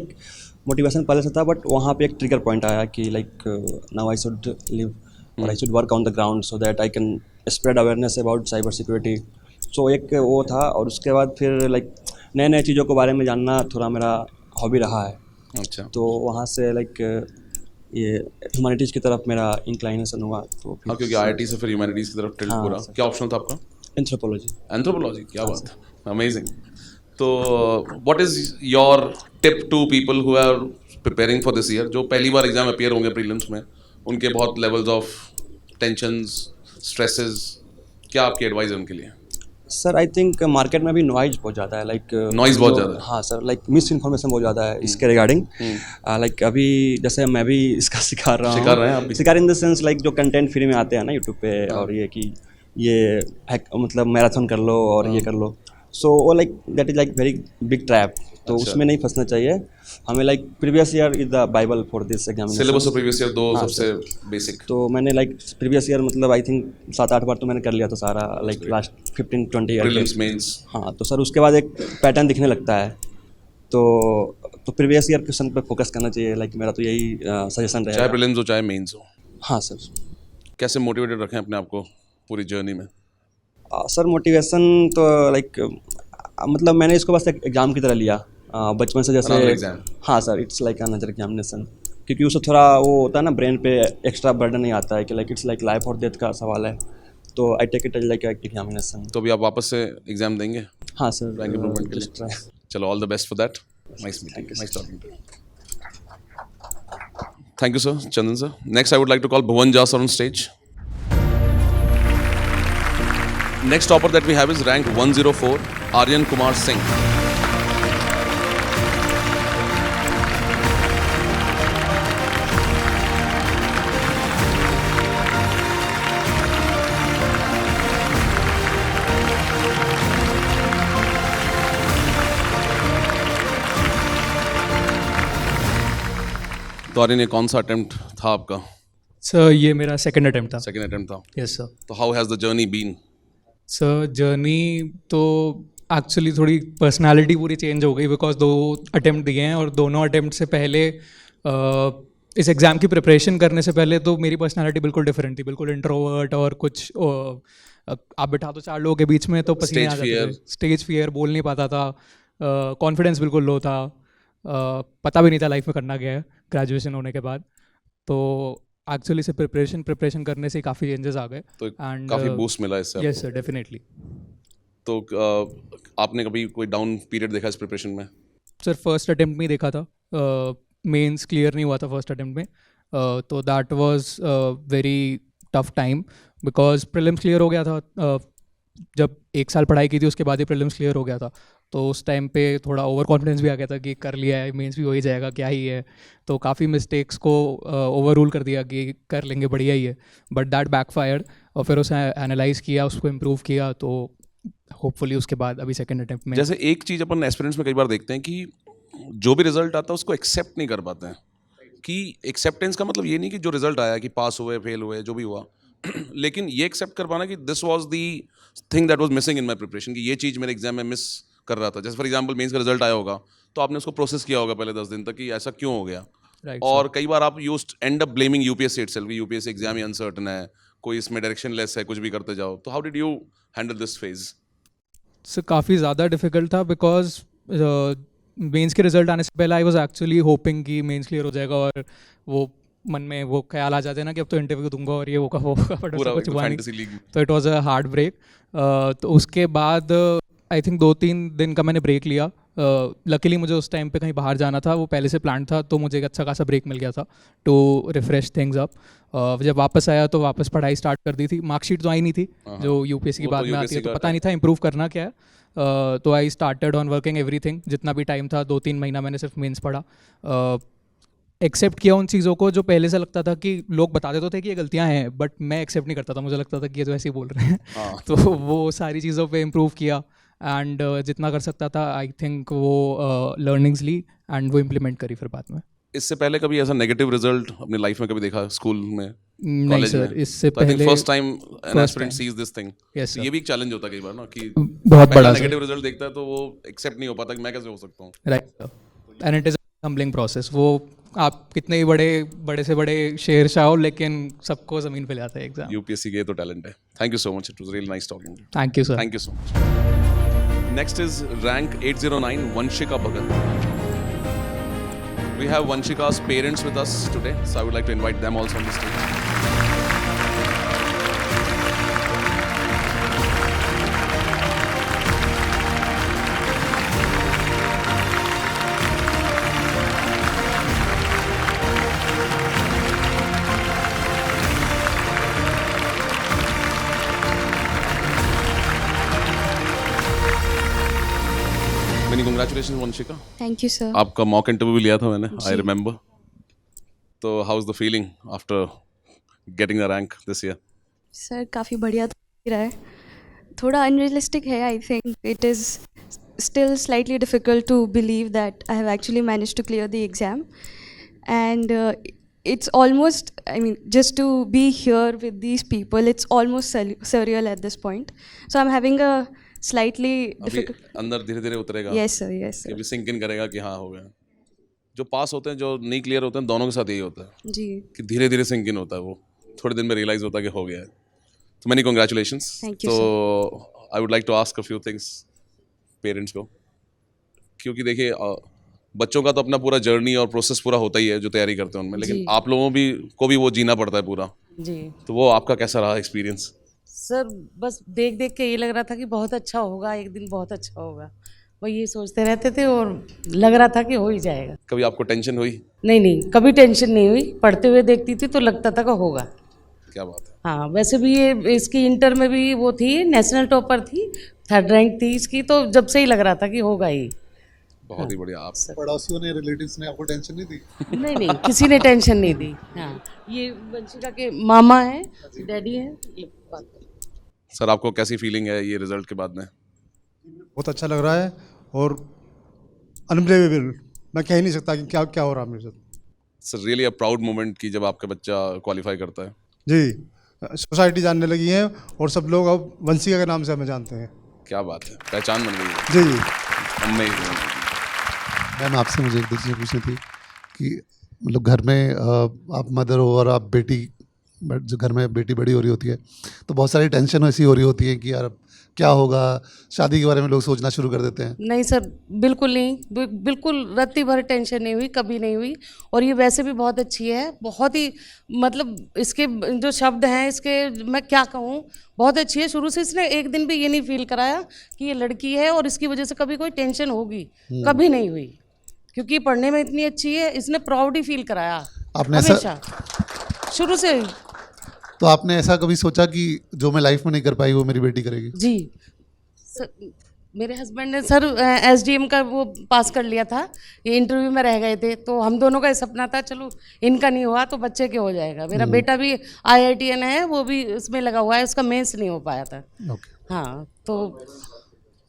मोटिवेशन पहले से था, बट वहाँ पे एक ट्रिगर पॉइंट आया कि नाउ आई शुड लिव और I should work on the ground so that I can spread awareness about cyber security. So एक वो था, और उसके बाद फिर नए नए चीज़ों के बारे में जानना थोड़ा मेरा हॉबी रहा है. अच्छा. तो वहाँ से ये ह्यूमैनिटीज़ की तरफ मेरा इंक्लाइनेशन हुआ. तो हाँ, क्योंकि IIT से फिर ह्यूमैनिटीज़ की तरफ टिल्ट पूरा. क्या ऑप्शन था आपका? एंथ्रोपोलॉजी. एंथ्रोपोलॉजी. क्या बात है, अमेजिंग. तो what is your tip to people who are preparing for this year, जो पहली बार एग्जाम अपीयर होंगे प्रीलिम्स में, उनके बहुत लेवल्स ऑफ टेंशंस, स्ट्रेसेस, क्या आपकी एडवाइस है उनके लिए? सर आई थिंक मार्केट में भी नॉइज बहुत ज़्यादा है. नॉइज बहुत ज़्यादा है. हाँ सर, मिस इन्फॉर्मेशन बहुत ज़्यादा है इसके रिगार्डिंग. अभी जैसे मैं भी इसका शिकार रहा हूँ. शिकार रहे हैं आप भी? शिकार इन द सेंस जो कंटेंट फ्री में आते हैं ना यूट्यूब पे, और ये कि ये मतलब मैराथन कर लो और ये कर लो. सो वो that is very big trap. तो उसमें नहीं फंसना चाहिए हमें. Previous year is the Bible for this examination. Syllabus of previous year 2 सबसे बेसिक. तो मैंने प्रीवियस ईयर मतलब आई थिंक 7-8 बार तो मैंने कर लिया था सारा, लास्ट 15-20 ईयर. Prelims, mains. हाँ, तो सर उसके बाद एक पैटर्न दिखने लगता है. तो प्रीवियस ईयर क्वेश्चन पे फोकस करना चाहिए. मेरा तो यही सजेशन रहेगा. चाहे प्रीलिम्स हो चाहे मेंस हो. हाँ सर. कैसे मोटिवेटेड रखें अपने आप को पूरी जर्नी में? सर मोटिवेशन तो मतलब मैंने इसको बस एक एग्ज़ाम की तरह लिया बचपन से. जैसे हाँ सर, इट्स अनदर एग्जामिनेशन. क्योंकि उससे थोड़ा वो होता है ना, ब्रेन पे एक्स्ट्रा बर्डन नहीं आता है कि इट्स लाइफ और डेथ का सवाल है. तो I take it as examination. तो अभी आप वापस से एग्जाम देंगे? हाँ सर, रैंक इंप्रूवमेंट के लिए. चलो, all the best for that. Nice meeting, nice talking to you. Thank you, sir. Chandan, sir. Next, I would like to call Bhuvan Jas on stage. Next topper that we have is rank 104, Aryan Kumar Singh. तो आर्यन, ये कौन सा attempt था आपका? Sir ये मेरा second attempt था. Second attempt था. Yes sir. तो how has the journey been? Sir journey तो एक्चुअली थोड़ी पर्सनालिटी पूरी चेंज हो गई, बिकॉज 2 अटेम्प्ट दिए हैं, और दोनों अटेम्प्ट से पहले इस एग्ज़ाम की प्रिपरेशन करने से पहले तो मेरी पर्सनालिटी बिल्कुल डिफरेंट थी, बिल्कुल इंट्रोवर्ट, और कुछ आप बिठा दो 4 लोगों के बीच में तो पसीने आ जाते थे. स्टेज फियर, बोल नहीं पाता था, कॉन्फिडेंस बिल्कुल लो था, पता भी नहीं था लाइफ में करना क्या है ग्रेजुएशन होने के बाद. तो एक्चुअली से प्रिपरेशन करने से काफ़ी चेंजेस आ गए. तो काफ़ी बूस्ट मिला इससे. Yes sir, definitely. तो आपने कभी कोई डाउन पीरियड देखा इस प्रिपरेशन में? सर फर्स्ट अटेम्प्ट में देखा था. मेंस क्लियर नहीं हुआ था फर्स्ट अटेम्प्ट में. तो that was very tough time, because prelims clear हो गया था. जब 1 साल पढ़ाई की थी उसके बाद ही प्रीलिम्स क्लियर हो गया था. तो उस टाइम पे थोड़ा ओवर कॉन्फिडेंस भी आ गया था कि कर लिया है, मेंस भी हो ही जाएगा, क्या ही है. तो काफ़ी मिस्टेक्स को ओवर रूल कर दिया कि कर लेंगे, बढ़िया ही है. बट दैट बैकफायर्ड, और फिर उसे एनालाइज़ किया, उसको इम्प्रूव किया. तो होपफुली उसके बाद अभी सेकंड अटेम्प्ट में. जैसे एक चीज़ अपन एस्पिरेंट्स में कई बार देखते हैं कि जो भी रिजल्ट आता है उसको एक्सेप्ट नहीं कर पाते हैं। कि एक्सेप्टेंस का मतलब ये नहीं कि जो रिजल्ट आया कि पास हुए फेल हुए जो भी हुआ लेकिन ये एक्सेप्ट कर पाना कि this was the thing that was missing in my preparation, कि ये चीज़ मेरे एग्जाम में मिस कर रहा था। जैसे फॉर एग्जांपल मेंस का रिजल्ट आया होगा तो आपने उसको प्रोसेस किया होगा पहले 10 दिन तक कि ऐसा क्यों हो गया। और कई बार आप and up blaming UPSC itself, UPSC exam he uncertain है, कोई इसमें डायरेक्शन लेस है, कुछ भी करते जाओ। तो how did you handle this phase? So काफ़ी ज़्यादा डिफिकल्ट था बिकॉज मेंस के रिजल्ट आने से पहले आई वाज एक्चुअली होपिंग कि मेंस क्लियर हो जाएगा और वो मन में वो ख्याल आ जाते हैं ना कि अब तो इंटरव्यू दूंगा और ये होगा वो होगा, बट पूरा कुछ हुआ नहीं। Fantasy league. तो it was a hard break. तो उसके बाद आई थिंक 2-3 दिन का मैंने ब्रेक लिया। लकीली मुझे उस टाइम पे कहीं बाहर जाना था, वो पहले से प्लान था, तो मुझे एक अच्छा खासा ब्रेक मिल गया था टू रिफ्रेश थिंग्स अप। जब वापस आया तो वापस पढ़ाई स्टार्ट कर दी थी। मार्कशीट तो आई नहीं थी जो यूपीएससी की बाद में आती है, तो पता नहीं था इम्प्रूव करना क्या है। तो I started on working everything. जितना भी टाइम था 2-3 महीना मैंने सिर्फ मेंस पढ़ा, एक्सेप्ट किया उन चीज़ों को जो पहले से लगता था कि लोग बताते तो थे कि ये गलतियां हैं, बट मैं एक्सेप्ट नहीं करता था। मुझे लगता था कि ये तो ऐसे ही बोल रहे हैं तो वो सारी चीज़ों पे इम्प्रूव किया एंड जितना कर सकता था आई थिंक वो लर्निंग्स ली एंड वो इम्प्लीमेंट करी फिर बाद में। इससे पहले कभी ऐसा नेगेटिव रिजल्ट अपनी लाइफ में कभी देखा स्कूल में? नहीं सर, इससे पहले first time an aspirant sees this thing. Yes ये भी एक चैलेंज होता है कई बार ना कि बहुत बड़ा नेगेटिव रिजल्ट देखता है तो वो एक्सेप्ट नहीं हो पाता कि मैं कैसे हो सकता हूँ। Right, and it is a humbling process. वो आप कितने ही बड़े से बड़े शेरशाह हो लेकिन सबको ज़मीन पे ले आता है एग्जाम। यूपीएससी के तो टैलेंट है। Thank you so much, it was really nice talking to you. Thank you sir. Thank you so much. Next is rank 809 Vanshika Bhagat. We have Vanshika's parents with us today, so I would like to invite them also on the stage. Many congratulations, Vanshika. Thank you, sir. आपका mock interview भी लिया था मैंने, I remember. तो how is the feeling after getting the rank this year? Sir काफ़ी बढ़िया तो रहा है, थोड़ा अनरियलिस्टिक है। आई think it is still slightly difficult to believe that I have actually managed to clear the exam, and it's almost, I mean, just to be here with these people, it's almost surreal at this point. So I'm having a slightly difficult. अंदर धीरे धीरे उतरेगा। Yes sir, yes sir. अभी sink in करेगा कि हाँ हो गया। जो पास होते हैं, जो नहीं क्लियर होते हैं, दोनों के साथ यही होता है जी, कि धीरे धीरे सिंक इन होता है, वो थोड़े दिन में रियलाइज होता है कि हो गया है। तो मैनी कॉन्ग्रेचुलेशंस। Thank you, तो I would like to ask a few things parents को, क्योंकि देखिए बच्चों का तो अपना पूरा जर्नी और प्रोसेस पूरा होता ही है जो तैयारी करते हैं उनमें, लेकिन जी। आप लोगों को भी वो जीना पड़ता है पूरा। जी तो वो आपका कैसा रहा एक्सपीरियंस? सर, बस देख देख के ये लग रहा था कि बहुत अच्छा होगा, एक दिन बहुत अच्छा होगा, वो ये सोचते रहते थे और लग रहा था कि हो ही जाएगा। कभी आपको टेंशन हुई? नहीं, कभी टेंशन नहीं हुई। पढ़ते हुए देखती थी तो लगता था कि होगा। क्या बात है। हाँ, वैसे भी ये इसकी इंटर में भी वो थी, नेशनल टॉपर थी, 3rd रैंक थी इसकी, तो जब से ही लग रहा था कि होगा ही। बहुत ही बढ़िया। आप पड़ोसियों ने, रिलेटिव्स ने आपको टेंशन नहीं दी? नहीं, किसी ने टेंशन नहीं दी। हाँ, ये वंशिका के मामा हैं, डैडी हैं, ये बात। सर आपको कैसी फीलिंग है ये रिजल्ट के बाद में? बहुत अच्छा लग रहा है और अनबिलीवेबल, मैं कह ही नहीं सकता कि क्या क्या हो रहा है मेरे साथ। Sir really a proud moment कि जब आपका बच्चा क्वालिफाई करता है। जी, सोसाइटी जानने लगी है और सब लोग अब वंशिका के नाम से हमें जानते हैं। क्या बात है, पहचान बन गई है। जी, अमेजिंग। मैम आपसे मुझे एक चीज़ पूछनी थी कि मतलब घर में आप मदर हो और आप बेटी, जो घर में बेटी बड़ी हो रही होती है तो बहुत सारी टेंशन ऐसी हो रही होती है कि यार क्या होगा, शादी के बारे में लोग सोचना शुरू कर देते हैं। नहीं सर, बिल्कुल नहीं, बिल्कुल रत्ती भर टेंशन नहीं हुई, कभी नहीं हुई। और ये वैसे भी बहुत अच्छी है, बहुत ही, मतलब इसके जो शब्द हैं इसके मैं क्या कहूँ, बहुत अच्छी है। शुरू से इसने एक दिन भी ये नहीं फील कराया कि ये लड़की है और इसकी वजह से कभी कोई टेंशन होगी, कभी नहीं हुई, क्योंकि पढ़ने में इतनी अच्छी है। इसने प्राउड ही फील कराया आपने हमेशा, शुरू से। तो आपने ऐसा कभी सोचा कि जो मैं लाइफ में नहीं कर पाई वो मेरी बेटी करेगी? जी सर, मेरे हस्बैंड ने सर SDM का वो पास कर लिया था, ये इंटरव्यू में रह गए थे, तो हम दोनों का ये सपना था चलो इनका नहीं हुआ तो बच्चे के हो जाएगा। मेरा बेटा भी IITN है, वो भी इसमें लगा हुआ है, उसका मेंस नहीं हो पाया था। हाँ, तो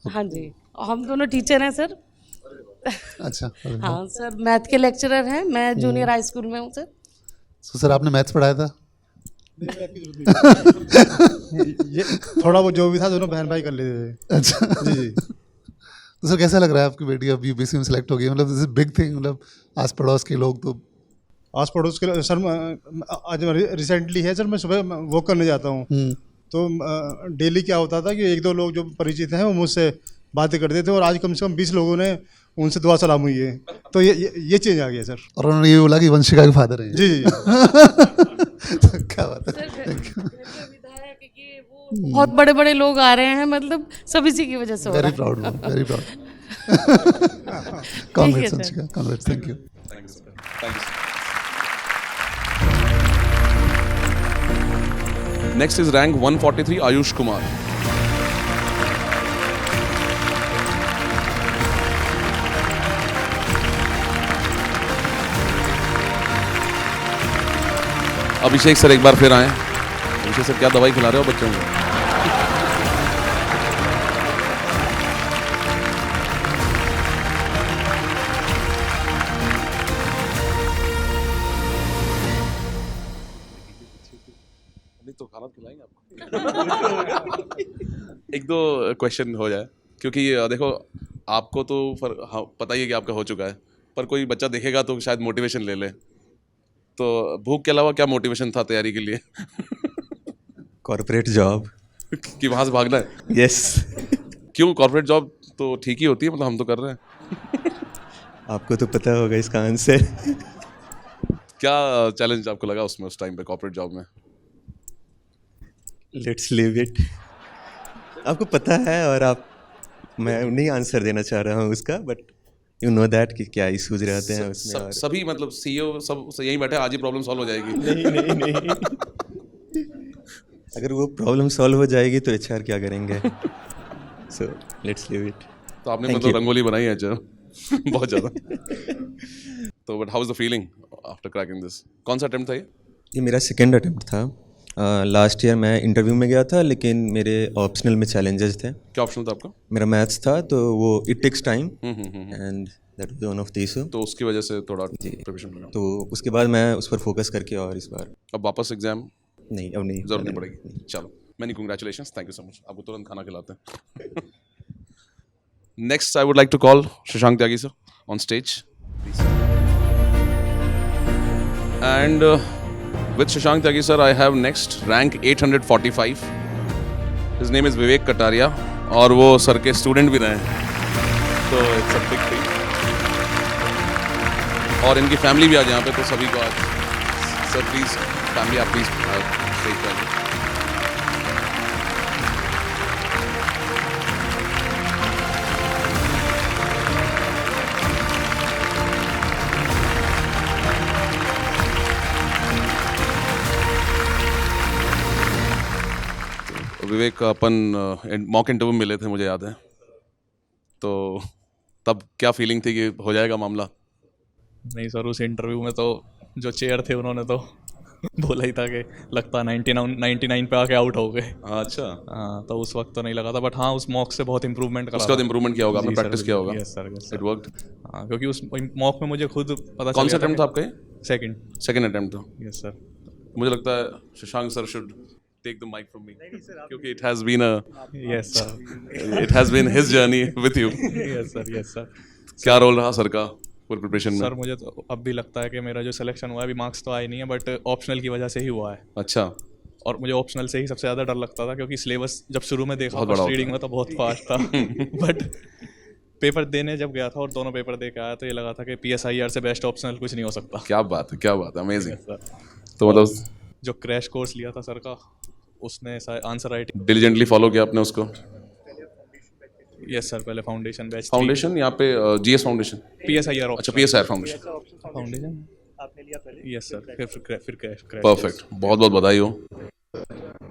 हाँ जी, हम दोनों टीचर हैं सर, अच्छा हाँ सर, मैथ के लेक्चरर हैं, मैं जूनियर हाई स्कूल में हूँ सर। तो सर आपने मैथ्स पढ़ाया था? ये थोड़ा वो जो भी था दोनों बहन भाई कर लेते थे। अच्छा जी जी। तो सर कैसा लग रहा है आपकी बेटी अब यूपीएससी में सेलेक्ट हो गई? मतलब दिस इज बिग थिंग, मतलब आस पड़ोस के लोग तो आस पड़ोस के सर आज रिसेंटली है सर, मैं सुबह वॉक करने जाता हूँ तो डेली क्या होता था कि एक दो लोग जो परिचित हैं वो मुझसे बातें करते थे, और आज कम से कम 20 लोगों ने उनसे दुआ सलाम हुई है, तो ये चेंज आ गया सर। और उन्होंने ये बोला कि वंशिका के फादर हैं। जी जी। क्या बात है। बहुत बड़े बड़े लोग आ रहे हैं, मतलब सब इसी की वजह से हो रहा वेरी है। Proud ma'am, very proud. Congrats Vanshika, congrats, thank you. Next is rank 143 Ayush Kumar. Abhishek sir एक बार फिर आए। अभिषेक सर क्या दवाई खिला रहे हो बच्चों को? तो खाना खिलाएंगे आपको। एक दो क्वेश्चन हो जाए, क्योंकि देखो आपको तो हाँ, पता ही है कि आपका हो चुका है, पर कोई बच्चा देखेगा तो शायद मोटिवेशन ले ले। तो भूख के अलावा क्या मोटिवेशन था तैयारी के लिए? Corporate job. कि वहाँ से भागना है? यस। क्यों? कॉर्पोरेट जॉब तो ठीक ही होती है, मतलब हम तो कर रहे हैं। आपको तो पता होगा इसका आंसर। क्या चैलेंज आपको लगा उसमें उस टाइम पे कॉर्पोरेट जॉब में? Let's leave it. आपको पता है, और आप, मैं नहीं आंसर देना चाह रहा हूँ उसका, बट यू नो दैट कि क्या इश्यूज रहते हैं उसमें। और सभी मतलब सीईओ सब यहीं बैठे, आज ही प्रॉब्लम सॉल्व हो जाएगी। नहीं। अगर वो प्रॉब्लम सॉल्व हो जाएगी तो एचआर क्या करेंगे? So let's leave it. तो आपने मतलब रंगोली बनाई है जो बहुत ज़्यादा। तो but how is the feeling after cracking this? कौन सा अटेम्प्ट था ये मेरा सेकेंड अटेम्प्ट था। लास्ट ईयर मैं इंटरव्यू में गया था, लेकिन मेरे ऑप्शनल में चैलेंजेस थे। क्या ऑप्शनल था आपका? मेरा मैथ्स था, तो वो it takes time and that was one of the issue. तो उसकी वजह से थोड़ा प्रिपरेशन लगा। तो उसके बाद मैं उस पर फोकस करके, और इस बार अब वापस एग्जाम नहीं, अब नहीं, जरूरत नहीं पड़ेगी। चलो, many congratulations, thank you so much. आपको तुरंत खाना खिलाते हैं। Next I would like to call Shashank Tyagi sir on stage, and with Shashank Tyagi sir, I have next rank 845. His name is Vivek Kataria, और वो सर के स्टूडेंट भी रहे हैं, तो इट्स अ बिग थिंग। और इनकी फैमिली भी आज यहाँ पे, तो सभी को आज सर प्लीज फैमिली आप प्लीज स्टेज पे आइए। विवेक अपन मॉक इंटरव्यू मिले थे, मुझे याद है, तो तब क्या फीलिंग थी कि हो जाएगा मामला? नहीं सर, उस इंटरव्यू में तो जो चेयर थे उन्होंने तो बोला ही था कि लगता 99 पे आके आउट हो गए। अच्छा। हाँ, तो उस वक्त तो नहीं लगा था, बट हाँ उस मॉक से बहुत इंप्रूवमेंट करा। उसके बाद इंप्रूवमेंट किया होगा आपने, प्रैक्टिस किया होगा। Yes sir, it worked. हाँ, क्योंकि उस मॉक में मुझे खुद पता चल कौन सा गया अटेम्प्ट था आपका? सेकंड अटेम्प्ट था। Yes sir. मुझे लगता है Shashank sir should take the mic from me, क्योंकि it has been his journey with you. yes sir. क्या रोल रहा सर का पूरी प्रिपरेशन में? सर मुझे तो अब भी लगता है कि मेरा जो सिलेक्शन हुआ है, अभी मार्क्स तो आए नहीं है, बट ऑप्शनल की वजह से ही हुआ है। अच्छा। और मुझे ऑप्शनल से ही सबसे ज़्यादा डर लगता था, क्योंकि सिलेबस जब शुरू में देखा बहुत रीडिंग में तो बहुत फास्ट था बट पेपर देने जब गया था और दोनों पेपर दे के आया, तो ये लगा था कि PSIR से बेस्ट ऑप्शनल कुछ नहीं हो सकता। क्या बात है, क्या बात है, अमेजिंग। तो मतलब जो क्रैश कोर्स लिया था सर का, उसने आंसर राइटिंग डिलीजेंटली फॉलो किया आपने उसको? यस सर, पहले फाउंडेशन बैच। फाउंडेशन यहाँ पे GS फाउंडेशन, PSIR। अच्छा, PSIR फाउंडेशन आपने लिया पहले? यस सर, फिर क्रैश। परफेक्ट, बहुत बहुत बधाई हो।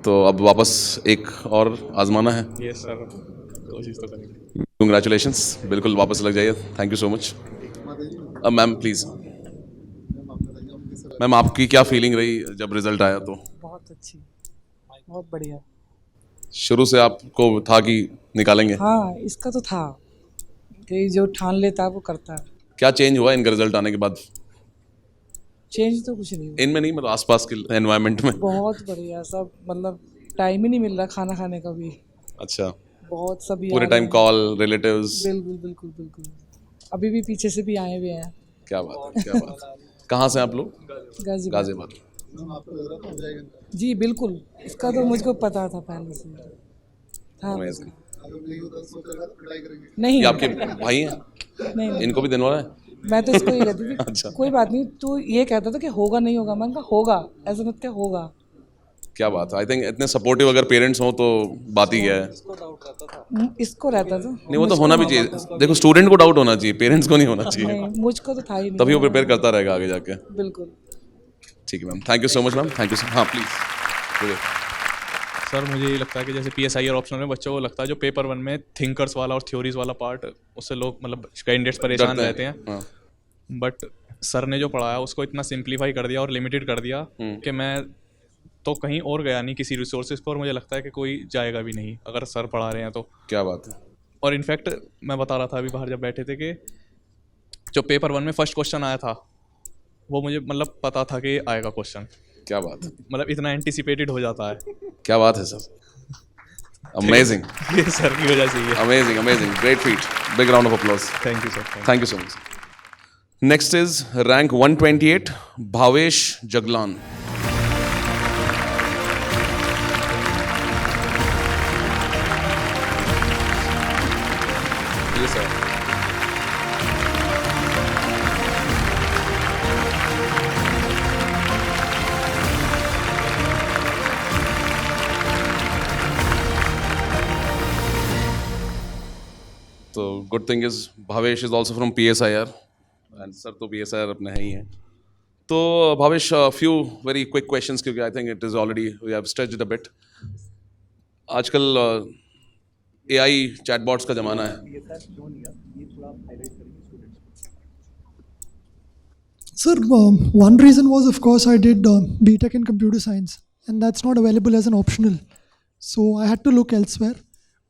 तो अब वापस एक और आजमाना है। यस सर, कोशिश तो करेंगे। कंग्रेचुलेशंस, बिल्कुल वापस लग जाइए। Thank you so much. Ma'am please, ma'am आपकी क्या फीलिंग रही जब रिजल्ट आया? तो बहुत अच्छी, बहुत बढ़िया। शुरू से आपको था कि निकालेंगे? हाँ, इसका तो था, कि जो ठान लेता है वो करता है। क्या चेंज हुआ इनका रिजल्ट आने के बाद? चेंज तो कुछ नहीं हुआ। इनमें नहीं, मतलब आसपास के एनवायरनमेंट में? बहुत बढ़िया, सब मतलब टाइम ही नहीं मिल रहा खाना खाने का भी। अच्छा, बहुत सभी पूरे आ टाइम गए। Call, relatives? बिल्कुल बिल्कुल बिल्कुल। अभी भी पीछे से भी आए हुए हैं। क्या बात है, क्या बात है। कहाँ से आप लोग? गाजीपुर। गाजियाबाद। जी बिल्कुल, इसका तो मुझको पता था पहले से। हाँ Amazing. नहीं ये आपके भाई हैं? नहीं, नहीं। इनको भी दिलवाना है? मैं तो इसको ही कहती थी अच्छा। कोई बात नहीं, तू ये कहता था कि होगा नहीं होगा, मैंने कहा होगा, ऐसा मत क्या होगा। क्या बात है। आई थिंक इतने सपोर्टिव अगर पेरेंट्स हो तो बात ही क्या है। इसको रहता था। नहीं, वो तो होना भी चाहिए। देखो, स्टूडेंट को डाउट होना चाहिए, पेरेंट्स को नहीं होना चाहिए। नहीं, मुझको तो था ही नहीं। तभी वो प्रिपेयर करता रहेगा आगे जाके। बिल्कुल। ठीक है ma'am, thank you so much ma'am, thank you. हाँ प्लीज़। सर मुझे ये लगता है कि जैसे PSI और ऑप्शनल में बच्चों को लगता है जो पेपर 1 में थिंकर्स वाला और थ्योरीज वाला पार्ट, उससे लोग मतलब कैंडिडेट्स परेशान रहते हैं। बट सर ने जो पढ़ाया उसको इतना सिंप्लीफाई कर दिया और लिमिटेड कर दिया कि मैं तो कहीं और गया नहीं किसी रिसोर्सेज पर, और मुझे लगता है कि कोई जाएगा भी नहीं अगर सर पढ़ा रहे हैं तो। क्या बात है। और इनफैक्ट मैं बता रहा था अभी बाहर जब बैठे थे कि जो पेपर 1 में फर्स्ट क्वेश्चन आया था वो मुझे मतलब पता था कि आएगा क्वेश्चन। क्या बात है। मतलब इतना एंटिसिपेटेड हो जाता है। क्या बात है सर, अमेजिंग। ये सर की वजह से ही है। Amazing, amazing, great feat, big round of applause. Thank you sir, thank you so much. Next is rank 128 Bhavesh Jaglan. ये सर। तो good thing is Bhavesh is also from PSIR and sir तो PSIR अपने हैं ही हैं। तो Bhavesh, few very quick questions क्योंकि I think it is already we have stretched a bit. आजकल AI चैटबॉट्स का ज़माना है। Sir, one reason was, of course, I did BTech in computer science, and that's not available as an optional. So I had to look elsewhere.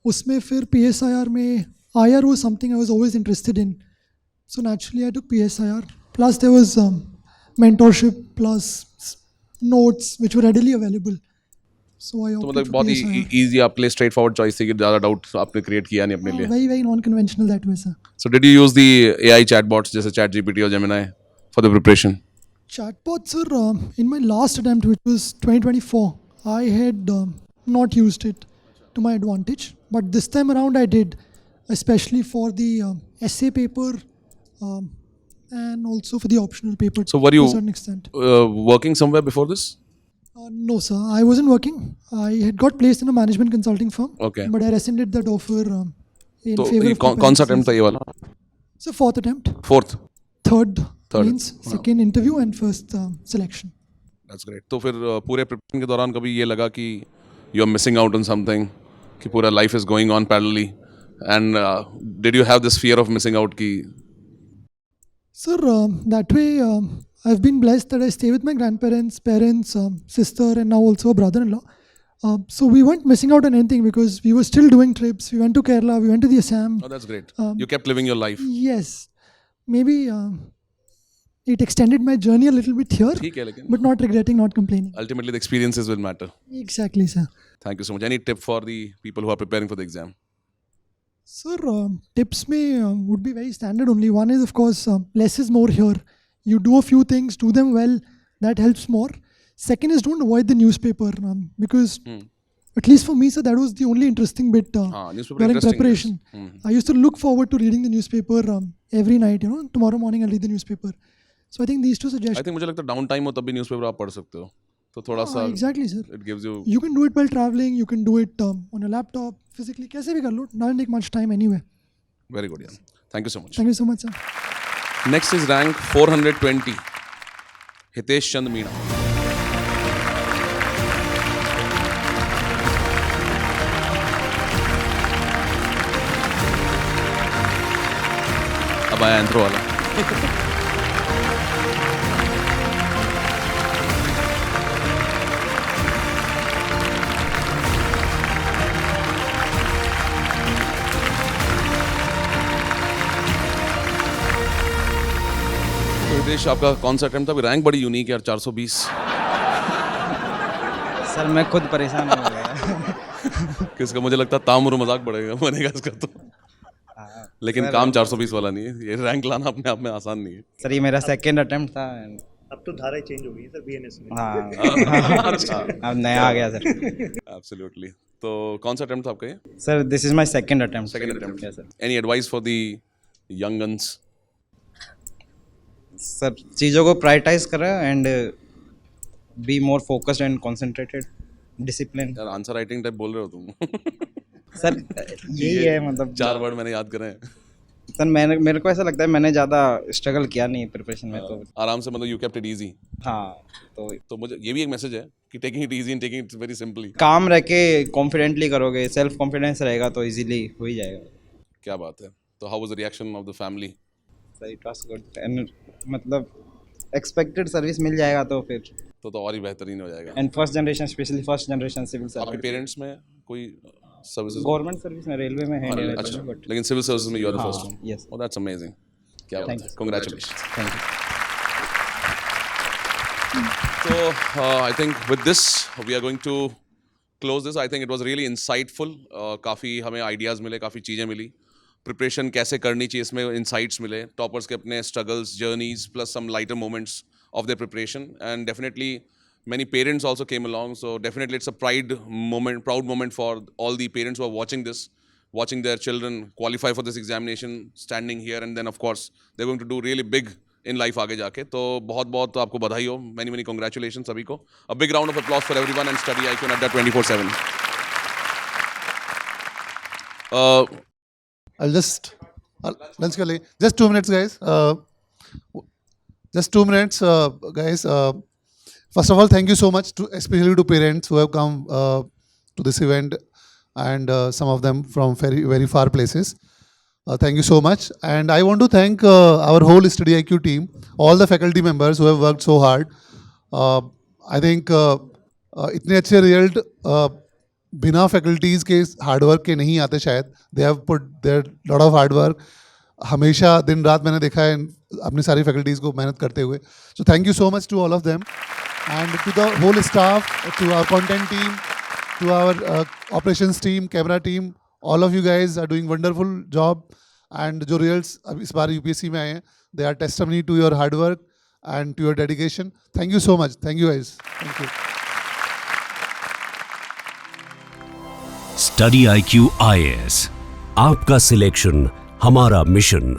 उसमें फिर PSIR में IR was something I was always interested in. So naturally, I took PSIR. Plus, there was mentorship plus notes which were readily available. So I तो opted मतलब for बहुत PSIR. ही easy आपके लिए straight forward choice थी कि ज़्यादा doubt आपने create किया नहीं अपने लिए। Very, very non-conventional that way, sir. So did you use the AI chatbots जैसे ChatGPT और Gemini for the preparation? Chatbots, sir, in my last attempt, which was 2024, I had not used it to my advantage. But this time around, I did, especially for the essay paper and also for the optional paper So were you to a certain extent. working somewhere before this? No, sir, I wasn't working. I had got placed in a management consulting firm. Okay. But I rescinded that offer in तो favor ये of कौन सा competencies. Attempt था ये वाला? So fourth attempt. Fourth. Third Third. means second interview and first selection. That's great. तो फिर पूरे प्रिपरेशन के दौरान कभी ये लगा कि you are missing out on something, कि पूरा life is going on parallelly, and did you have this fear of missing out की? Sir, that way I've been blessed that I stay with my grandparents, parents, sister, and now also a brother-in-law. So we weren't missing out on anything because we were still doing trips. We went to Kerala, we went to the Assam. Oh, that's great. You kept living your life. Yes, maybe it extended my journey a little bit here, ठीक है, लेकिन but not regretting, not complaining. ultimately the experiences will matter. Exactly, sir. Thank you so much. Any tip for the people who are preparing for the exam? Sir, tips may would be very standard only. One is, of course, less is more here. You do a few things, do them well, that helps more. Second is don't avoid the newspaper because at least for me, sir, that was the only interesting bit newspaper during interesting, preparation. yes. I used to look forward to reading the newspaper every night. You know, tomorrow morning I'll read the newspaper. So I think these two suggestions. I think मुझे लगता है down time हो तब भी newspaper आप पढ़ सकते हो, तो थोड़ा सा exactly, sir. it gives you You can do it while traveling. You can do it on a laptop, physically. कैसे भी कर लो. Doesn't take much time anyway. very good. Yeah. Thank you so much. Thank you so much, sir. Next is rank 420 Hitesh चंद मीणा। अब आया intro वाला। रितेश, आपका कौन सा attempt था? रैंक बड़ी यूनिक है यार, 420। सर मैं खुद परेशान हो गया। किसका? मुझे लगता है तामुर मजाक बनेगा इसका तो। लेकिन सर, काम 420 वाला नहीं है, ये रैंक लाना अपने आप में आसान नहीं है। सर ये मेरा सेकंड अटेम्प्ट था। अब तो धाराएं चेंज हो गई है सर बीएनएस में। हाँ अच्छा, अब नया आ गया सर। एब्सोल्युटली। तो कौन सा अटेम्प्ट था आपका ये? Sir this is my second attempt. Second attempt. Yes sir. Any advice for the young guns? Sir चीज़ों को प्रायोरिटाइज करें and be more focused and concentrated, discipline. यार आंसर राइटिंग टाइप बोल रहे हो तुम। सर यही है, मतलब 4 वर्ड मैंने याद करे हैं। सर मेरे को ऐसा लगता है मैंने ज़्यादा स्ट्रगल किया नहीं प्रिपरेशन में, तो आराम से, मतलब यू केप्ट इट इजी। हाँ तो मुझे ये भी एक मैसेज है कि taking it easy and taking it very simply. काम रह के कॉन्फिडेंटली करोगे, सेल्फ कॉन्फिडेंस रहेगा तो इजीली हो ही जाएगा। क्या बात है। तो how was the reaction of the family? Sir it was good and मतलब एक्सपेक्टेड सर्विस मिल जाएगा तो फिर तो और ही बेहतरीन हो जाएगा। And first generation, specially first generation civil service. आपके पेरेंट्स में कोई सर्विसेज? गवर्नमेंट सर्विस में, रेलवे में है। अच्छा, लेकिन सिविल सर्विस में you are the first one. Yes. Oh that's amazing. क्या बात है, congratulations. Thank you. So I think with this we are going to close this. I think it was really insightful. काफ़ी हमें आइडियाज़ मिले, काफ़ी चीज़ें मिली। प्रिपरेशन कैसे करनी चाहिए, इसमें इंसाइट्स मिले। टॉपर्स के अपने struggles, journeys plus some lighter moments of their preparation, and definitely many parents also came along, so definitely it's a proud moment for all the parents who are watching this, watching their children qualify for this examination, standing here, and then of course they're going to do really big in life आगे जाके। तो बहुत आपको बधाई हो, many congratulations सभी को। A big round of applause for everyone and Study IQ and Adda 24/7। I'll just lunch कर ले, just 2 minutes guys, just 2 minutes guys। First of all, thank you so much to especially to parents who have come to this event, and some of them from very far places. Thank you so much, and I want to thank our whole Study IQ team, all the faculty members who have worked so hard. I think इतने अच्छे result बिना faculties के hard work के नहीं आते शायद। They have put their lot of hard work. हमेशा दिन रात मैंने देखा है अपनी सारी फैकल्टीज़ को मेहनत करते हुए। So thank you so much to all of them and to the whole staff, to our content team, to our operations team, camera team. All of you guys are doing wonderful job, and जो results अब इस बार UPSC में आए हैं, they are testimony to your hard work and to your dedication. Thank you so much. Thank you guys. Thank you. Study IQ IAS, आपका selection हमारा mission.